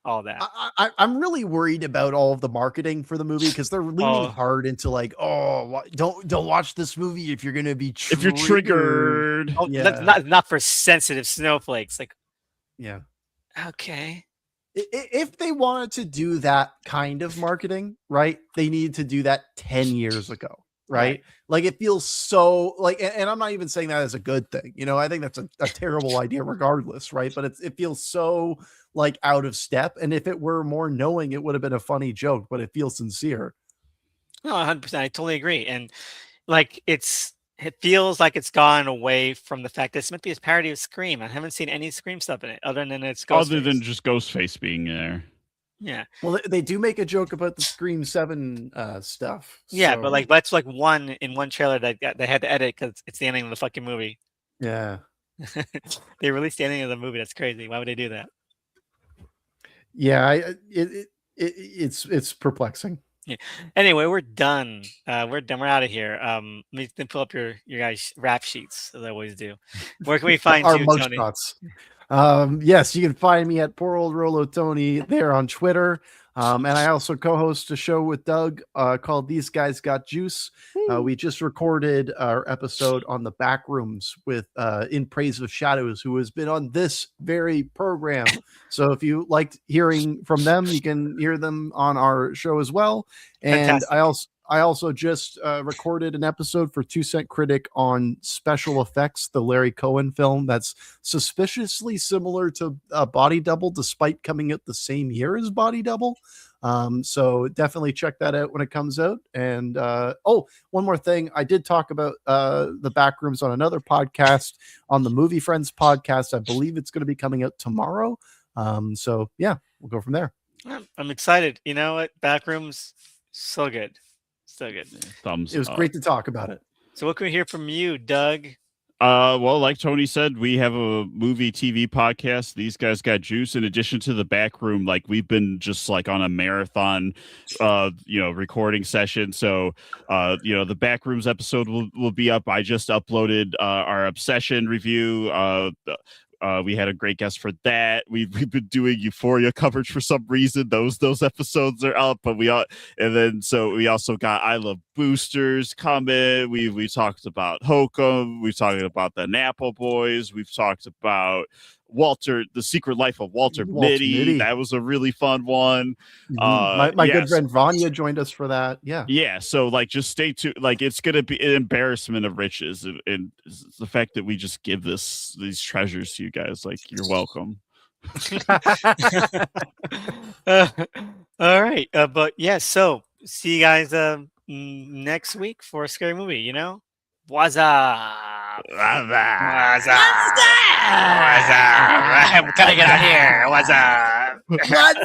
All that. I'm really worried about all of the marketing for the movie because they're leaning hard into like, don't watch this movie if you're gonna be if you're triggered. Oh, that's not for sensitive snowflakes. Like, yeah. Okay. If they wanted to do that kind of marketing, right, they needed to do that 10 years ago, right? Like it feels so like, and I'm not even saying that as a good thing, I think that's a terrible idea regardless, right? But it feels so like out of step, and if it were more knowing, it would have been a funny joke, but it feels sincere. No, 100%. I totally agree. And like it feels like it's gone away from the fact that it's meant to be a parody of Scream. I haven't seen any Scream stuff in it other than just Ghostface being there. Yeah. Well, they do make a joke about the Scream 7 stuff. Yeah, but like that's like one trailer that they had to edit because it's the ending of the fucking movie. Yeah. They released the ending of the movie. That's crazy. Why would they do that? Yeah, it's perplexing. Yeah. Anyway, we're done. We're done. We're out of here. Let me pull up your guys' rap sheets as I always do. Where can we find Our you, Tony? mugshots. Yes, you can find me at Poor Old Rolo Tony there on Twitter. And I also co-host a show with Doug called These Guys Got Juice. We just recorded our episode on the back rooms with In Praise of Shadows, who has been on this very program. So if you liked hearing from them, you can hear them on our show as well. And Fantastic. I also just recorded an episode for 2 Cent Critic on Special Effects, the Larry Cohen film that's suspiciously similar to Body Double, despite coming out the same year as Body Double. So definitely check that out when it comes out. And one more thing. I did talk about the Backrooms on another podcast, on the Movie Friends podcast. I believe it's going to be coming out tomorrow. So yeah, we'll go from there. I'm excited. You know what? Backrooms, so good. So good. Thumbs It was up. great to talk about it. So what can we hear from you, Doug? Well, like Tony said, we have a movie TV podcast. These Guys Got Juice. In addition to the back room, like we've been just like on a marathon, recording session. So, the back rooms episode will be up. I just uploaded our Obsession review. We had a great guest for that. We've been doing Euphoria coverage for some reason. Those episodes are up, but we also got I Love Boosters coming. We talked about Hokum. We've talked about the Napa Boys. We've talked about The Secret Life of Walter Mitty. That was a really fun one. My good friend Vanya joined us for that. Yeah. So like, just stay tuned. Like, it's gonna be an embarrassment of riches, and the fact that we just give these treasures to you guys. Like, you're welcome. All right. But yeah, so see you guys next week for a scary movie. What's up? What's up? What's up? We gotta get out here. What's up? What's up?